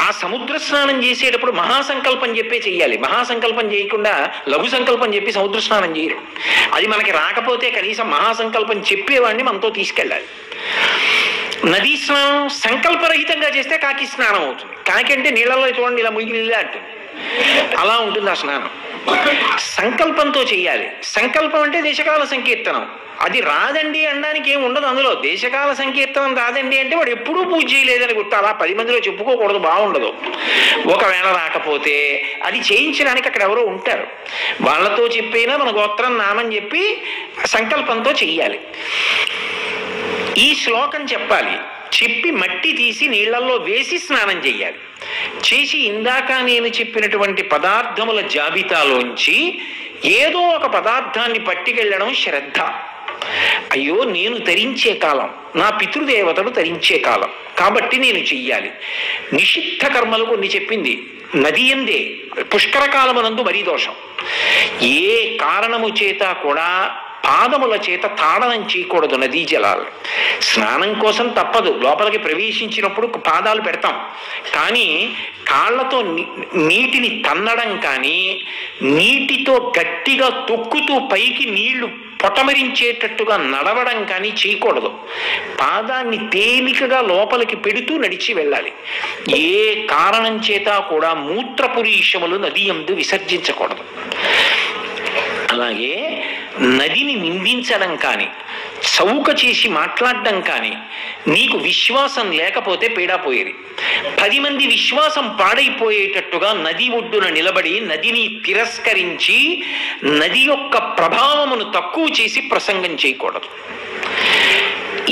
ఆ సముద్ర స్నానం చేసేటప్పుడు మహాసంకల్పం చెప్పే చెయ్యాలి. మహాసంకల్పం చేయకుండా లఘు సంకల్పం చెప్పి సముద్ర స్నానం చేయరు. అది మనకి రాకపోతే కనీసం మహాసంకల్పం చెప్పేవాడిని మనతో తీసుకెళ్ళాలి. నదీ స్నానం సంకల్పరహితంగా చేస్తే కాకి స్నానం అవుతుంది. కాకి అంటే నీళ్ళలో చూడండి ఇలా మునిగి నీళ్ళే అంటుంది, అలా ఉంటుంది ఆ స్నానం. సంకల్పంతో చెయ్యాలి. సంకల్పం అంటే దేశకాల సంకీర్తనం. అది రాదండి అనడానికి ఏమి ఉండదు అందులో. దేశకాల సంకీర్తనం రాదండి అంటే వాడు ఎప్పుడూ పూజ చేయలేదని గుర్తు. అలా 10 మందిలో చెప్పుకోకూడదు, బాగుండదు. ఒకవేళ రాకపోతే అది చేయించడానికి అక్కడ ఎవరో ఉంటారు, వాళ్ళతో చెప్పైనా మన గోత్రం నామం చెప్పి సంకల్పంతో చెయ్యాలి. ఈ శ్లోకం చెప్పాలి. చెప్పి మట్టి తీసి నీళ్లలో వేసి స్నానం చెయ్యాలి. చేసి ఇందాక నేను చెప్పినటువంటి పదార్థముల జాబితాలోంచి ఏదో ఒక పదార్థాన్ని పట్టుకెళ్ళడం శ్రద్ధ. అయ్యో నేను తరించే కాలం, నా పితృదేవతలు తరించే కాలం కాబట్టి నేను చెయ్యాలి. నిషిద్ధ కర్మలు కొన్ని చెప్పింది. నది ఎందే పుష్కర కాలమునందు మరీ దోషం. ఏ కారణము చేత కూడా పాదముల చేత తాడనం చేయకూడదు నదీ జలాలు. స్నానం కోసం తప్పదు, లోపలికి ప్రవేశించినప్పుడు పాదాలు పెడతాం. కానీ కాళ్లతో నీటిని తన్నడం కానీ, నీటితో గట్టిగా తొక్కుతూ పైకి నీళ్లు పొటమరించేటట్టుగా నడవడం కానీ చేయకూడదు. పాదాన్ని తేలికగా లోపలికి పెడుతూ నడిచి వెళ్ళాలి. ఏ కారణం చేత కూడా మూత్రపురీషములు నది యందు విసర్జించకూడదు. అలాగే నదిని నిందించడం కానీ, చౌక చేసి మాట్లాడడం కానీ, నీకు విశ్వాసం లేకపోతే పీడాపోయేది. 10 మంది విశ్వాసం పాడైపోయేటట్టుగా నది ఒడ్డున నిలబడి నదిని తిరస్కరించి నది యొక్క ప్రభావమును తక్కువ చేసి ప్రసంగం చేయకూడదు.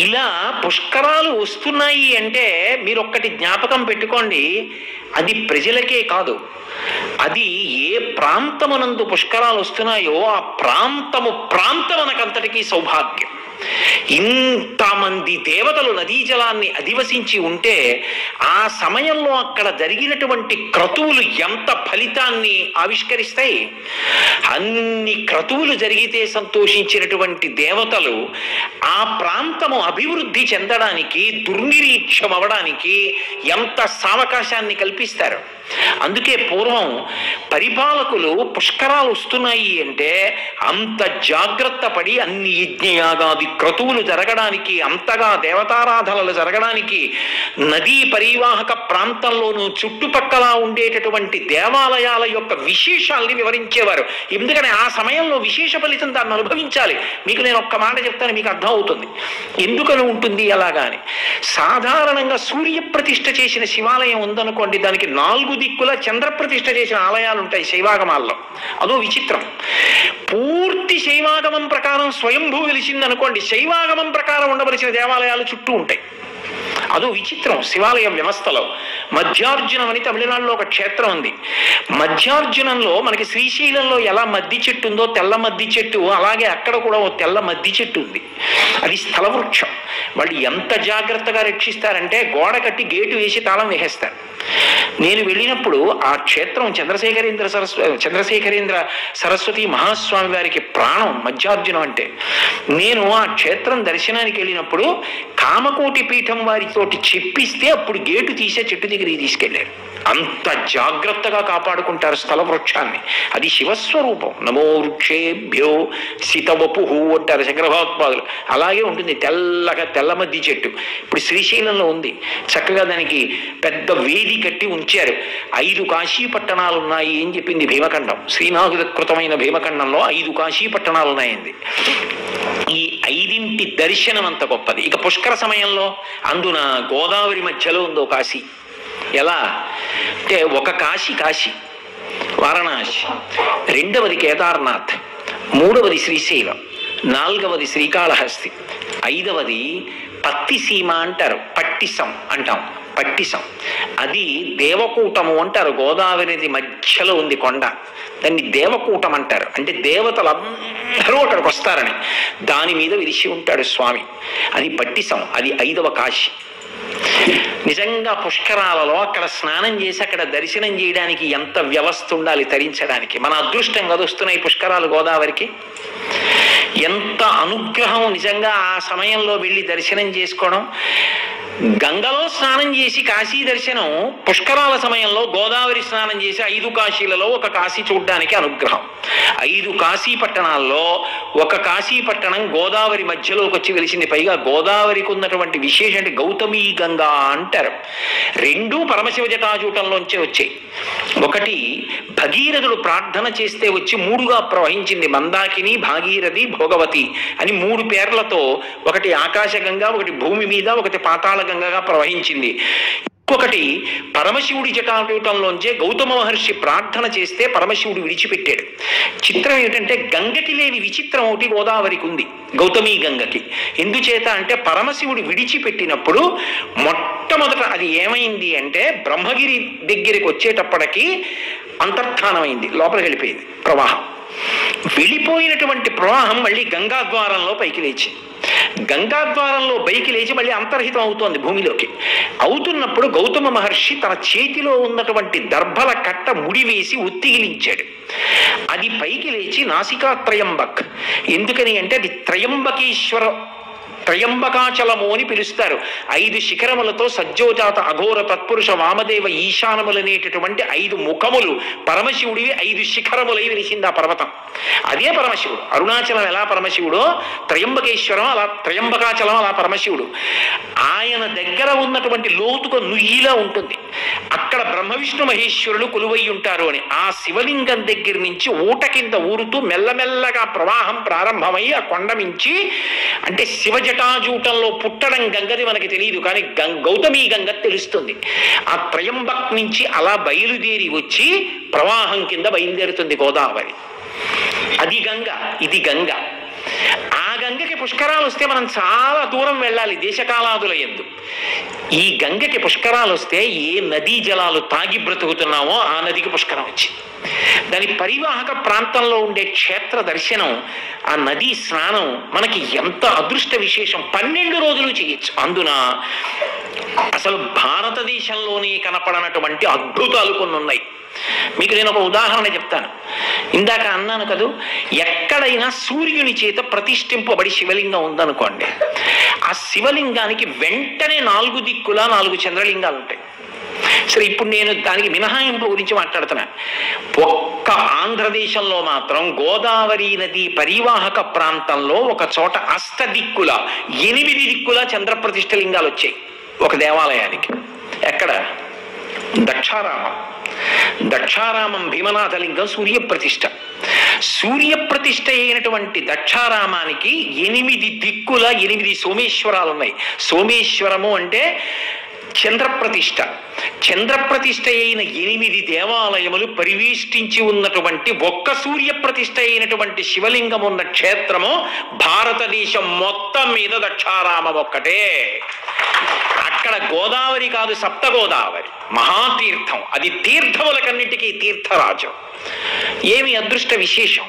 ఇలా పుష్కరాలు వస్తున్నాయి అంటే మీరు ఒక్కటి జ్ఞాపకం పెట్టుకోండి, అది ప్రజలకే కాదు, అది ఏ ప్రాంతమునందు పుష్కరాలు వస్తున్నాయో ఆ ప్రాంతమునకంతటికీ సౌభాగ్యం. ఇంతమంది దేవతలు నదీ జలాన్ని అధివసించి ఉంటే ఆ సమయంలో అక్కడ జరిగినటువంటి క్రతువులు ఎంత ఫలితాన్ని ఆవిష్కరిస్తాయి. అన్ని క్రతువులు జరిగితే సంతోషించినటువంటి దేవతలు ఆ ప్రాంతము అభివృద్ధి చెందడానికి, దుర్నిరీక్షం అవడానికి ఎంత సావకాశాన్ని కల్పిస్తారు. అందుకే పూర్వం పరిపాలకులు పుష్కరాలు వస్తున్నాయి అంటే అంత జాగ్రత్త పడి అన్ని యజ్ఞయాగాది క్రతువులు జరగడానికి, అంతగా దేవతారాధనలు జరగడానికి నదీ పరివాహక ప్రాంతంలోనూ చుట్టుపక్కల ఉండేటటువంటి దేవాలయాల యొక్క విశేషాల్ని వివరించేవారు. ఎందుకని ఆ సమయంలో విశేష ఫలితం దాన్ని అనుభవించాలి. మీకు నేను ఒక్క మాట చెప్తాను, మీకు అర్థం అవుతుంది ఎందుకని ఉంటుంది అలాగా అని. సాధారణంగా సూర్య ప్రతిష్ఠ చేసిన శివాలయం ఉందనుకోండి, దానికి 4 దిక్కుల చంద్రప్రతిష్ఠ చేసిన ఆలయాలు ఉంటాయి శైవాగమాల్లో. అదో విచిత్రం. పూర్తి శైవాగమం ప్రకారం స్వయంభూ వెలిసిందనుకోండి, శైవాగమం ప్రకారం ఉండవలసిన దేవాలయాలు చుట్టూ ఉంటాయి. అదో విచిత్రం శివాలయ వ్యవస్థలో. మధ్యార్జునం అని తమిళనాడులో ఒక క్షేత్రం ఉంది. మధ్యార్జునంలో మనకి శ్రీశైలంలో ఎలా మద్ది చెట్టు ఉందో తెల్ల మద్ది చెట్టు, అలాగే అక్కడ కూడా ఓ తెల్ల మద్ది చెట్టు ఉంది. అది స్థల వృక్షం. వాళ్ళు ఎంత జాగ్రత్తగా రక్షిస్తారంటే గోడ కట్టి గేటు వేసి తాళం వేసేస్తారు. నేను వెళ్ళినప్పుడు ఆ క్షేత్రం చంద్రశేఖరేంద్ర సరస్వతి మహాస్వామి వారికి ప్రాణం మధ్యార్జునం అంటే. నేను ఆ క్షేత్రం దర్శనానికి వెళ్ళినప్పుడు కామకోటి పీఠం వారితోటి చెప్పిస్తే అప్పుడు గేటు తీసే చెట్టు దగ్గరికి తీసుకెళ్లారు. అంత జాగ్రత్తగా కాపాడుకుంటారు స్థల వృక్షాన్ని. అది శివస్వరూపం. నమో వృక్షేభ్యో శితవపు అంటారు శంకరభగవత్పాదులు. అలాగే ఉంటుంది తెల్లగా తెల్ల మద్ది చెట్టు. ఇప్పుడు శ్రీశైలంలో ఉంది. చక్కగా దానికి పెద్ద వేది కట్టి ఉంచారు. 5 కాశీ పట్టణాలు ఉన్నాయి అని చెప్పింది భీమఖండం. శ్రీనాథుల కృతమైన భీమఖండంలో 5 కాశీ పట్టణాలు ఉన్నాయండి. ఈ 5 దర్శనం అంత గొప్పది. ఇక పుష్కర సమయంలో అందున గోదావరి మధ్యలో ఉందో కాశీ. ఎలా అంటే ఒక కాశీ వారణాసి, 2వది కేదార్నాథ్, 3వది శ్రీశైలం, 4వది శ్రీకాళహస్తి, 5వది పత్తిసీమ అంటారు, పట్టిసం అంటాం. పట్టిసం అది దేవకూటము అంటారు. గోదావరి మధ్యలో ఉంది కొండ, దాన్ని దేవకూటం అంటారు. అంటే దేవతలందరూ అక్కడికి వస్తారని. దాని మీద విరిచి ఉంటాడు స్వామి. అది పట్టిసం. అది 5వ కాశీ. నిజంగా పుష్కరాలలో అక్కడ స్నానం చేసి అక్కడ దర్శనం చేయడానికి ఎంత వ్యవస్థ ఉండాలి తరించడానికి. మన అదృష్టం కదా వస్తున్నాయి పుష్కరాలు గోదావరికి. ఎంత అనుగ్రహం నిజంగా ఆ సమయంలో వెళ్ళి దర్శనం చేసుకోవడం. గంగలో స్నానం చేసి కాశీ దర్శనం, పుష్కరాల సమయంలో గోదావరి స్నానం చేసి 5 కాశీలలో ఒక కాశీ చూడ్డానికి అనుగ్రహం. 5 కాశీ పట్టణాల్లో ఒక కాశీ పట్టణం గోదావరి మధ్యలోకి వచ్చి వెలిసింది. పైగా గోదావరికి ఉన్నటువంటి విశేషం అంటే గౌతమీ గంగా అంటారు. 2 పరమశివ జటాజూటంలోంచే వచ్చాయి. ఒకటి భగీరథుడు ప్రార్థన చేస్తే వచ్చి 3గా ప్రవహించింది. మందాకిని, భాగీరథి, భోగవతి అని 3 పేర్లతో, ఒకటి ఆకాశగంగా, ఒకటి భూమి మీద, ఒకటి పాతాళ గంగగా ప్రవహించింది. ఇంకొకటి పరమశివుడి జటాజూటంలోంచే గౌతమ మహర్షి ప్రార్థన చేస్తే పరమశివుడు విడిచిపెట్టాడు. చిత్రం ఏమిటంటే గంగకి లేని విచిత్రం ఒకటి గోదావరికి ఉంది, గౌతమీ గంగకి. ఎందుచేత అంటే పరమశివుడు విడిచిపెట్టినప్పుడు మొట్టమొదట అది ఏమైంది అంటే బ్రహ్మగిరి దగ్గరికి వచ్చేటప్పటికి అంతర్ధానమైంది, లోపలికి వెళ్ళిపోయింది ప్రవాహం. వెళ్ళిపోయినటువంటి ప్రవాహం మళ్ళీ గంగాద్వారంలో పైకి లేచింది. గంగాద్వారంలో పైకి లేచి మళ్ళీ అంతర్హితం అవుతోంది భూమిలోకి. అవుతున్నప్పుడు గౌతమ మహర్షి తన చేతిలో ఉన్నటువంటి దర్భల కట్ట ముడివేసి ఉత్తిగిలించాడు. అది పైకి లేచి నాసికా త్రయంబక్. ఎందుకని అంటే అది త్రయంబకేశ్వర, త్రయంబకాచలము అని పిలుస్తారు. 5 శిఖరములతో సజ్జోజాత అఘోర తత్పురుష వామదేవ ఈశానములనేటటువంటి 5 ముఖములు పరమశివుడివి 5 శిఖరములై వెలిసింది ఆ పర్వతం. అదే పరమశివుడు. అరుణాచలం ఎలా పరమశివుడో, త్రయంబకేశ్వరం అలా, త్రయంబకాచలం అలా పరమశివుడు. ఆయన దగ్గర ఉన్నటువంటి లోతుగా నుయ్యిలా ఉంటుంది. అక్కడ బ్రహ్మ విష్ణు మహేశ్వరులు కొలువై ఉంటారు అని ఆ శివలింగం దగ్గర నుంచి ఊట కింద ఊరుతూ మెల్లమెల్లగా ప్రవాహం ప్రారంభమై ఆ కొండ మించి, అంటే శివ జటాజూటంలో పుట్టడం గంగది మనకి తెలియదు, కానీ గౌతమీ గంగ తెలుస్తుంది. ఆ త్రయంబక్ నుంచి అలా బయలుదేరి వచ్చి ప్రవాహం కింద బయలుదేరుతుంది గోదావరి. అది గంగ, ఇది గంగ. ఆ గంగకి పుష్కరాలు వస్తే మనం చాలా దూరం వెళ్ళాలి దేశకాలాదుల యందు. ఈ గంగకి పుష్కరాలు వస్తే ఏ నదీ జలాలు తాగి బ్రతుకుతున్నామో ఆ నదికి పుష్కరం వచ్చింది. దాని పరివాహక ప్రాంతంలో ఉండే క్షేత్ర దర్శనం, ఆ నదీ స్నానం మనకి ఎంత అదృష్ట విశేషం. 12 రోజులు చేయొచ్చు. అందున అసలు భారతదేశంలోనే కనపడనటువంటి అద్భుతాలు కొన్ని ఉన్నాయి. మీకు నేను ఒక ఉదాహరణ చెప్తాను. ఇందాక అన్నాను కదూ, ఎక్కడైనా సూర్యుని చేత ప్రతిష్ఠింపబడి శివలింగం ఉందనుకోండి, ఆ శివలింగానికి వెంటనే 4 దిక్కులా 4 చంద్రలింగాలు ఉంటాయి. సరే, ఇప్పుడు నేను దానికి మినహాయింపు గురించి మాట్లాడుతున్నా. ఒక్క ఆంధ్రదేశంలో మాత్రం గోదావరి నది పరివాహక ప్రాంతంలో ఒక చోట అష్టదిక్కుల 8 దిక్కుల చంద్రప్రతిష్ఠ లింగాలు వచ్చాయి ఒక దేవాలయానికి. ఎక్కడ? దక్షారామం. దక్షారామం భీమనాథలింగం సూర్యప్రతిష్ఠ. సూర్యప్రతిష్ఠ అయినటువంటి దక్షారామానికి 8 దిక్కుల 8 సోమేశ్వరాలు ఉన్నాయి. సోమేశ్వరము అంటే చంద్రప్రతిష్ఠ. చంద్రప్రతిష్ఠ అయిన 8 దేవాలయములు పరివేష్టించి ఉన్నటువంటి ఒక్క సూర్యప్రతిష్ఠ అయినటువంటి శివలింగం ఉన్న క్షేత్రము భారతదేశం మొత్తం మీద దక్షారామం ఒక్కటే. అక్కడ గోదావరి కాదు, సప్త గోదావరి, మహాతీర్థం. అది తీర్థములకన్నిటికీ తీర్థరాజం. ఏమి అదృష్ట విశేషం!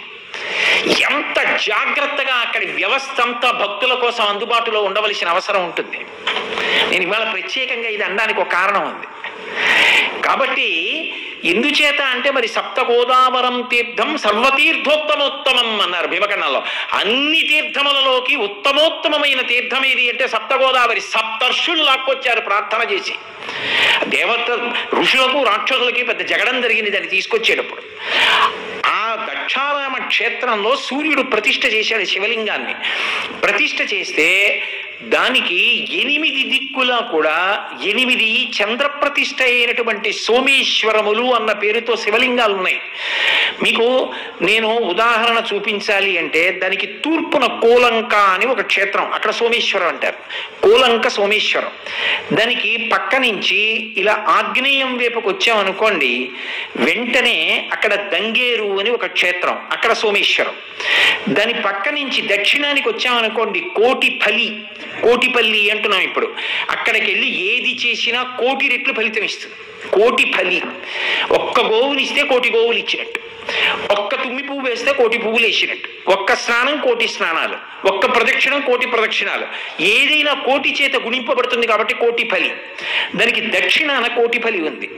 ఎంత జాగ్రత్తగా అక్కడి వ్యవస్థ అంతా భక్తుల కోసం అందుబాటులో ఉండవలసిన అవసరం ఉంటుంది. నేను ఇవాళ ప్రత్యేకంగా ఇది అనడానికి ఒక కారణం ఉంది. కాబట్టి ఎందుచేత అంటే మరి సప్త గోదావరం తీర్థం సర్వతీర్థోత్తమోత్తమం అన్నారు భీమకర్ణంలో. అన్ని తీర్థములలోకి ఉత్తమోత్తమైన తీర్థం ఏది అంటే సప్త గోదావరి. సప్తర్షులు లాక్కొచ్చారు ప్రార్థన చేసి. దేవత ఋషులకు రాక్షసులకి పెద్ద జగడం జరిగింది దాన్ని తీసుకొచ్చేటప్పుడు. ఆ దక్షారామ క్షేత్రంలో సూర్యుడు ప్రతిష్ఠ చేశాడు శివలింగాన్ని. ప్రతిష్ఠ చేస్తే దానికి 8 దిక్కులా కూడా 8 చంద్రప్రతిష్ఠ అయినటువంటి సోమేశ్వరములు అన్న పేరుతో శివలింగాలు ఉన్నాయి. మీకు నేను ఉదాహరణ చూపించాలి అంటే దానికి తూర్పున కోలంక అని ఒక క్షేత్రం, అక్కడ సోమేశ్వరం అంటారు. కోలంక సోమేశ్వరం. దానికి పక్క నుంచి ఇలా ఆగ్నేయం వైపుకి వచ్చామనుకోండి, వెంటనే అక్కడ దంగేరు అని ఒక క్షేత్రం, అక్కడ సోమేశ్వరం. దాని పక్క నుంచి దక్షిణానికి వచ్చామనుకోండి, కోటిపల్లి అంటున్నాం ఇప్పుడు. అక్కడికి వెళ్ళి ఏది చేసినా 1,000,000 రెట్లు ఫలితం ఇస్తుంది. 1,000,000 ఫలి. ఒక్క గోవునిస్తే 1,000,000 గోవులు ఇచ్చినట్టు, ఒక్క తుమ్మి పువ్వు వేస్తే 1,000,000 పువ్వులు వేసినట్టు, ఒక్క స్నానం 1,000,000 స్నానాలు, ఒక్క ప్రదక్షిణం 1,000,000 ప్రదక్షిణాలు. ఏదైనా 1,000,000 చేత గుణింపబడుతుంది కాబట్టి 1,000,000 ఫలి. దానికి దక్షిణాన 1,000,000 ఫలి ఉంది.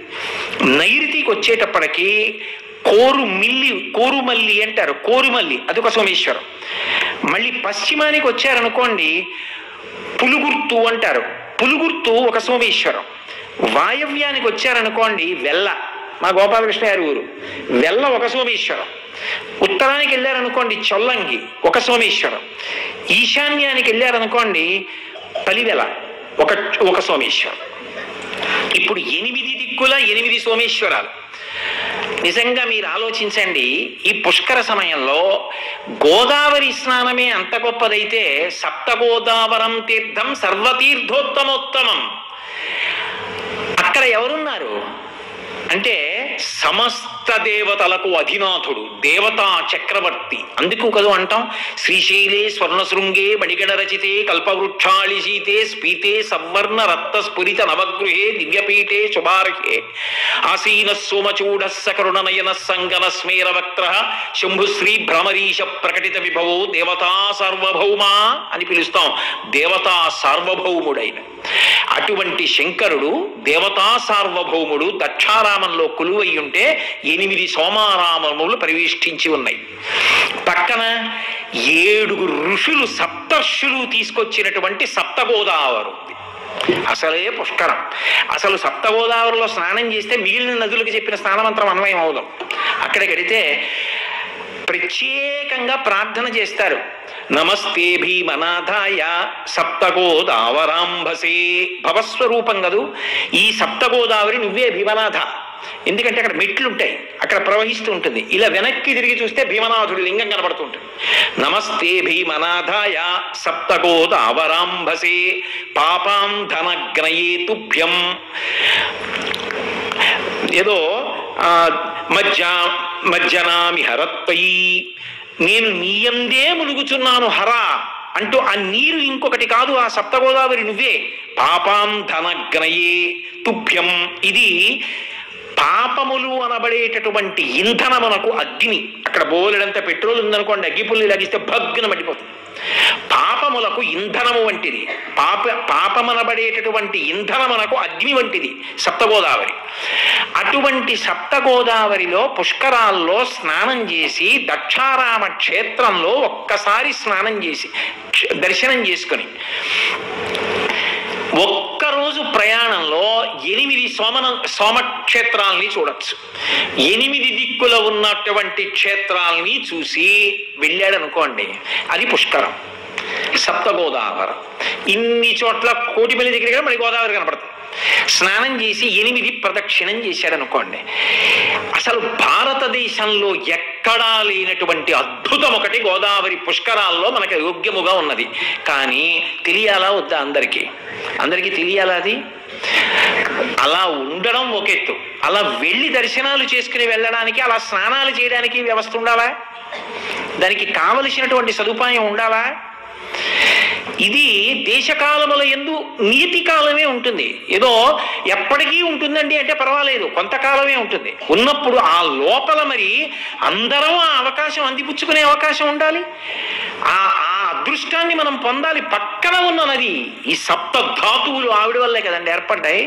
నైరుతికి వచ్చేటప్పటికి కోరుమల్లి అంటారు, కోరుమల్లి, అదొక సోమేశ్వరం. మళ్ళీ పశ్చిమానికి వచ్చారనుకోండి, పులుగుర్తు అంటారు, పులుగుర్తు ఒక సోమేశ్వరం. వాయవ్యానికి వచ్చారనుకోండి వెల్ల, మా గోపాలకృష్ణ గారి ఊరు, వెల్ల ఒక సోమేశ్వరం. ఉత్తరానికి వెళ్ళారనుకోండి చొల్లంగి ఒక సోమేశ్వరం. ఈశాన్యానికి వెళ్ళారనుకోండి పలివెల ఒక సోమేశ్వరం. ఇప్పుడు 8 దిక్కుల 8 సోమేశ్వరాలు. నిజంగా మీరు ఆలోచించండి, ఈ పుష్కర సమయంలో గోదావరి స్నానమే అంత గొప్పదైతే సప్తగోదావరం తీర్థం సర్వతీర్థోత్తమోత్తమం. అక్కడ ఎవరున్నారు అంటే సమస్త దేవతలకు అధినాథుడు, దేవతా చక్రవర్తి. అందుకు కదా అంటాం శ్రీశైలే స్వర్ణశృంగే మణిగణ రచితే కల్పవృక్షాళి శీతే స్పీతే సవర్ణ రక్త స్ఫురిత నవగృహే దివ్యపీఠే శుభార్హే ఆసీన సోమచూడ సకరుణనయన సంగన స్మేర వక్త్ర శంభుశ్రీ భ్రమరీశ ప్రకటిత విభవో దేవతా సార్వభౌమా అని పిలుస్తాం. దేవతా సార్వభౌముడైన అటువంటి శంకరుడు దేవతా సార్వభౌముడు దక్షారామంలో కొలువై ఉంటే 8 సోమారామములు పరివేష్టించి ఉన్నాయి. పక్కన 7 ఋషులు సప్తర్షులు తీసుకొచ్చినటువంటి సప్తగోదావరి ఉంది. అసలే పుష్కరం. అసలు సప్తగోదావరిలో స్నానం చేస్తే మిగిలిన నదులకు చెప్పిన స్నానమంత్రం అన్వయం అవుదాం. అక్కడికి వెడితే ప్రత్యేకంగా ప్రార్థన చేస్తారు. నమస్తే భీమనాథాయ సప్తగోదావరాంభసే. భవస్వరూపం కదూ ఈ సప్తగోదావరి, నువ్వే భీమనాథ. ఎందుకంటే అక్కడ మెట్లు ఉంటాయి, అక్కడ ప్రవహిస్తూ ఉంటుంది. ఇలా వెనక్కి తిరిగి చూస్తే భీమనాథుడి లింగం కనబడుతుంటుంది. నమస్తే భీమనాథాయ సప్తగోదావరాంభసే పాపాం ధనగ్నయే తుభ్యం. ఏదో మజ్జనామి హరత్వయి, నేను నీయందే మునుగుచున్నాను హర అంటూ ఆ నీరు ఇంకొకటి కాదు, ఆ సప్తగోదావరి నువ్వే. పాపాం ధనగ్నయే తుభ్యం. ఇది పాపములు అనబడేటటువంటి ఇంధనమునకు అగ్ని. అక్కడ బోలెడంత పెట్రోల్ ఉందనుకోండి, అగ్గిపుల్లి లగిస్తే భగ్గున మట్టిపోతుంది. పాపములకు ఇంధనము వంటిది, పాపమనబడేటటువంటి ఇంధనమునకు అగ్ని వంటిది సప్తగోదావరి. అటువంటి సప్తగోదావరిలో పుష్కరాల్లో స్నానం చేసి దక్షారామ క్షేత్రంలో ఒక్కసారి స్నానం చేసి దర్శనం చేసుకొని ఒక్కరోజు ప్రయాణంలో 8 సోమక్షేత్రాలని చూడొచ్చు. 8 దిక్కుల ఉన్నటువంటి క్షేత్రాలని చూసి వెళ్ళాడనుకోండి, అది పుష్కరం. సప్తగోదావరం ఇన్ని చోట్ల కోటిపల్లి దగ్గర మరి గోదావరి కనపడుతుంది. స్నానం చేసి 8 ప్రదక్షిణం చేశాడనుకోండి, అసలు భారతదేశంలో ఎక్కడా లేనటువంటి అద్భుతం ఒకటి గోదావరి పుష్కరాల్లో మనకి యోగ్యముగా ఉన్నది. కానీ తెలియాలా వద్దా? అందరికీ తెలియాలా? అది అలా ఉండడం ఒక ఎత్తు, అలా వెళ్ళి దర్శనాలు చేసుకుని వెళ్ళడానికి, అలా స్నానాలు చేయడానికి వ్యవస్థ ఉండాలా? దానికి కావలసినటువంటి సదుపాయం ఉండాలా? ఇది దేశకాలముల యందు నీతి కాలమే ఉంటుంది. ఏదో ఎప్పటికీ ఉంటుందండి అంటే పర్వాలేదు, కొంతకాలమే ఉంటుంది. ఉన్నప్పుడు ఆ లోపల మరి అందరం ఆ అవకాశం అందిపుచ్చుకునే అవకాశం ఉండాలి. ఆ అదృష్టాన్ని మనం పొందాలి. పక్కన ఉన్న నది, ఈ సప్త ధాతువులు ఆవిడ వల్లే కదండి ఏర్పడ్డాయి.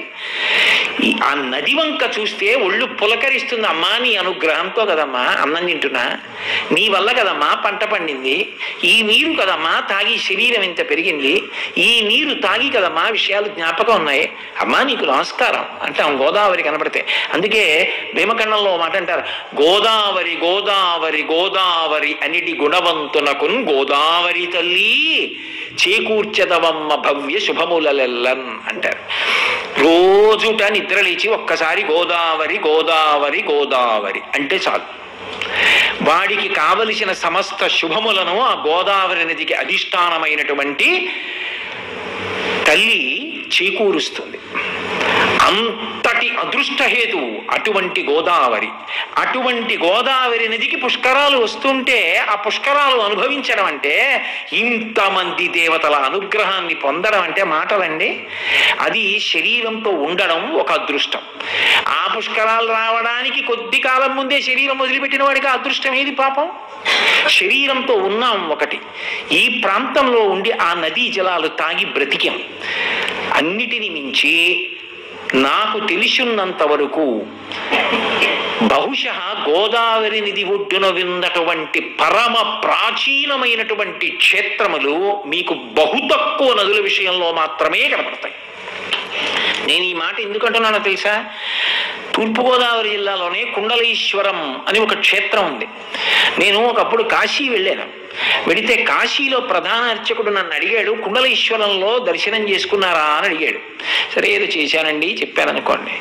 ఆ నది వంక చూస్తే ఒళ్ళు పులకరిస్తుంది. అమ్మా నీ అనుగ్రహంతో కదమ్మా అన్నం తింటున్నా, నీ వల్ల కదమ్మా పంట పండింది, ఈ నీరు కదమ్మా తాగి శరీరం ఇంత పెరిగింది, ఈ నీరు తాగి కదమ్మా విషయాలు జ్ఞాపకం ఉన్నాయి, అమ్మా నీకు నమస్కారం అంటాం గోదావరి కనబడితే. అందుకే భీమఖండంలో మాట అంటారు, గోదావరి గోదావరి గోదావరి అనిటి గుణవంతునకున్ గోదావరి తల్లి చేకూర్చదవమ్మ భవ్య శుభములెల్లన్ అంటారు. రోజుట నిద్ర లేచి ఒక్కసారి గోదావరి గోదావరి గోదావరి అంటే చాలు, వాడికి కావలసిన సమస్త శుభములను ఆ గోదావరి నదికి అధిష్టానమైనటువంటి తల్లి చేకూరుస్తుంది. అంతటి అదృష్టహేతువు అటువంటి గోదావరి. అటువంటి గోదావరి నదికి పుష్కరాలు వస్తుంటే ఆ పుష్కరాలు అనుభవించడం అంటే, ఇంతమంది దేవతల అనుగ్రహాన్ని పొందడం అంటే మాటలండి. అది శరీరంతో ఉండడం ఒక అదృష్టం. ఆ పుష్కరాలు రావడానికి కొద్ది కాలం ముందే శరీరం వదిలిపెట్టిన వాడికి అదృష్టం ఏది పాపం? శరీరంతో ఉన్నాం ఒకటి, ఈ ప్రాంతంలో ఉండి ఆ నదీ జలాలు తాగి బ్రతికాం. అన్నిటిని మించి నాకు తెలిసినంత వరకు బహుశా గోదావరి నది ఒడ్డున ఉన్నటువంటి పరమ ప్రాచీనమైనటువంటి క్షేత్రములు మీకు బహు తక్కువ నదుల విషయంలో మాత్రమే కనపడతాయి. నేను ఈ మాట ఎందుకంటున్నానో తెలుసా? తూర్పుగోదావరి జిల్లాలోనే కుండలీశ్వరం అని ఒక క్షేత్రం ఉంది. నేను ఒకప్పుడు కాశీ వెళ్ళాను. వెళితే కాశీలో ప్రధాన అర్చకుడు నన్ను అడిగాడు, కుండలీశ్వరంలో దర్శనం చేసుకున్నారా అని అడిగాడు. సరే ఏదో చేశానండి చెప్పాననుకోండి.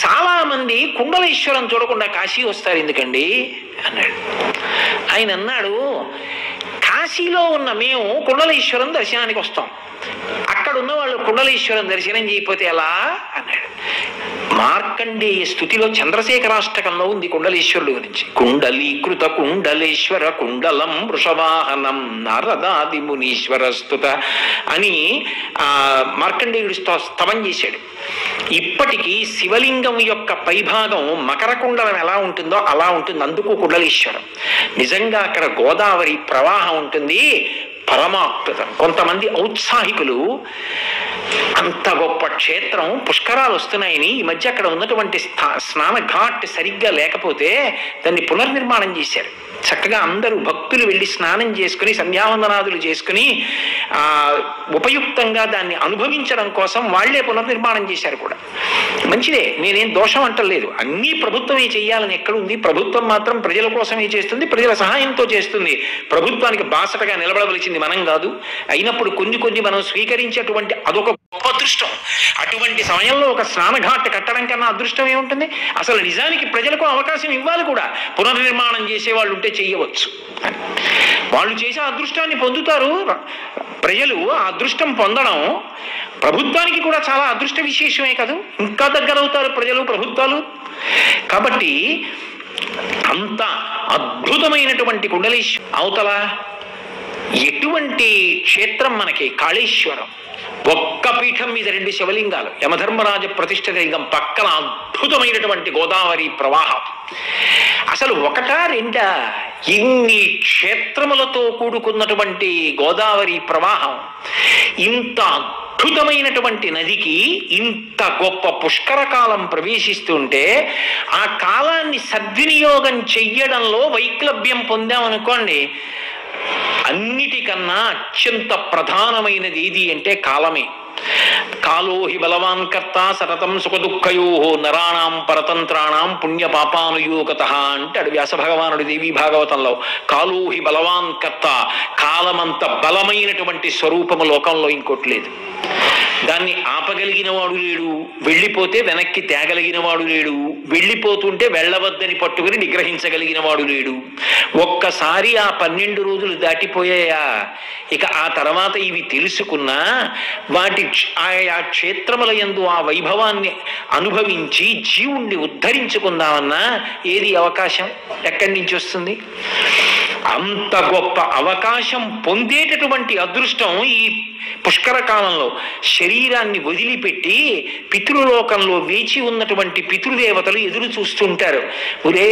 చాలా మంది కుండలీశ్వరం చూడకుండా కాశీ వస్తారు ఎందుకండి అన్నాడు. ఆయన అన్నాడు, కాశీలో ఉన్న మేము కుండలీశ్వరం దర్శనానికి వస్తాం, అక్కడ ఉన్న వాళ్ళు కుండలీశ్వరం దర్శనం చేయకపోతే ఎలా అన్నాడు. మార్కండేయ స్తుతిలో చంద్రశేఖరాష్టకంలో ఉంది కుండలీశ్వరుడు గురించి. కుండలీకృత కుండలేశ్వర కుండలం వృషవాహనం నారదాది మునీశ్వర స్తుత అని మార్కండేయుడు స్తవం చేశాడు. ఇప్పటికీ శివలింగం యొక్క పైభాగం మకర కుండలం ఎలా ఉంటుందో అలా ఉంటుంది, అందుకు కుండలీశ్వరం. నిజంగా అక్కడ గోదావరి ప్రవాహం ఉంటుంది, పరమాద్భుతం. కొంతమంది ఔత్సాహికులు అంత గొప్ప క్షేత్రం, పుష్కరాలు వస్తున్నాయని ఈ మధ్య అక్కడ ఉన్నటువంటి స్నాన ఘాట్ సరిగ్గా లేకపోతే దాన్ని పునర్నిర్మాణం చేశారు. చక్కగా అందరూ భక్తులు వెళ్ళి స్నానం చేసుకుని సంధ్యావందనాదులు చేసుకుని ఉపయుక్తంగా దాన్ని అనుభవించడం కోసం వాళ్లే పునర్నిర్మాణం చేశారు కూడా. మంచిదే, నేనేం దోషం అంటలేదు. అన్నీ ప్రభుత్వమే చేయాలని ఎక్కడుంది? ప్రభుత్వం మాత్రం ప్రజల కోసమే చేస్తుంది, ప్రజల సహాయంతో చేస్తుంది. ప్రభుత్వానికి బాసటగా నిలబడవలసింది మనం కాదు. అయినప్పుడు కొన్ని మనం స్వీకరించేటువంటి అదొక గొప్ప అదృష్టం. అటువంటి సమయంలో ఒక స్నానఘాట్ కట్టడం కన్నా అదృష్టం ఏముంటుంది? అసలు నిజానికి ప్రజలకు అవకాశం ఇవ్వాలి కూడా. పునర్నిర్మాణం చేసేవాళ్ళు ఉంటే చెయ్యవచ్చు, వాళ్ళు చేసే అదృష్టాన్ని పొందుతారు. ప్రజలు ఆ అదృష్టం పొందడం ప్రభుత్వానికి కూడా చాలా అదృష్ట విశేషమే కదా. ఇంకా దగ్గరవుతారు ప్రజలు ప్రభుత్వాలు. కాబట్టి అంత అద్భుతమైనటువంటి కుండలీశ్వరం. అవతల ఎటువంటి క్షేత్రం మనకి? కాళేశ్వరం. ఒక్క పీఠం మీద 2 శివలింగాలు, యమధర్మరాజ ప్రతిష్ఠిత లింగం పక్కన అద్భుతమైనటువంటి గోదావరి ప్రవాహం. అసలు ఒకటా రెండా? ఇన్ని క్షేత్రములతో కూడుకున్నటువంటి గోదావరి ప్రవాహం. ఇంత అద్భుతమైనటువంటి నదికి ఇంత గొప్ప పుష్కర కాలం ప్రవేశిస్తుంటే ఆ కాలాన్ని సద్వినియోగం చెయ్యడంలో వైక్లభ్యం పొందామనుకోండి, అన్నిటికన్నా అత్యంత ప్రధానమైనది ఏది అంటే కాలమే. కాలో హి బలవాన్ కర్త సతతం సుఖ దుఃఖయో నరాణం పరతంత్రాణం పుణ్య పాపానుయోగత అంటాడు వ్యాస భగవానుడు దేవీ భాగవతంలో. కాలో హి బలవాన్ కర్త, కాలమంత బలమైనటువంటి స్వరూపము లోకంలో ఇంకోటి లేదు. దాన్ని ఆపగలిగిన వాడు లేడు, వెళ్ళిపోతే వెనక్కి తేగలిగిన వాడు లేడు, వెళ్ళిపోతుంటే వెళ్ళవద్దని పట్టుకుని నిగ్రహించగలిగిన వాడు లేడు. ఒక్కసారి ఆ 12 రోజులు దాటిపోయాయా, ఇక ఆ తర్వాత ఇవి తెలుసుకున్నా వాటి ఆయా క్షేత్రముల యందు ఆ వైభవాన్ని అనుభవించి జీవుణ్ణి ఉద్ధరించుకుందామన్నా ఏది అవకాశం? ఎక్కడి నుంచి వస్తుంది? అంత గొప్ప అవకాశం పొందేటటువంటి అదృష్టం ఈ పుష్కర కాలంలో. శరీరాన్ని వదిలిపెట్టి పితృలోకంలో వేచి ఉన్నటువంటి పితృదేవతలు ఎదురు చూస్తుంటారు. ఒరే,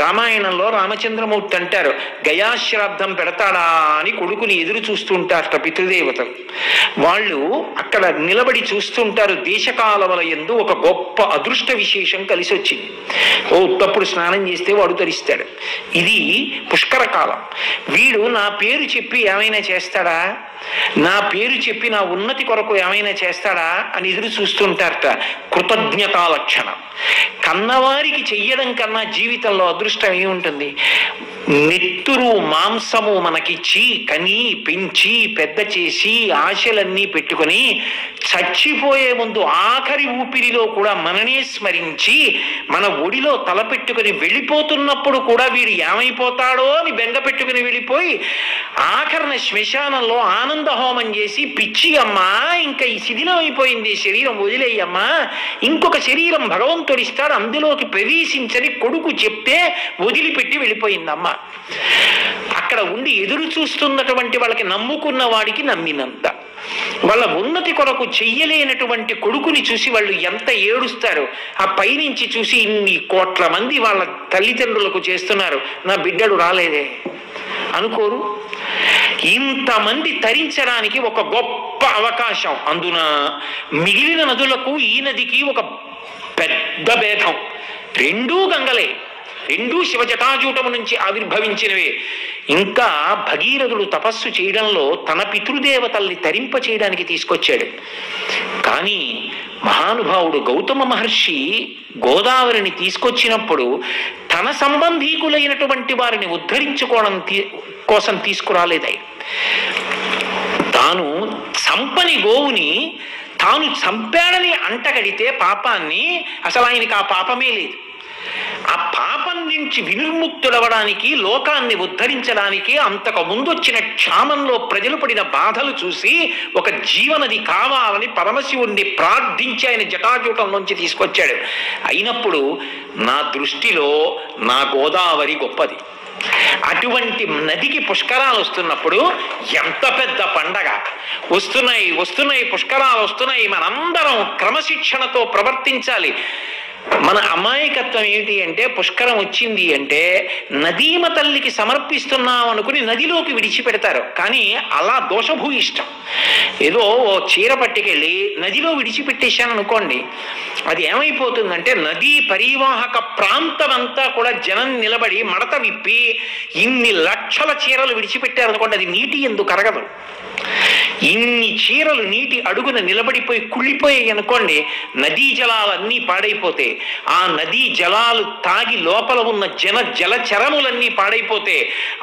రామాయణంలో రామచంద్రమూర్తి అంటారు, గయాశ్రాద్ధం పెడతాడా అని కొడుకుని ఎదురు చూస్తుంటారట పితృదేవతలు. వాళ్ళు అక్కడ నిలబడి చూస్తుంటారు. దేశకాలముల యందు ఒక గొప్ప అదృష్ట విశేషం కలిసి వచ్చింది. తప్పుడు స్నానం చేస్తే వాడు తరిస్తాడు. ఇది పుష్కర కాలం. వీడు నా పేరు చెప్పి ఏమైనా చేస్తాడా, నా పేరు చెప్పి నా ఉన్నతి కొరకు ఏమైనా చేస్తాడా అని ఎదురు చూస్తుంటారట. కృతజ్ఞతా లక్షణం. కన్నవారికి చెయ్యడం కన్నా జీవితంలో అదృష్టం ఏముంటుంది? నెత్తురు మాంసము మనకిచ్చి కని పెంచి పెద్ద చేసి ఆశలన్నీ పెట్టుకొని చచ్చిపోయే ముందు ఆఖరి ఊపిరిలో కూడా మననే స్మరించి మన ఒడిలో తలపెట్టుకుని వెళ్ళిపోతున్నప్పుడు కూడా వీడు ఏమైపోతాడో అని బెంగ పెట్టుకుని వెళ్ళిపోయి ఆఖరణ శ్మశానంలో ఆనంద హోమం చేసి, పిచ్చి అమ్మా ఇంకా ఈ శిథిలం అయిపోయింది శరీరం, వదిలేయమ్మా, ఇంకొక శరీరం భగవంతుడిస్తాడు అందులోకి ప్రవేశించని కొడుకు చెప్తే వదిలిపెట్టి వెళ్ళిపోయిందమ్మ. అక్కడ ఉండి ఎదురు చూస్తున్నటువంటి వాళ్ళకి నమ్ముకున్న వాడికి నమ్మినంత, వాళ్ళ ఉన్నతి కొరకు చెయ్యలేనటువంటి కొడుకుని చూసి వాళ్ళు ఎంత ఏడుస్తారు. ఆ పైనుంచి చూసి ఇన్ని కోట్ల మంది వాళ్ళ తల్లిదండ్రులకు చేస్తున్నారు, నా బిడ్డడు రాలేదే అనుకోరు. ఇంతమంది తరించడానికి ఒక గొప్ప అవకాశం. అందున మిగిలిన నదులకు ఈ నదికి ఒక పెద్ద భేదం. రెండూ గంగలే, రెండూ శివజటాజూటము నుంచి ఆవిర్భవించినవే. ఇంకా భగీరథుడు తపస్సు చేయడంలో తన పితృదేవతల్ని తరింప చేయడానికి తీసుకొచ్చాడు. కానీ మహానుభావుడు గౌతమ మహర్షి గోదావరిని తీసుకొచ్చినప్పుడు తన సంబంధీకులైనటువంటి వారిని ఉద్ధరించుకోవడం కోసం తీసుకురాలేదై, తాను చంపని గోవుని తాను చంపాడని అంటగడితే పాపాన్ని, అసలు ఆయనకి ఆ పాపమే లేదు. ఆ పాపం నుంచి వినిర్ముక్తుడవడానికి, లోకాన్ని ఉద్ధరించడానికి అంతకు ముందు వచ్చిన క్షామంలో ప్రజలు పడిన బాధలు చూసి ఒక జీవనది కావాలని పరమశివుణ్ణి ప్రార్థించి ఆయన జటాజూటంలోంచి తీసుకొచ్చాడు. అయినప్పుడు నా దృష్టిలో నా గోదావరి గొప్పది. అటువంటి నదికి పుష్కరాలు వస్తున్నప్పుడు ఎంత పెద్ద పండగ! వస్తున్నాయి పుష్కరాలు వస్తున్నాయి. మనందరం క్రమశిక్షణతో ప్రవర్తించాలి. మన అమాయకత్వం ఏంటి అంటే, పుష్కరం వచ్చింది అంటే నదీమ తల్లికి సమర్పిస్తున్నాం అనుకుని నదిలోకి విడిచిపెడతారు. కానీ అలా దోషభూయిష్టం. ఏదో ఓ చీర పట్టుకెళ్ళి నదిలో విడిచిపెట్టేశాను అనుకోండి, అది ఏమైపోతుందంటే నదీ పరివాహక ప్రాంతం అంతా కూడా జనం నిలబడి మడత విప్పి ఇన్ని లక్షల చీరలు విడిచిపెట్టారు అనుకోండి, అది నీటి ఎందుకు కరగదు. ఇన్ని చీరలు నీటి అడుగున నిలబడిపోయి కుళ్ళిపోయాయి అనుకోండి, నదీ జలాలన్నీ పాడైపోతే, ఆ నదీ జలాలు తాగి లోపల ఉన్న జలచరములన్నీ పాడైపోతే,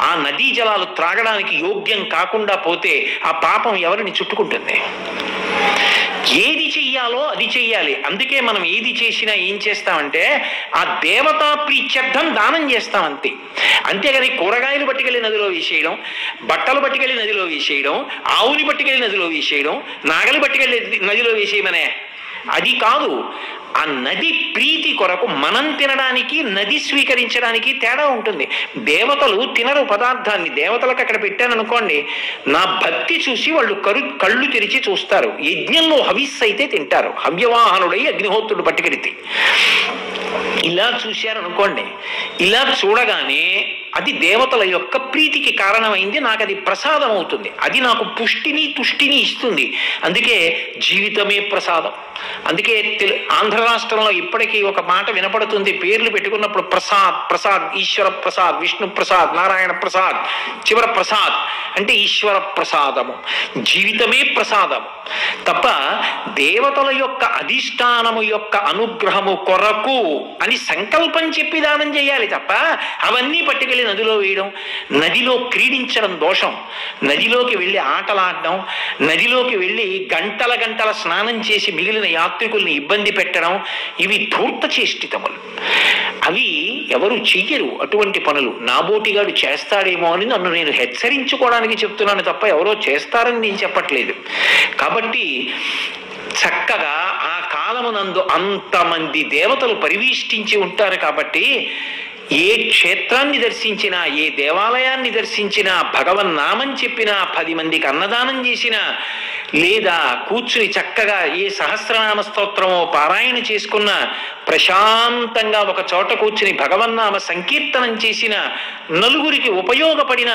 ఆ నదీ జలాలు త్రాగడానికి యోగ్యం కాకుండా పోతే ఆ పాపం ఎవరిని చుట్టుకుంటుంది? ఏది చెయ్యాలో అది చెయ్యాలి. అందుకే మనం ఏది చేసినా ఏం చేస్తామంటే ఆ దేవతా ప్రీత్యర్థం దానం చేస్తాం అంతే. అంతేగాని కూరగాయలు పట్టుకెళ్ళి నదిలో వేసేయడం, బట్టలు పట్టుకెళ్ళి నదిలో వేసేయడం, ఆవుని పట్టుకెళ్ళి నదిలో వేసేయడం, నాగలి పట్టుకెళ్ళి నదిలో వేసేయమనే అది కాదు. ఆ నది ప్రీతి కొరకు మనం తినడానికి, నది స్వీకరించడానికి తేడా ఉంటుంది. దేవతలు తినరు పదార్థాన్ని. దేవతలకు అక్కడ పెట్టాను అనుకోండి, నా భక్తి చూసి వాళ్ళు కళ్ళు తెరిచి చూస్తారు. యజ్ఞంలో హవిస్సు అయితే తింటారు. హవ్యవాహనుడై అగ్నిహోత్రుడు పట్టుకెడితే ఇలా చూశారనుకోండి, ఇలా చూడగానే అది దేవతల యొక్క ప్రీతికి కారణమైంది, నాకు అది ప్రసాదం అవుతుంది. అది నాకు పుష్టిని తుష్టిని ఇస్తుంది. అందుకే జీవితమే ప్రసాదం. అందుకే ఆంధ్ర రాష్ట్రంలో ఇప్పటికీ ఒక మాట వినపడుతుంది, పేర్లు పెట్టుకున్నప్పుడు ప్రసాద్ ప్రసాద్, ఈశ్వర ప్రసాద్, విష్ణు ప్రసాద్, నారాయణ ప్రసాద్, చివర ప్రసాద్ అంటే ఈశ్వర ప్రసాదము. జీవితమే ప్రసాదం తప్ప దేవతల యొక్క అధిష్టానము యొక్క అనుగ్రహము కొరకు అని సంకల్పం చెప్పి దానం చేయాలి తప్ప అవన్నీ పట్టుకెళ్ళి నదిలో వేయడం, నదిలో క్రీడించడం దోషం. నదిలోకి వెళ్ళి ఆటలాడడం, నదిలోకి వెళ్ళి గంటల గంటల స్నానం చేసి మిగిలిన యాత్రికుల్ని ఇబ్బంది పెట్టడం, ఇవి ధూర్త చేష్టితములు. అవి ఎవరు చెయ్యరు అటువంటి పనులు. నాబోటిగాడు చేస్తాడేమో అని నన్ను నేను హెచ్చరించుకోవడానికి చెప్తున్నాను తప్ప ఎవరో చేస్తారని నేను చెప్పట్లేదు. కాబట్టి చక్కగా ఆ కాలమునందు అంతమంది దేవతలు పరివేష్టించి ఉంటారు. కాబట్టి ఏ క్షేత్రాన్ని దర్శించినా, ఏ దేవాలయాన్ని దర్శించినా, భగవన్నామం చెప్పినా, 10 మందికి అన్నదానం చేసినా, లేదా కూర్చుని చక్కగా ఏ సహస్రనామ స్తోత్రమో పారాయణ చేసుకున్న, ప్రశాంతంగా ఒక చోట కూర్చుని భగవన్నామ సంకీర్తనం చేసిన, నలుగురికి ఉపయోగపడిన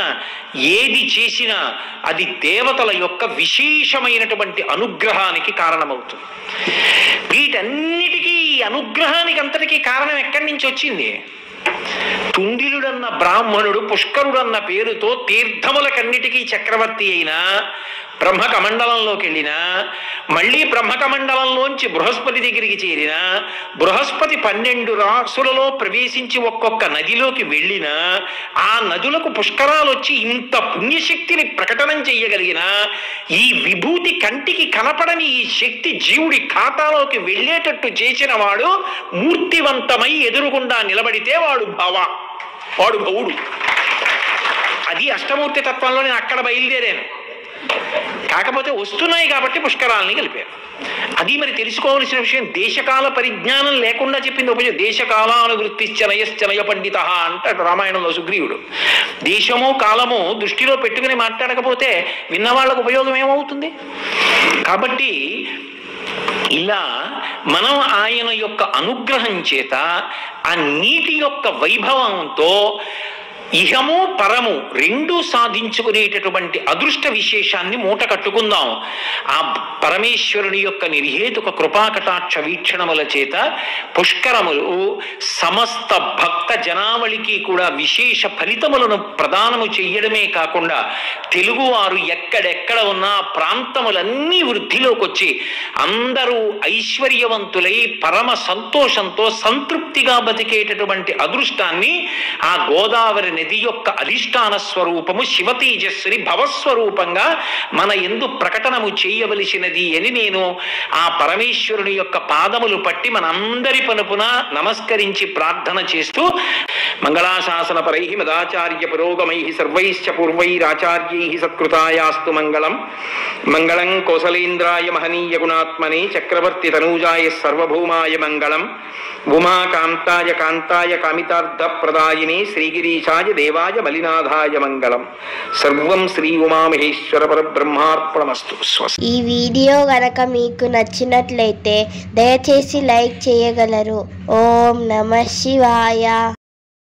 ఏది చేసినా అది దేవతల యొక్క విశేషమైనటువంటి అనుగ్రహానికి కారణమవుతుంది. వీటన్నిటికీ అనుగ్రహానికి అంతటికీ కారణం ఎక్కడి నుంచి వచ్చింది? తుండిలుడన్న బ్రాహ్మణుడు పుష్కరుడన్న పేరుతో తీర్థములకన్నిటికీ చక్రవర్తి అయినా, బ్రహ్మకమండలంలోకి వెళ్ళినా, మళ్ళీ బ్రహ్మకమండలంలోంచి బృహస్పతి దగ్గరికి చేరినా, బృహస్పతి 12 రాసులలో ప్రవేశించి ఒక్కొక్క నదిలోకి వెళ్ళినా, ఆ నదులకు పుష్కరాలు వచ్చి ఇంత పుణ్యశక్తిని ప్రకటనం చెయ్యగలిగిన, ఈ విభూతి కంటికి కనపడని ఈ శక్తి జీవుడి ఖాతాలోకి వెళ్ళేటట్టు చేసిన వాడు మూర్తివంతమై ఎదురుగుండా నిలబడితే వాడు భవుడు. అది అష్టమూర్తి తత్వంలో నేను అక్కడ బయలుదేరాను. కాకపోతే వస్తున్నాయి కాబట్టి పుష్కరాలని కలిపారు. అది మరి తెలుసుకోవాల్సిన విషయం. దేశకాల పరిజ్ఞానం లేకుండా చెప్పింది ఉపయోగం. దేశకాలానువృత్తిశ్చనయశ్చనయ పండిత అంటాడు రామాయణంలో సుగ్రీవుడు. దేశము కాలము దృష్టిలో పెట్టుకుని మాట్లాడకపోతే విన్నవాళ్ళకు ఉపయోగం ఏమవుతుంది? కాబట్టి ఇలా మనం ఆయన యొక్క అనుగ్రహం చేత ఆ నీటి యొక్క వైభవంతో ఇహము పరము రెండూ సాధించుకునేటటువంటి అదృష్ట విశేషాన్ని మూట కట్టుకుందాం. ఆ పరమేశ్వరుని యొక్క నిర్హేతుక కృపాకటాక్ష వీక్షణముల చేత పుష్కరములు సమస్త భక్త జనావళికి కూడా విశేష ఫలితములను ప్రదానము చెయ్యడమే కాకుండా తెలుగువారు ఎక్కడెక్కడ ఉన్న ప్రాంతములన్నీ వృద్ధిలోకి వచ్చి అందరూ ఐశ్వర్యవంతులై పరమ సంతోషంతో సంతృప్తిగా బతికేటటువంటి అదృష్టాన్ని ఆ గోదావరి నది యొక్క అధిష్టాన స్వరూపము శివతేజస్సుని భవస్వరూపంగా మన యందు ప్రకటనము చేయవలసినది అని నేను ఆ పరమేశ్వరుని యొక్క పాదములు పట్టి మనందరి పనుపున నమస్కరించి ప్రార్థన చేస్తూ మంగళాశాసన పరై మదాచార్య పురోగమై సర్వైశ్చ పూర్వైరాచార్యై సత్కృతాయాస్తు మంగళం. మంగళం కోసలేంద్రాయ మహనీయ గుణాత్మనే చక్రవర్తి తనూజాయ సర్వభౌమాయ మంగళం. ఉమాకాంతాయ కాంతాయ కామితార్థ ప్రదాయినే శ్రీగిరీశాయ దేవాయ మలినాథాయ మంగళం. సర్వం శ్రీ ఉమామహేశ్వర పరబ్రహ్మార్పణమస్తు. ఈ వీడియో గనక మీకు నచ్చినట్లయితే దయచేసి లైక్ చేయగలరు. ఓం నమః శివాయ.